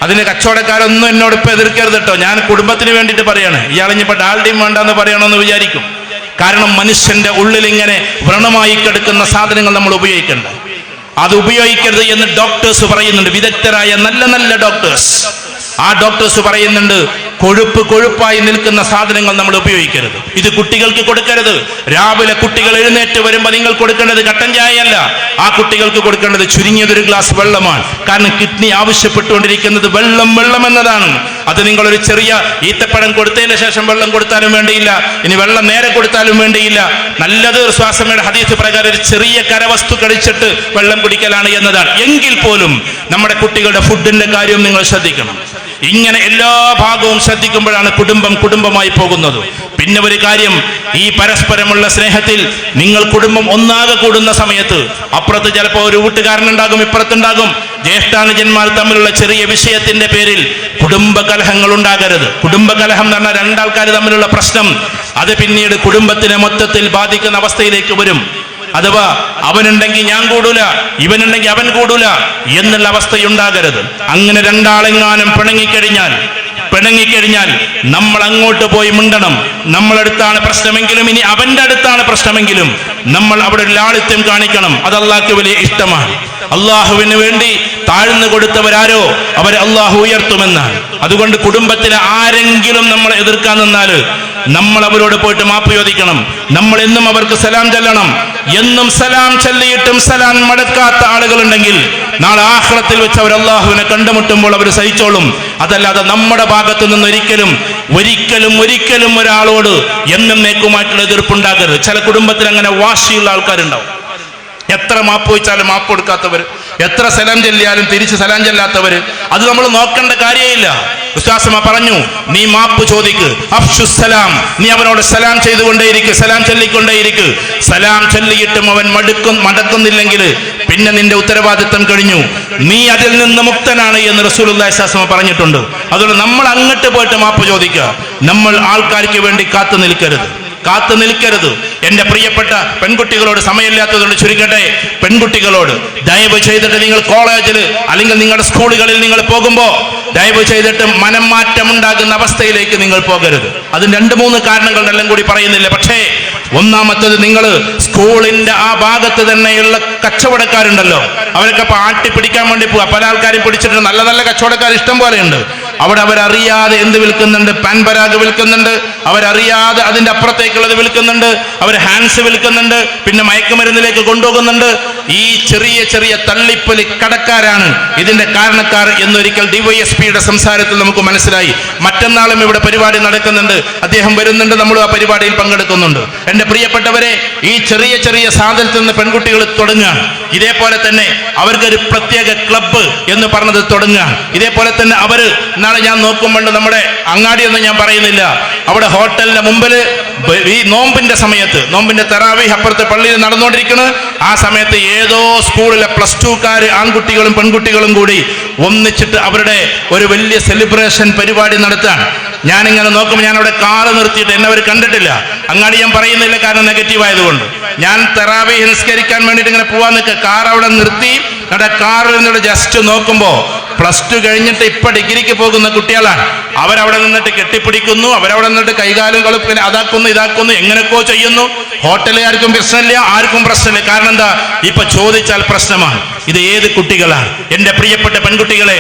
അതിന് കച്ചവടക്കാരൊന്നും എന്നോട് ഇപ്പൊ എതിർക്കരുത് കേട്ടോ. ഞാൻ കുടുംബത്തിന് വേണ്ടിയിട്ട് പറയാണ്. ഇയാളിഞ്ഞിപ്പോ ഡാൽഡയും വേണ്ടെന്ന് പറയണമെന്ന് വിചാരിക്കും. കാരണം മനുഷ്യന്റെ ഉള്ളിൽ ഇങ്ങനെ വ്രണമായി കിടക്കുന്ന സാധനങ്ങൾ നമ്മൾ ഉപയോഗിക്കണ്ട. അത് ഉപയോഗിക്കരുത് എന്ന് ഡോക്ടേഴ്സ് പറയുന്നുണ്ട്. വിദഗ്ധരായ നല്ല നല്ല ഡോക്ടേഴ്സ്. ആ ഡോക്ടേഴ്സ് പറയുന്നുണ്ട്, കൊഴുപ്പായി നിൽക്കുന്ന സാധനങ്ങൾ നമ്മൾ ഉപയോഗിക്കരുത്. ഇത് കുട്ടികൾക്ക് കൊടുക്കരുത്. രാവിലെ കുട്ടികൾ എഴുന്നേറ്റ് വരുമ്പോൾ നിങ്ങൾ കൊടുക്കേണ്ടത് കട്ടൻ ചായയല്ല. ആ കുട്ടികൾക്ക് കൊടുക്കേണ്ടത് ചുരുങ്ങിയതൊരു ഗ്ലാസ് വെള്ളമാണ്. കാരണം കിഡ്നി ആവശ്യപ്പെട്ടുകൊണ്ടിരിക്കുന്നത് വെള്ളം എന്നതാണ്. അത് നിങ്ങളൊരു ചെറിയ ഈത്തപ്പഴം കൊടുത്തതിന് ശേഷം വെള്ളം കൊടുത്താലും വേണ്ടിയില്ല, ഇനി വെള്ളം നേരെ കൊടുത്താലും വേണ്ടിയില്ല. നല്ലത് സ്വാസമയുടെ ഹദീസ് പ്രകാരം ഒരു ചെറിയ കരവസ്തു കഴിച്ചിട്ട് വെള്ളം കുടിക്കലാണ് എന്നതാണ്. എങ്കിൽ പോലും നമ്മുടെ കുട്ടികളുടെ ഫുഡിന്റെ കാര്യം നിങ്ങൾ ശ്രദ്ധിക്കണം. ഇങ്ങനെ എല്ലാ ഭാഗവും ശ്രദ്ധിക്കുമ്പോഴാണ് കുടുംബമായി പോകുന്നത്. പിന്നെ ഒരു കാര്യം, ഈ പരസ്പരമുള്ള സ്നേഹത്തിൽ നിങ്ങൾ കുടുംബം ഒന്നാകെ കൂടുന്ന സമയത്ത് അപ്പുറത്ത് ചിലപ്പോൾ ഒരു വീട്ടുകാരനുണ്ടാകും, ഇപ്പുറത്തുണ്ടാകും. ജ്യേഷ്ഠാനുജന്മാർ തമ്മിലുള്ള ചെറിയ വിഷയത്തിന്റെ പേരിൽ കുടുംബകലഹങ്ങൾ ഉണ്ടാകരുത്. കുടുംബകലഹം എന്ന് പറഞ്ഞാൽ രണ്ടാൾക്കാർ തമ്മിലുള്ള പ്രശ്നം, അത് പിന്നീട് കുടുംബത്തിനെ മൊത്തത്തിൽ ബാധിക്കുന്ന അവസ്ഥയിലേക്ക് വരും. അഥവാ അവനുണ്ടെങ്കിൽ ഞാൻ കൂടൂല, ഇവനുണ്ടെങ്കിൽ അവൻ കൂടൂല എന്നുള്ള അവസ്ഥയുണ്ടാകരുത്. അങ്ങനെ രണ്ടാളെങ്ങാനും പിണങ്ങിക്കഴിഞ്ഞാൽ നമ്മൾ അങ്ങോട്ട് പോയി മിണ്ടണം. നമ്മളടുത്താണ് പ്രശ്നമെങ്കിലും, ഇനി അവന്റെ അടുത്താണ് പ്രശ്നമെങ്കിലും നമ്മൾ അവിടെ ലാളിത്യം കാണിക്കണം. അത് അള്ളാഹ്ക്ക് വലിയ ഇഷ്ടമാണ്. അള്ളാഹുവിന് വേണ്ടി താഴ്ന്നു കൊടുത്തവരാരോ അവരെ അള്ളാഹു ഉയർത്തുമെന്നാണ്. അതുകൊണ്ട് കുടുംബത്തിലെ ആരെങ്കിലും നമ്മളെ എതിർക്കാൻ നിന്നാൽ നമ്മൾ അവരോട് പോയിട്ട് മാപ്പ് ചോദിക്കണം. നമ്മൾ എന്നും അവർക്ക് സലാം ചൊല്ലണം. എന്നും സലാം ചൊല്ലിയിട്ടും സലാം മടക്കാത്ത ആളുകളുണ്ടെങ്കിൽ നാളെ ആഖിറത്തിൽ വെച്ച് അവർ അള്ളാഹുവിനെ കണ്ടുമുട്ടുമ്പോൾ അവർ സഹിച്ചോളും. അതല്ലാതെ നമ്മുടെ ഭാഗത്തു നിന്ന് ഒരിക്കലും ഒരാളോട് എന്നേക്കുമായിട്ടുള്ള എതിർപ്പുണ്ടാകരുത്. ചില കുടുംബത്തിൽ അങ്ങനെ വാശിയുള്ള ആൾക്കാരുണ്ടാവും. എത്ര മാപ്പ് വെച്ചാലും മാപ്പ് കൊടുക്കാത്തവർ, എത്ര സലാം ചൊല്ലിയാലും തിരിച്ച് സലാം ചൊല്ലാത്തവർ. അത് നമ്മൾ നോക്കേണ്ട കാര്യമില്ല. ഉസ്താദ് പറഞ്ഞു, നീ മാപ്പ് ചോദിക്ക്, അഫ്ഷുസ്സലാം, നീ അവനോട് സലാം ചെയ്തുകൊണ്ടേയിരിക്കും, സലാം ചൊല്ലിക്കൊണ്ടേയിരിക്കും. സലാം ചൊല്ലിയിട്ടും അവൻ മടക്കുന്നില്ലെങ്കിൽ പിന്നെ നിന്റെ ഉത്തരവാദിത്തം കഴിഞ്ഞു, നീ അതിൽ നിന്ന് മുക്തനാണ് എന്ന് റസൂലുള്ളാഹി സ്വല്ലല്ലാഹു അലൈഹി വസല്ലം പറഞ്ഞിട്ടുണ്ട്. അതുകൊണ്ട് നമ്മൾ അങ്ങോട്ട് പോയിട്ട് മാപ്പ് ചോദിക്കുക. നമ്മൾ ആൾക്കാർക്ക് വേണ്ടി കാത്തു നിൽക്കരുത്. എന്റെ പ്രിയപ്പെട്ട പെൺകുട്ടികളോട്, സമയമില്ലാത്തതുകൊണ്ട് ചുരുക്കട്ടെ, പെൺകുട്ടികളോട് ദയവ് ചെയ്തിട്ട് നിങ്ങൾ കോളേജിൽ അല്ലെങ്കിൽ നിങ്ങളുടെ സ്കൂളുകളിൽ നിങ്ങൾ പോകുമ്പോൾ ദയവ് ചെയ്തിട്ട് മനം മാറ്റം ഉണ്ടാകുന്ന അവസ്ഥയിലേക്ക് നിങ്ങൾ പോകരുത്. അതിന് 2-3 കാരണങ്ങളെല്ലാം കൂടി പറയുന്നില്ല. പക്ഷേ ഒന്നാമത്തത്, നിങ്ങൾ സ്കൂളിന്റെ ആ ഭാഗത്ത് തന്നെയുള്ള കച്ചവടക്കാരുണ്ടല്ലോ, അവരൊക്കെ ആട്ടി പിടിക്കാൻ വേണ്ടി പോവുക. പല ആൾക്കാരും പിടിച്ചിട്ട് നല്ല നല്ല കച്ചവടക്കാർ ഇഷ്ടം പോലെയുണ്ട്. അവിടെ അവരറിയാതെ എന്ത് വിൽക്കുന്നുണ്ട്? പാൻപരാഗ് വിൽക്കുന്നുണ്ട്, അവരറിയാതെ അതിന്റെ അപ്പുറത്തേക്കുള്ളത് വിൽക്കുന്നുണ്ട്, അവർ ഹാൻഡ്സ് വിൽക്കുന്നുണ്ട്, പിന്നെ മയക്കുമരുന്നിലേക്ക് കൊണ്ടുപോകുന്നുണ്ട്. ഈ ചെറിയ തള്ളിപ്പൊലി കടക്കാരാണ് ഇതിന്റെ കാരണക്കാർ എന്നൊരിക്കൽ ഡിവൈഎസ്പിയുടെ സംസാരത്തിൽ നമുക്ക് മനസ്സിലായി. മറ്റന്നാളും ഇവിടെ പരിപാടി നടക്കുന്നുണ്ട്, അദ്ദേഹം വരുന്നുണ്ട്, നമ്മൾ ആ പരിപാടിയിൽ പങ്കെടുക്കുന്നുണ്ട്. എന്റെ പ്രിയപ്പെട്ടവരെ, ഈ ചെറിയ സാധനത്തിൽ നിന്ന് പെൺകുട്ടികൾ തുടങ്ങുകയാണ്. ഇതേപോലെ തന്നെ അവർക്കൊരു പ്രത്യേക ക്ലബ്ബ് എന്ന് പറഞ്ഞത് തുടങ്ങുകയാണ്. ഇതേപോലെ തന്നെ അവര് നാളെ ഞാൻ നോക്കുമ്പോൾ നമ്മുടെ അങ്ങാടിയൊന്നും ഞാൻ പറയുന്നില്ല, അവിടെ ഹോട്ടലിന്റെ മുമ്പിൽ ഈ നോമ്പിന്റെ സമയത്ത്, നോമ്പിന്റെ തറാവീഹ് അപ്പുറത്തെ പള്ളിയിൽ നടന്നുകൊണ്ടിരിക്കുന്നത്. ആ സമയത്ത് ഏതോ സ്കൂളിലെ +2 ആൺകുട്ടികളും പെൺകുട്ടികളും കൂടി ഒന്നിച്ചിട്ട് അവരുടെ ഒരു വലിയ സെലിബ്രേഷൻ പരിപാടി നടത്താൻ. ഞാനിങ്ങനെ നോക്കുമ്പോൾ ഞാൻ അവിടെ കാറ് നിർത്തിയിട്ട് എന്നെ അവർ കണ്ടിട്ടില്ല. അങ്ങാടി ഞാൻ പറയുന്നില്ല, കാരണം നെഗറ്റീവ് ആയതുകൊണ്ട്. ഞാൻ തറാവീഹ് നിസ്കരിക്കാൻ വേണ്ടിയിട്ട് ഇങ്ങനെ പോവാൻ നിൽക്കുക. കാർ അവിടെ നിർത്തി, നമ്മുടെ കാറിൽ നിന്നൂടെ ജസ്റ്റ് നോക്കുമ്പോൾ +2 കഴിഞ്ഞിട്ട് ഇപ്പൊ ഡിഗ്രിക്ക് പോകുന്ന കുട്ടികളാണ്. അവരവിടെ നിന്നിട്ട് കെട്ടിപ്പിടിക്കുന്നു, അവരവിടെ നിന്നിട്ട് കൈകാലും കളുപ്പിന് അതാക്കുന്നു ഇതാക്കുന്നു, എങ്ങനെയൊക്കെയോ ചെയ്യുന്നു. ഹോട്ടലുകാർക്കും പ്രശ്നമില്ല, ആർക്കും പ്രശ്നമില്ല. കാരണം എന്താ? ഇപ്പൊ ചോദിച്ചാൽ പ്രശ്നമാണ്. ഇത് ഏത് കുട്ടികളാണ്? എന്റെ പ്രിയപ്പെട്ട പെൺകുട്ടികളെ,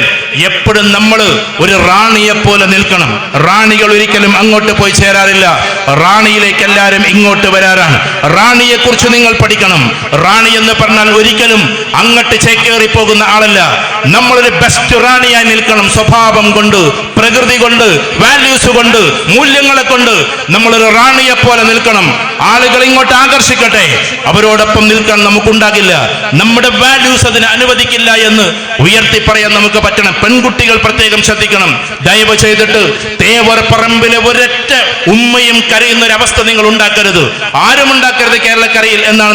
എപ്പോഴും നമ്മൾ ഒരു റാണിയെ പോലെ നിൽക്കണം. റാണികൾ ഒരിക്കലും അങ്ങോട്ട് പോയി ചേരാറില്ല, റാണിയിലേക്ക് എല്ലാവരും ഇങ്ങോട്ട് വരാറാണ്. റാണിയെ കുറിച്ച് നിങ്ങൾ പഠിക്കണം. റാണി എന്ന് പറഞ്ഞാൽ ഒരിക്കലും അങ്ങോട്ട് ചേക്കേറി പോകുന്ന ആളല്ല. നമ്മളൊരു ബെസ്റ്റ് റാണിയായി നിൽക്കണം. സ്വഭാവം കൊണ്ട്, പ്രകൃതി കൊണ്ട്, വാല്യൂസ് കൊണ്ട്, മൂല്യങ്ങളെ കൊണ്ട് നമ്മളൊരു റാണിയെ പോലെ നിൽക്കണം. ആളുകൾ ഇങ്ങോട്ട് ആകർഷിക്കട്ടെ, അവരോടൊപ്പം നിൽക്കാൻ നമുക്കുണ്ടാകില്ല. നമ്മുടെ വാല്യൂസ് അതിനെ അനുവദിക്കില്ല എന്ന് ഉയർത്തി പറയാൻ നമുക്ക് പറ്റണം. പെൺകുട്ടികൾ പ്രത്യേകം ശ്രദ്ധിക്കണം. ദയവ് ചെയ്തിട്ട് തേവർ പറമ്പിലെ ഒരൊറ്റ ഉമ്മയും കരയുന്ന ഒരു അവസ്ഥ നിങ്ങൾ ഉണ്ടാക്കരുത്. ആരും ഉണ്ടാക്കരുത് കേരളക്കരയിൽ എന്നാണ്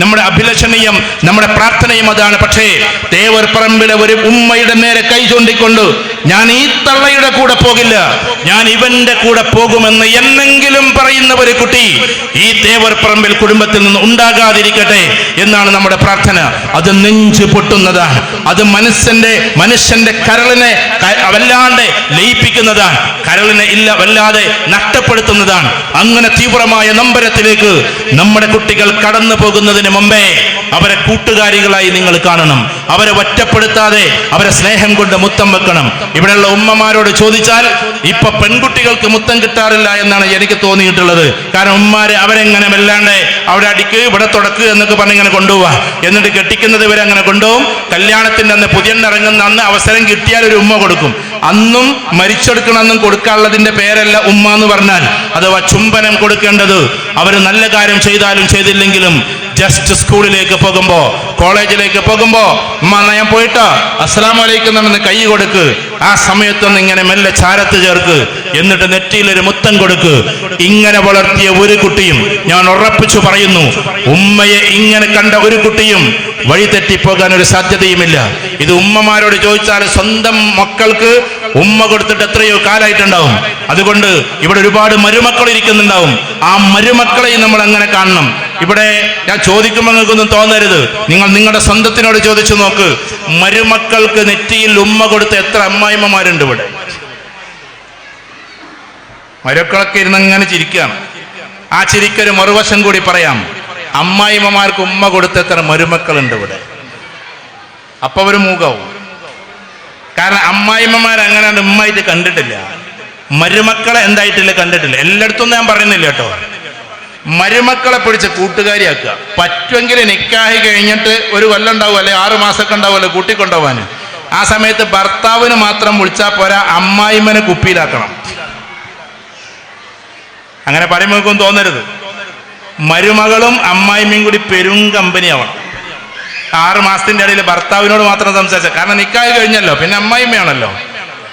നമ്മുടെ അഭിലഷണീയം, നമ്മുടെ പ്രാർത്ഥനയും അതാണ്. പക്ഷേ തേവർ പറമ്പിലെ ഒരു ഉമ്മയുടെ നേരെ കൈ ചൂണ്ടിക്കൊണ്ട് ഞാൻ ഈ തള്ളയുടെ കൂടെ പോകില്ല, ഞാൻ ഇവന്റെ കൂടെ പോകുമെന്ന് എന്നെങ്കിലും പറയുന്ന ഒരു കുട്ടി ഈ തേവർ പറമ്പിൽ കുടുംബത്തിൽ നിന്ന് ഉണ്ടാകാതിരിക്കട്ടെ എന്നാണ് നമ്മുടെ പ്രാർത്ഥന. അത് നെഞ്ച് പൊട്ടുന്നതാണ്. അത് മനുഷ്യന്റെ കരളിനെ വല്ലാണ്ട് ലയിപ്പിക്കുന്നതാണ്, കരളിനെ വല്ലാതെ നഷ്ടപ്പെടുത്തുന്നതാണ്. അങ്ങനെ തീവ്രമായ നമ്പരത്തിലേക്ക് നമ്മുടെ കുട്ടികൾ കടന്നു പോകുന്നതിന് മുമ്പേ അവരെ കൂട്ടുകാരികളായി നിങ്ങൾ കാണണം. അവരെ ഒറ്റപ്പെടുത്താതെ അവരെ സ്നേഹം കൊണ്ട് മുത്തം വെക്കണം. ഇവിടെയുള്ള ഉമ്മമാരോട് ചോദിച്ചാൽ ഇപ്പൊ പെൺകുട്ടികൾക്ക് മുത്തം കിട്ടാറില്ല എന്നാണ് എനിക്ക് തോന്നിയിട്ടുള്ളത്. കാരണം ഉമ്മാര് അവരെങ്ങനെ വല്ലാണ്ട് അവിടെ അടിക്ക് ഇവിടെ തുടക്ക് എന്നൊക്കെ പറഞ്ഞിങ്ങനെ കൊണ്ടുപോവാ, എന്നിട്ട് കെട്ടിക്കുന്നത് ഇവരെ അങ്ങനെ കൊണ്ടുപോകും. കല്യാണത്തിന്റെ അന്ന് പുതിയണ്ണിറങ്ങുന്ന അന്ന് അവസരം കിട്ടിയാൽ ഒരു ഉമ്മ കൊടുക്കും. അന്നും മരിച്ചെടുക്കണമെന്നും കൊടുക്കാനുള്ളതിന്റെ പേരല്ല ഉമ്മ എന്ന് പറഞ്ഞാൽ, അഥവാ ചുംബനം കൊടുക്കേണ്ടത് അവർ നല്ല കാര്യം ചെയ്താലും ചെയ്തില്ലെങ്കിലും ജസ്റ്റ് സ്കൂളിലേക്ക് പോകുമ്പോ, കോളേജിലേക്ക് പോകുമ്പോ ഉമ്മ ഞാൻ പോയിട്ടോ അസ്സലാമു അലൈക്കും എന്ന് കൈ കൊടുക്ക്. ആ സമയത്തൊന്ന് ഇങ്ങനെ മെല്ലെ ചാരത്ത് ചേർക്ക്, എന്നിട്ട് നെറ്റിയിലൊരു മുത്തം കൊടുക്ക്. ഇങ്ങനെ വളർത്തിയ ഒരു കുട്ടിയും, ഞാൻ ഉറപ്പിച്ചു പറയുന്നു, ഉമ്മയെ ഇങ്ങനെ കണ്ട ഒരു കുട്ടിയും വഴിതെറ്റിപ്പോകാൻ ഒരു സാധ്യതയുമില്ല. ഇത് ഉമ്മമാരോട് ചോദിച്ചാൽ സ്വന്തം മക്കൾക്ക് ഉമ്മ കൊടുത്തിട്ട് എത്രയോ കാലായിട്ടുണ്ടാവും. അതുകൊണ്ട് ഇവിടെ ഒരുപാട് മരുമക്കൾ ഇരിക്കുന്നുണ്ടാവും. ആ മരുമക്കളെയും നമ്മൾ അങ്ങനെ കാണണം. ഇവിടെ ഞാൻ ചോദിക്കുമ്പോൾ നിങ്ങൾക്കൊന്നും തോന്നരുത്, നിങ്ങൾ നിങ്ങളുടെ സ്വന്തത്തിനോട് ചോദിച്ചു നോക്ക്. മരുമക്കൾക്ക് നെറ്റിയിൽ ഉമ്മ കൊടുത്ത എത്ര അമ്മായിമ്മമാരുണ്ട് ഇവിടെ? മരുമക്കളൊക്കെ ഇരുന്ന് അങ്ങനെ ചിരിക്കുകയാണ്. ആ ചിരിക്കൊരു മറുവശം കൂടി പറയാം. അമ്മായിമ്മമാർക്ക് ഉമ്മ കൊടുത്ത എത്ര മരുമക്കളുണ്ട് ഇവിടെ? അപ്പൊ ഒരു മൂകാവും. കാരണം അമ്മായിമ്മമാർ അങ്ങനെ ഉമ്മായിട്ട് കണ്ടിട്ടില്ല, മരുമക്കളെ എന്തായിട്ടില്ല കണ്ടിട്ടില്ല. എല്ലായിടത്തും ഞാൻ പറയുന്നില്ല കേട്ടോ. മരുമക്കളെ പിടിച്ച് കൂട്ടുകാരിയാക്കുക. പറ്റുമെങ്കിൽ നിക്കാഹി കഴിഞ്ഞിട്ട് ഒരു കൊല്ലം ഉണ്ടാവും, അല്ലെ 6 മാസമൊക്കെ ഉണ്ടാവുമല്ലോ കൂട്ടിക്കൊണ്ടുപോകാൻ. ആ സമയത്ത് ഭർത്താവിന് മാത്രം വിളിച്ചാൽ പോരാ, അമ്മായിമ്മനെ കുപ്പിയിലാക്കണം. അങ്ങനെ പറയുമ്പോൾ തോന്നരുത്. മരുമകളും അമ്മായിമ്മയും കൂടി പെരും കമ്പനി ആവണം. 6 മാസത്തിന്റെ ഇടയിൽ ഭർത്താവിനോട് മാത്രം സംസാരിച്ച, കാരണം നിക്കാഹി കഴിഞ്ഞല്ലോ, പിന്നെ അമ്മായിമ്മയാണല്ലോ.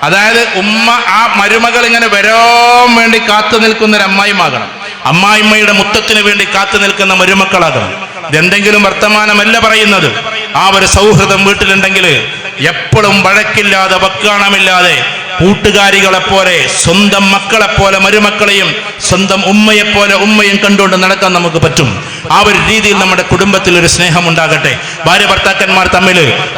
അതായത് ഉമ്മ ആ മരുമകൾ ഇങ്ങനെ വരാൻ വേണ്ടി കാത്തു നിൽക്കുന്ന ഒരു അമ്മായിമാകണം. അമ്മായിമ്മയുടെ മുത്തത്തിന് വേണ്ടി കാത്തു നിൽക്കുന്ന മരുമക്കളാകണം. ഇതെന്തെങ്കിലും വർത്തമാനമല്ല പറയുന്നത്. ആ ഒരു സൗഹൃദം വീട്ടിലുണ്ടെങ്കിൽ എപ്പോഴും വഴക്കില്ലാതെ വക്കാണമില്ലാതെ കൂട്ടുകാരികളെപ്പോലെ, സ്വന്തം മക്കളെപ്പോലെ മരുമക്കളെയും സ്വന്തം ഉമ്മയെപ്പോലെ ഉമ്മയും കണ്ടുകൊണ്ട് നടക്കാൻ നമുക്ക് പറ്റും. ആ ഒരു രീതിയിൽ നമ്മുടെ കുടുംബത്തിൽ ഒരു സ്നേഹം ഉണ്ടാകട്ടെ. ഭാര്യ ഭർത്താക്കന്മാർ തമ്മിൽ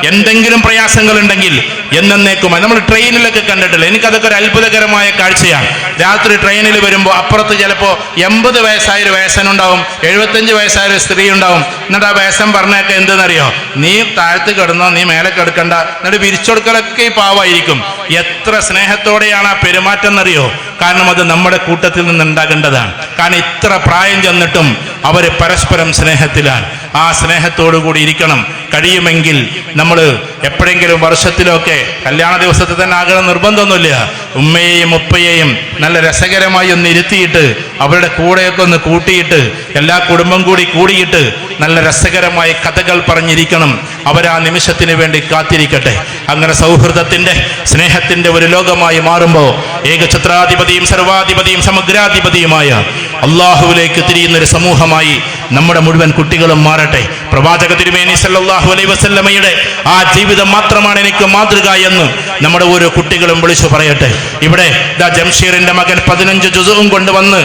എന്തെങ്കിലും പ്രയാസങ്ങൾ ഉണ്ടെങ്കിൽ എന്നേക്കുമായി നമ്മൾ ട്രെയിനിലൊക്കെ കണ്ടിട്ടില്ല. എനിക്കതൊക്കെ ഒരു അത്ഭുതകരമായ കാഴ്ചയാണ്. രാത്രി ട്രെയിനിൽ വരുമ്പോൾ അപ്പുറത്ത് ചിലപ്പോൾ 80 വയസ്സായൊരു വയസ്സനുണ്ടാവും, 75 വയസ്സായൊരു സ്ത്രീ ഉണ്ടാവും. എന്നിട്ട് ആ വയസ്സൻ പറഞ്ഞൊക്കെ എന്തെന്നറിയോ, നീ താഴത്ത് കിടന്നോ, നീ മേലെ കിടക്കണ്ട, എന്നിട്ട് വിരിച്ചൊടുക്കലൊക്കെ ഈ പാവായിരിക്കും. എത്ര സ്നേഹത്തോടെയാണ് ആ പെരുമാറ്റം എന്നറിയോ? കാരണം അത് നമ്മുടെ കൂട്ടത്തിൽ നിന്നുണ്ടാകേണ്ടതാണ്. കാരണം ഇത്ര പ്രായം ചെന്നിട്ടും അവർ പരസ്പരം സ്നേഹത്തിലാണ്. ആ സ്നേഹത്തോടു കൂടി ഇരിക്കണം. കഴിയുമെങ്കിൽ നമ്മൾ എപ്പോഴെങ്കിലും വർഷത്തിലൊക്കെ, കല്യാണ ദിവസത്തിൽ തന്നെ ആകണം നിർബന്ധമൊന്നുമില്ല, ഉമ്മയെയും ഉപ്പയെയും നല്ല രസകരമായി ഒന്ന് ഇരുത്തിയിട്ട് അവരുടെ കൂടെയൊക്കെ ഒന്ന് കൂട്ടിയിട്ട് എല്ലാ കുടുംബം കൂടി കൂടിയിട്ട് നല്ല രസകരമായി കഥകൾ പറഞ്ഞിരിക്കണം. അവരാ നിമിഷത്തിന് വേണ്ടി കാത്തിരിക്കട്ടെ. അങ്ങനെ സൗഹൃദത്തിന്റെ, സ്നേഹത്തിന്റെ ഒരു ലോകമായി മാറുമ്പോൾ ഏകഛത്രാധിപതിയും സർവാധിപതിയും സമഗ്രാധിപതിയുമായ അള്ളാഹുവിലേക്ക് തിരിയുന്നൊരു സമൂഹമായി നമ്മുടെ മുഴുവൻ കുട്ടികളും മാറട്ടെ. പ്രവാചക തിരുമേനി സല്ലല്ലാഹു അലൈഹി വസല്ലമയുടെ ആ ജീവിതം മാത്രമാണ് എനിക്ക് മാതൃക എന്ന് നമ്മുടെ ഓരോ കുട്ടികളും വിളിച്ചു പറയട്ടെ. ഇവിടെ ജംഷീറിന്റെ മകൻ 15 ജുസും കൊണ്ടുവന്ന്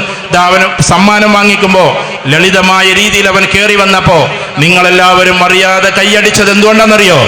അവന് സമ്മാനം വാങ്ങിക്കുമ്പോൾ ലളിതമായ രീതിയിൽ അവൻ കയറി വന്നപ്പോ നിങ്ങളെല്ലാവരും അറിയാതെ കൈയടിച്ചത് എന്തുകൊണ്ടാണെന്നറിയോ?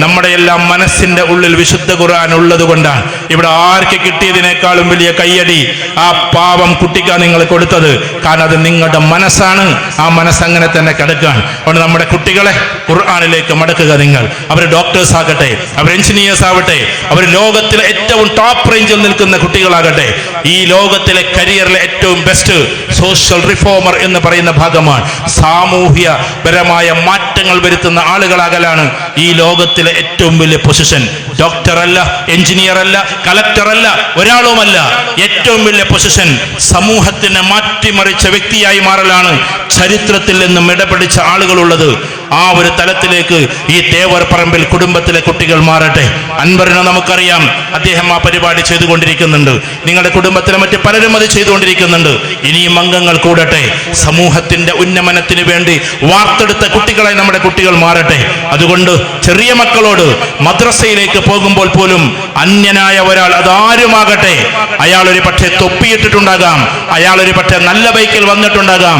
നമ്മുടെ എല്ലാം മനസ്സിന്റെ ഉള്ളിൽ വിശുദ്ധ ഖുർആൻ ഉള്ളത് കൊണ്ടാണ്. ഇവിടെ ആർക്ക് കിട്ടിയതിനേക്കാളും വലിയ കൈയടി ആ പാവം കുട്ടിക്കാണ് നിങ്ങൾ കൊടുത്തത്. കാരണം അത് നിങ്ങളുടെ മനസ്സാണ്. ആ മനസ്സ് അങ്ങനെ തന്നെ കിടക്കുകയാണ്. അതുകൊണ്ട് നമ്മുടെ കുട്ടികളെ ഖുർആനിലേക്ക് മടക്കുക. നിങ്ങൾ അവർ ഡോക്ടേഴ്സ് ആകട്ടെ, അവർ എഞ്ചിനീയേഴ്സ് ആവട്ടെ, അവർ ലോകത്തിലെ ഏറ്റവും ടോപ്പ് റേഞ്ചിൽ നിൽക്കുന്ന കുട്ടികളാകട്ടെ, ഈ ലോകത്തിലെ കരിയറിലെ ഏറ്റവും ബെസ്റ്റ് സോഷ്യൽ റിഫോമർ എന്ന് പറയുന്ന ഭാഗമാണ്. സാമൂഹ്യപരമായ മാറ്റങ്ങൾ വരുത്തുന്ന ആളുകളാകലാണ് ഈ ലോകത്തിലെ ഏറ്റവും വലിയ പൊസിഷൻ. ഡോക്ടർ അല്ല, എഞ്ചിനീയർ അല്ല, കളക്ടർ അല്ല, ഒരാളുമല്ല. ഏറ്റവും വലിയ പൊസിഷൻ സമൂഹത്തിനെ മാറ്റിമറിച്ച വ്യക്തിയായി മാറലാണ് ചരിത്രത്തിൽ നിന്നും ഇടപിടിച്ച ആളുകളുള്ളത്. ആ ഒരു തലത്തിലേക്ക് ഈ തേവർ പറമ്പിൽ കുടുംബത്തിലെ കുട്ടികൾ മാറട്ടെ. അൻവറിനെ നമുക്കറിയാം, അദ്ദേഹം ആ പരിപാടി ചെയ്തുകൊണ്ടിരിക്കുന്നുണ്ട്. നിങ്ങളുടെ കുടുംബത്തിലെ മറ്റ് പലരും അത് ചെയ്തുകൊണ്ടിരിക്കുന്നുണ്ട്. ഇനിയും അംഗങ്ങൾ കൂടട്ടെ. സമൂഹത്തിന്റെ ഉന്നമനത്തിന് വേണ്ടി വാർത്തെടുത്ത കുട്ടികളായി നമ്മുടെ കുട്ടികൾ മാറട്ടെ. അതുകൊണ്ട് ചെറിയ മക്കളോട് മദ്രസയിലേക്ക് പോകുമ്പോൾ പോലും അന്യനായ ഒരാൾ, അതാരുമാകട്ടെ, അയാൾ ഒരു പക്ഷേ തൊപ്പിയിട്ടിട്ടുണ്ടാകാം, അയാൾ ഒരു പക്ഷേ നല്ല ബൈക്കിൽ വന്നിട്ടുണ്ടാകാം,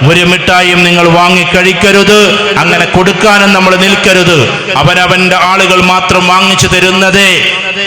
ഒരു മിഠായിയും നിങ്ങൾ വാങ്ങി കഴിക്കരുത്. അങ്ങനെ കൊടുക്കാനും നമ്മൾ നിൽക്കരുത്. അവനവന്റെ ആളുകൾ മാത്രം വാങ്ങിച്ചു തരുന്നതേ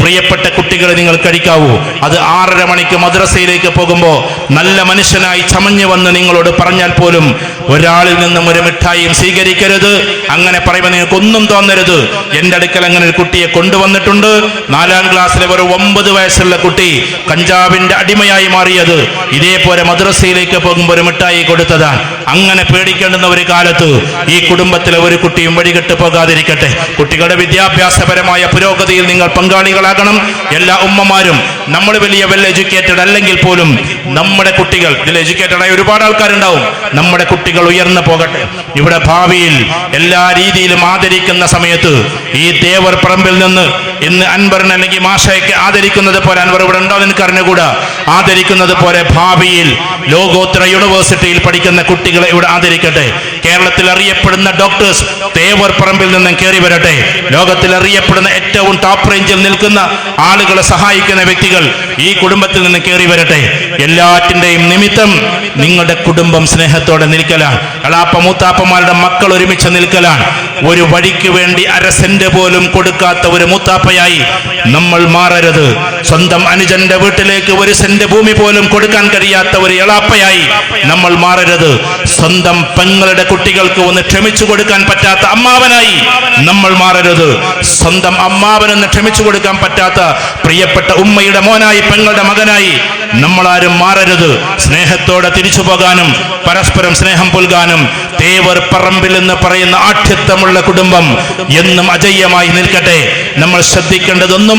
പ്രിയപ്പെട്ട കുട്ടികളെ നിങ്ങൾ കഴിക്കാവൂ. അത് 6:30 മണിക്ക് മദ്രസയിലേക്ക് പോകുമ്പോൾ നല്ല മനുഷ്യനായി ചമഞ്ഞു വന്ന് നിങ്ങളോട് പറഞ്ഞാൽ പോലും ഒരാളിൽ നിന്നും ഒരു മിഠായിയും സ്വീകരിക്കരുത്. അങ്ങനെ പറയുമ്പോൾ നിങ്ങൾക്ക് ഒന്നും തോന്നരുത്. എൻ്റെ അടുക്കൽ അങ്ങനെ ഒരു കുട്ടിയെ കൊണ്ടുവന്നിട്ടുണ്ട്. 4ാം ക്ലാസ്സിലെ ഒരു 9 വയസ്സുള്ള കുട്ടി കഞ്ചാവിന്റെ അടിമയായി മാറിയത് ഇതേപോലെ മദ്രസയിലേക്ക് പോകുമ്പോൾ ഒരു മിഠായി കൊടുത്തതാണ്. അങ്ങനെ പേടിക്കേണ്ടുന്ന ഒരു കാലത്ത് ഈ കുടുംബത്തിലെ ഒരു കുട്ടിയും വഴികെട്ട് പോകാതിരിക്കട്ടെ. കുട്ടികളുടെ വിദ്യാഭ്യാസപരമായ പുരോഗതിയിൽ നിങ്ങൾ പങ്കാളികളാകണം. എല്ലാ ഉമ്മമാരും, നമ്മൾ വലിയ വെൽ എഡ്യൂക്കേറ്റഡ് അല്ലെങ്കിൽ പോലും നമ്മുടെ കുട്ടികൾ, ഇതിൽ എഡ്യൂക്കേറ്റഡ് ആയ ഒരുപാട് ആൾക്കാരുണ്ടാവും, നമ്മുടെ കുട്ടികൾ ഉയർന്നു പോകട്ടെ. ഇവിടെ ഭാവിയിൽ എല്ലാ രീതിയിലും ആദരിക്കുന്ന സമയത്ത് ഈ തേവർ പറമ്പിൽ നിന്ന് ഇന്ന് അൻവറിനെ അല്ലെങ്കിൽ മാഷയ്ക്ക് ആദരിക്കുന്നത് പോലെ, അൻവർ ഇവിടെ ഉണ്ടോ എന്ന് എനിക്ക് അറിഞ്ഞുകൂടാ, ആദരിക്കുന്നത് പോലെ ഭാവിയിൽ ലോകോത്തര യൂണിവേഴ്സിറ്റിയിൽ പഠിക്കുന്ന കുട്ടികളെ ഇവിടെ ആദരിക്കട്ടെ. കേരളത്തിൽ അറിയപ്പെടുന്ന ഡോക്ടേഴ്സ് തേവർ പറമ്പിൽ നിന്നും കയറി വരട്ടെ. ലോകത്തിൽ അറിയപ്പെടുന്ന ഏറ്റവും ടോപ്പ് റേഞ്ചിൽ നിൽക്കുന്ന ആളുകളെ സഹായിക്കുന്ന വ്യക്തികൾ ഈ കുടുംബത്തിൽ നിന്ന് കയറി വരട്ടെ. എല്ലാറ്റിന്റെയും നിമിത്തം നിങ്ങളുടെ കുടുംബം സ്നേഹത്തോടെ നിൽക്കലാണ്. എളാപ്പ മൂത്താപ്പന്മാരുടെ മക്കൾ ഒരുമിച്ച് നിൽക്കലാണ്. ഒരു വഴിക്ക് വേണ്ടി 1/2 സെന്റ് പോലും കൊടുക്കാത്ത ഒരു മൂത്താപ്പയായി നമ്മൾ മാറരുത്. സ്വന്തം അനുജന്റെ വീട്ടിലേക്ക് 1 സെന്റ് ഭൂമി പോലും കൊടുക്കാൻ കഴിയാത്ത ഒരു എളാപ്പയായി നമ്മൾ മാറരുത്. സ്വന്തം പെങ്ങളുടെ കുട്ടികൾക്ക് ഒന്ന് ക്ഷമിച്ചു കൊടുക്കാൻ പറ്റാത്ത അമ്മാവനായി നമ്മൾ മാറരുത്. സ്വന്തം അമ്മാവനൊന്ന് ക്ഷമിച്ചു കൊടുക്കാൻ പറ്റാത്ത പ്രിയപ്പെട്ട ഉമ്മയുടെ മോനായി, പെങ്ങളുടെ മകനായി നമ്മളാരും മാറരുത്. സ്നേഹത്തോടെ തിരിച്ചു പോകാനും പരസ്പരം സ്നേഹം പുൽകാനും തേവർ പറമ്പിൽ എന്ന് പറയുന്ന ആഠ്യത്വമുള്ള കുടുംബം എന്നും അജയ്യമായി നിൽക്കട്ടെ. നമ്മൾ ശ്രദ്ധിക്കേണ്ടത് ഒന്നു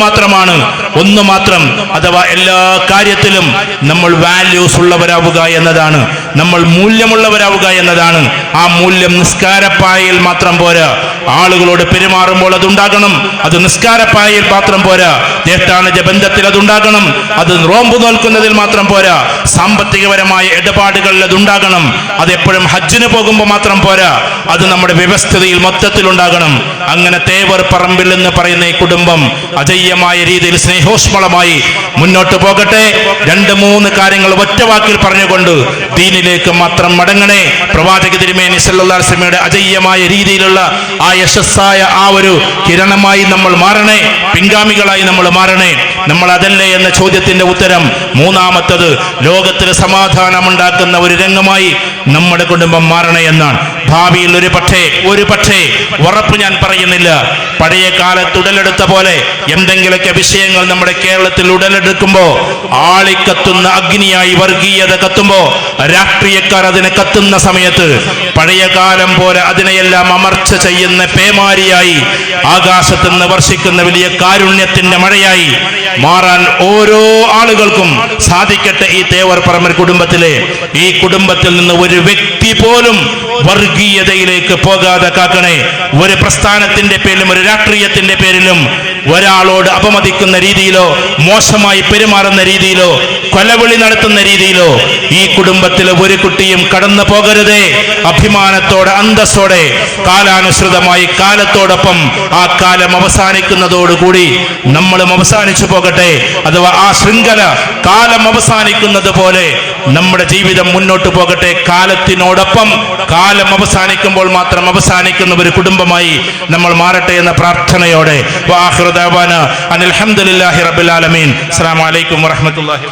മാത്രം, അഥവാ എല്ലാ കാര്യത്തിലും നമ്മൾ വാല്യൂസ് ഉള്ളവരാവുക എന്നതാണ്, നമ്മൾ മൂല്യമുള്ളവരാവുക എന്നതാണ്. ആ മൂല്യം നിസ്കാരപ്പായയിൽ മാത്രം പോരാ. ആളുകളോട് പെരുമാറുമ്പോൾ അതുണ്ടാകണം. അത് നിസ്കാരപ്പായയിൽ മാത്രം പോരാ. ജ്യേഷ്ഠാനുജ ബന്ധത്തിൽ അതുണ്ടാകണം. അത് നോമ്പ് നോൽക്കുന്നതിൽ മാത്രം പോരാ. സാമ്പത്തികപരമായ ഇടപാടുകളിൽ അതുണ്ടാകണം. അതെപ്പോഴും ഹജ്ജിന് പോകുമ്പോൾ മാത്രം പോരാ. അത് നമ്മുടെ വ്യവസ്ഥതയിൽ മൊത്തത്തിൽ ഉണ്ടാകണം. അങ്ങനെ തേവർ പറമ്പിൽ എന്ന് പറയുന്ന ഈ കുടുംബം അജയ്യമായ രീതിയിൽ സ്നേഹോഷ്മളമായി മുന്നോട്ട് പോകട്ടെ. 2-3 കാര്യങ്ങൾ ഒറ്റ വാക്കിൽ പറഞ്ഞുകൊണ്ട് ദീനിലേക്ക് മാത്രം മടങ്ങണേ. പ്രവാചക തിരുമേനി സല്ലല്ലാഹു അലൈഹി വസല്ലമയുടെ അജയ്യമായ രീതിയിലുള്ള ആ യശസ്സായ ആ ഒരു കിരണമായി നമ്മൾ മാറണേ. പിൻഗാമികളായി നമ്മൾ മാറണേ. നമ്മൾ അതല്ലേ എന്ന ചോദ്യത്തിന്റെ ഉത്തരം മൂന്നാമത്തത്, ലോകത്തിൽ സമാധാനമുണ്ടാക്കുന്ന ഒരു രംഗമായി നമ്മുടെ കുടുംബം മാറണേ എന്നാണ്. ഭാവിയിൽ ഒരു പക്ഷേ ഉറപ്പ് ഞാൻ പറയുന്നില്ല, പഴയ കാലത്ത് ഉടലെടുത്ത പോലെ എന്തെങ്കിലുമൊക്കെ വിഷയങ്ങൾ നമ്മുടെ കേരളത്തിൽ ഉടലെടുക്കുമ്പോ, ആളിക്കത്തുന്ന അഗ്നിയായി വർഗീയത കത്തുമ്പോ, രാഷ്ട്രീയക്കാർ അതിനെ കത്തുന്ന സമയത്ത് പഴയ കാലം പോലെ അതിനെയെല്ലാം അമർച്ച ചെയ്യുന്ന പേമാരിയായി ആകാശത്ത് നിന്ന് വർഷിക്കുന്ന വലിയ കാരുണ്യത്തിന്റെ മഴയായി മാറാൻ ഓരോ ആളുകൾക്കും സാധിക്കട്ടെ. ഈ തേവർ പറമ്പിൽ കുടുംബത്തിലെ ഈ കുടുംബത്തിൽ നിന്ന് ഒരു വ്യക്തി പോലും വർഗീയതയിലേക്ക് പോകാതെ കാക്കണേ. ഒരു പ്രസ്ഥാനത്തിന്റെ പേരിലും ഒരു രാഷ്ട്രീയത്തിന്റെ പേരിലും ഒരാളോട് അപമതിക്കുന്ന രീതിയിലോ മോശമായി പെരുമാറുന്ന രീതിയിലോ കൊലവിളി നടത്തുന്ന രീതിയിലോ ഈ കുടുംബത്തിലെ ഒരു കുട്ടിയും കടന്നു പോകരുതേ. അഭിമാനത്തോടെ അന്തസ്സോടെ കാലാനുസൃതമായി കാലത്തോടൊപ്പം ആ കാലം അവസാനിക്കുന്നതോടുകൂടി നമ്മളും അവസാനിച്ചു പോകട്ടെ. അഥവാ ആ ശൃംഖല കാലം അവസാനിക്കുന്നത് പോലെ നമ്മുടെ ജീവിതം മുന്നോട്ട് പോകട്ടെ. കാലത്തിനോടൊപ്പം കാലം അവസാനിക്കുമ്പോൾ മാത്രം അവസാനിക്കുന്ന ഒരു കുടുംബമായി നമ്മൾ മാറട്ടെ എന്ന പ്രാർത്ഥനയോടെ വാഹിറു ദഅവാന അനിൽ ഹംദുലില്ലാഹി റബ്ബിൽ ആലമീൻ. അസ്സലാമു അലൈക്കും വറഹ്മത്തുള്ളാഹി.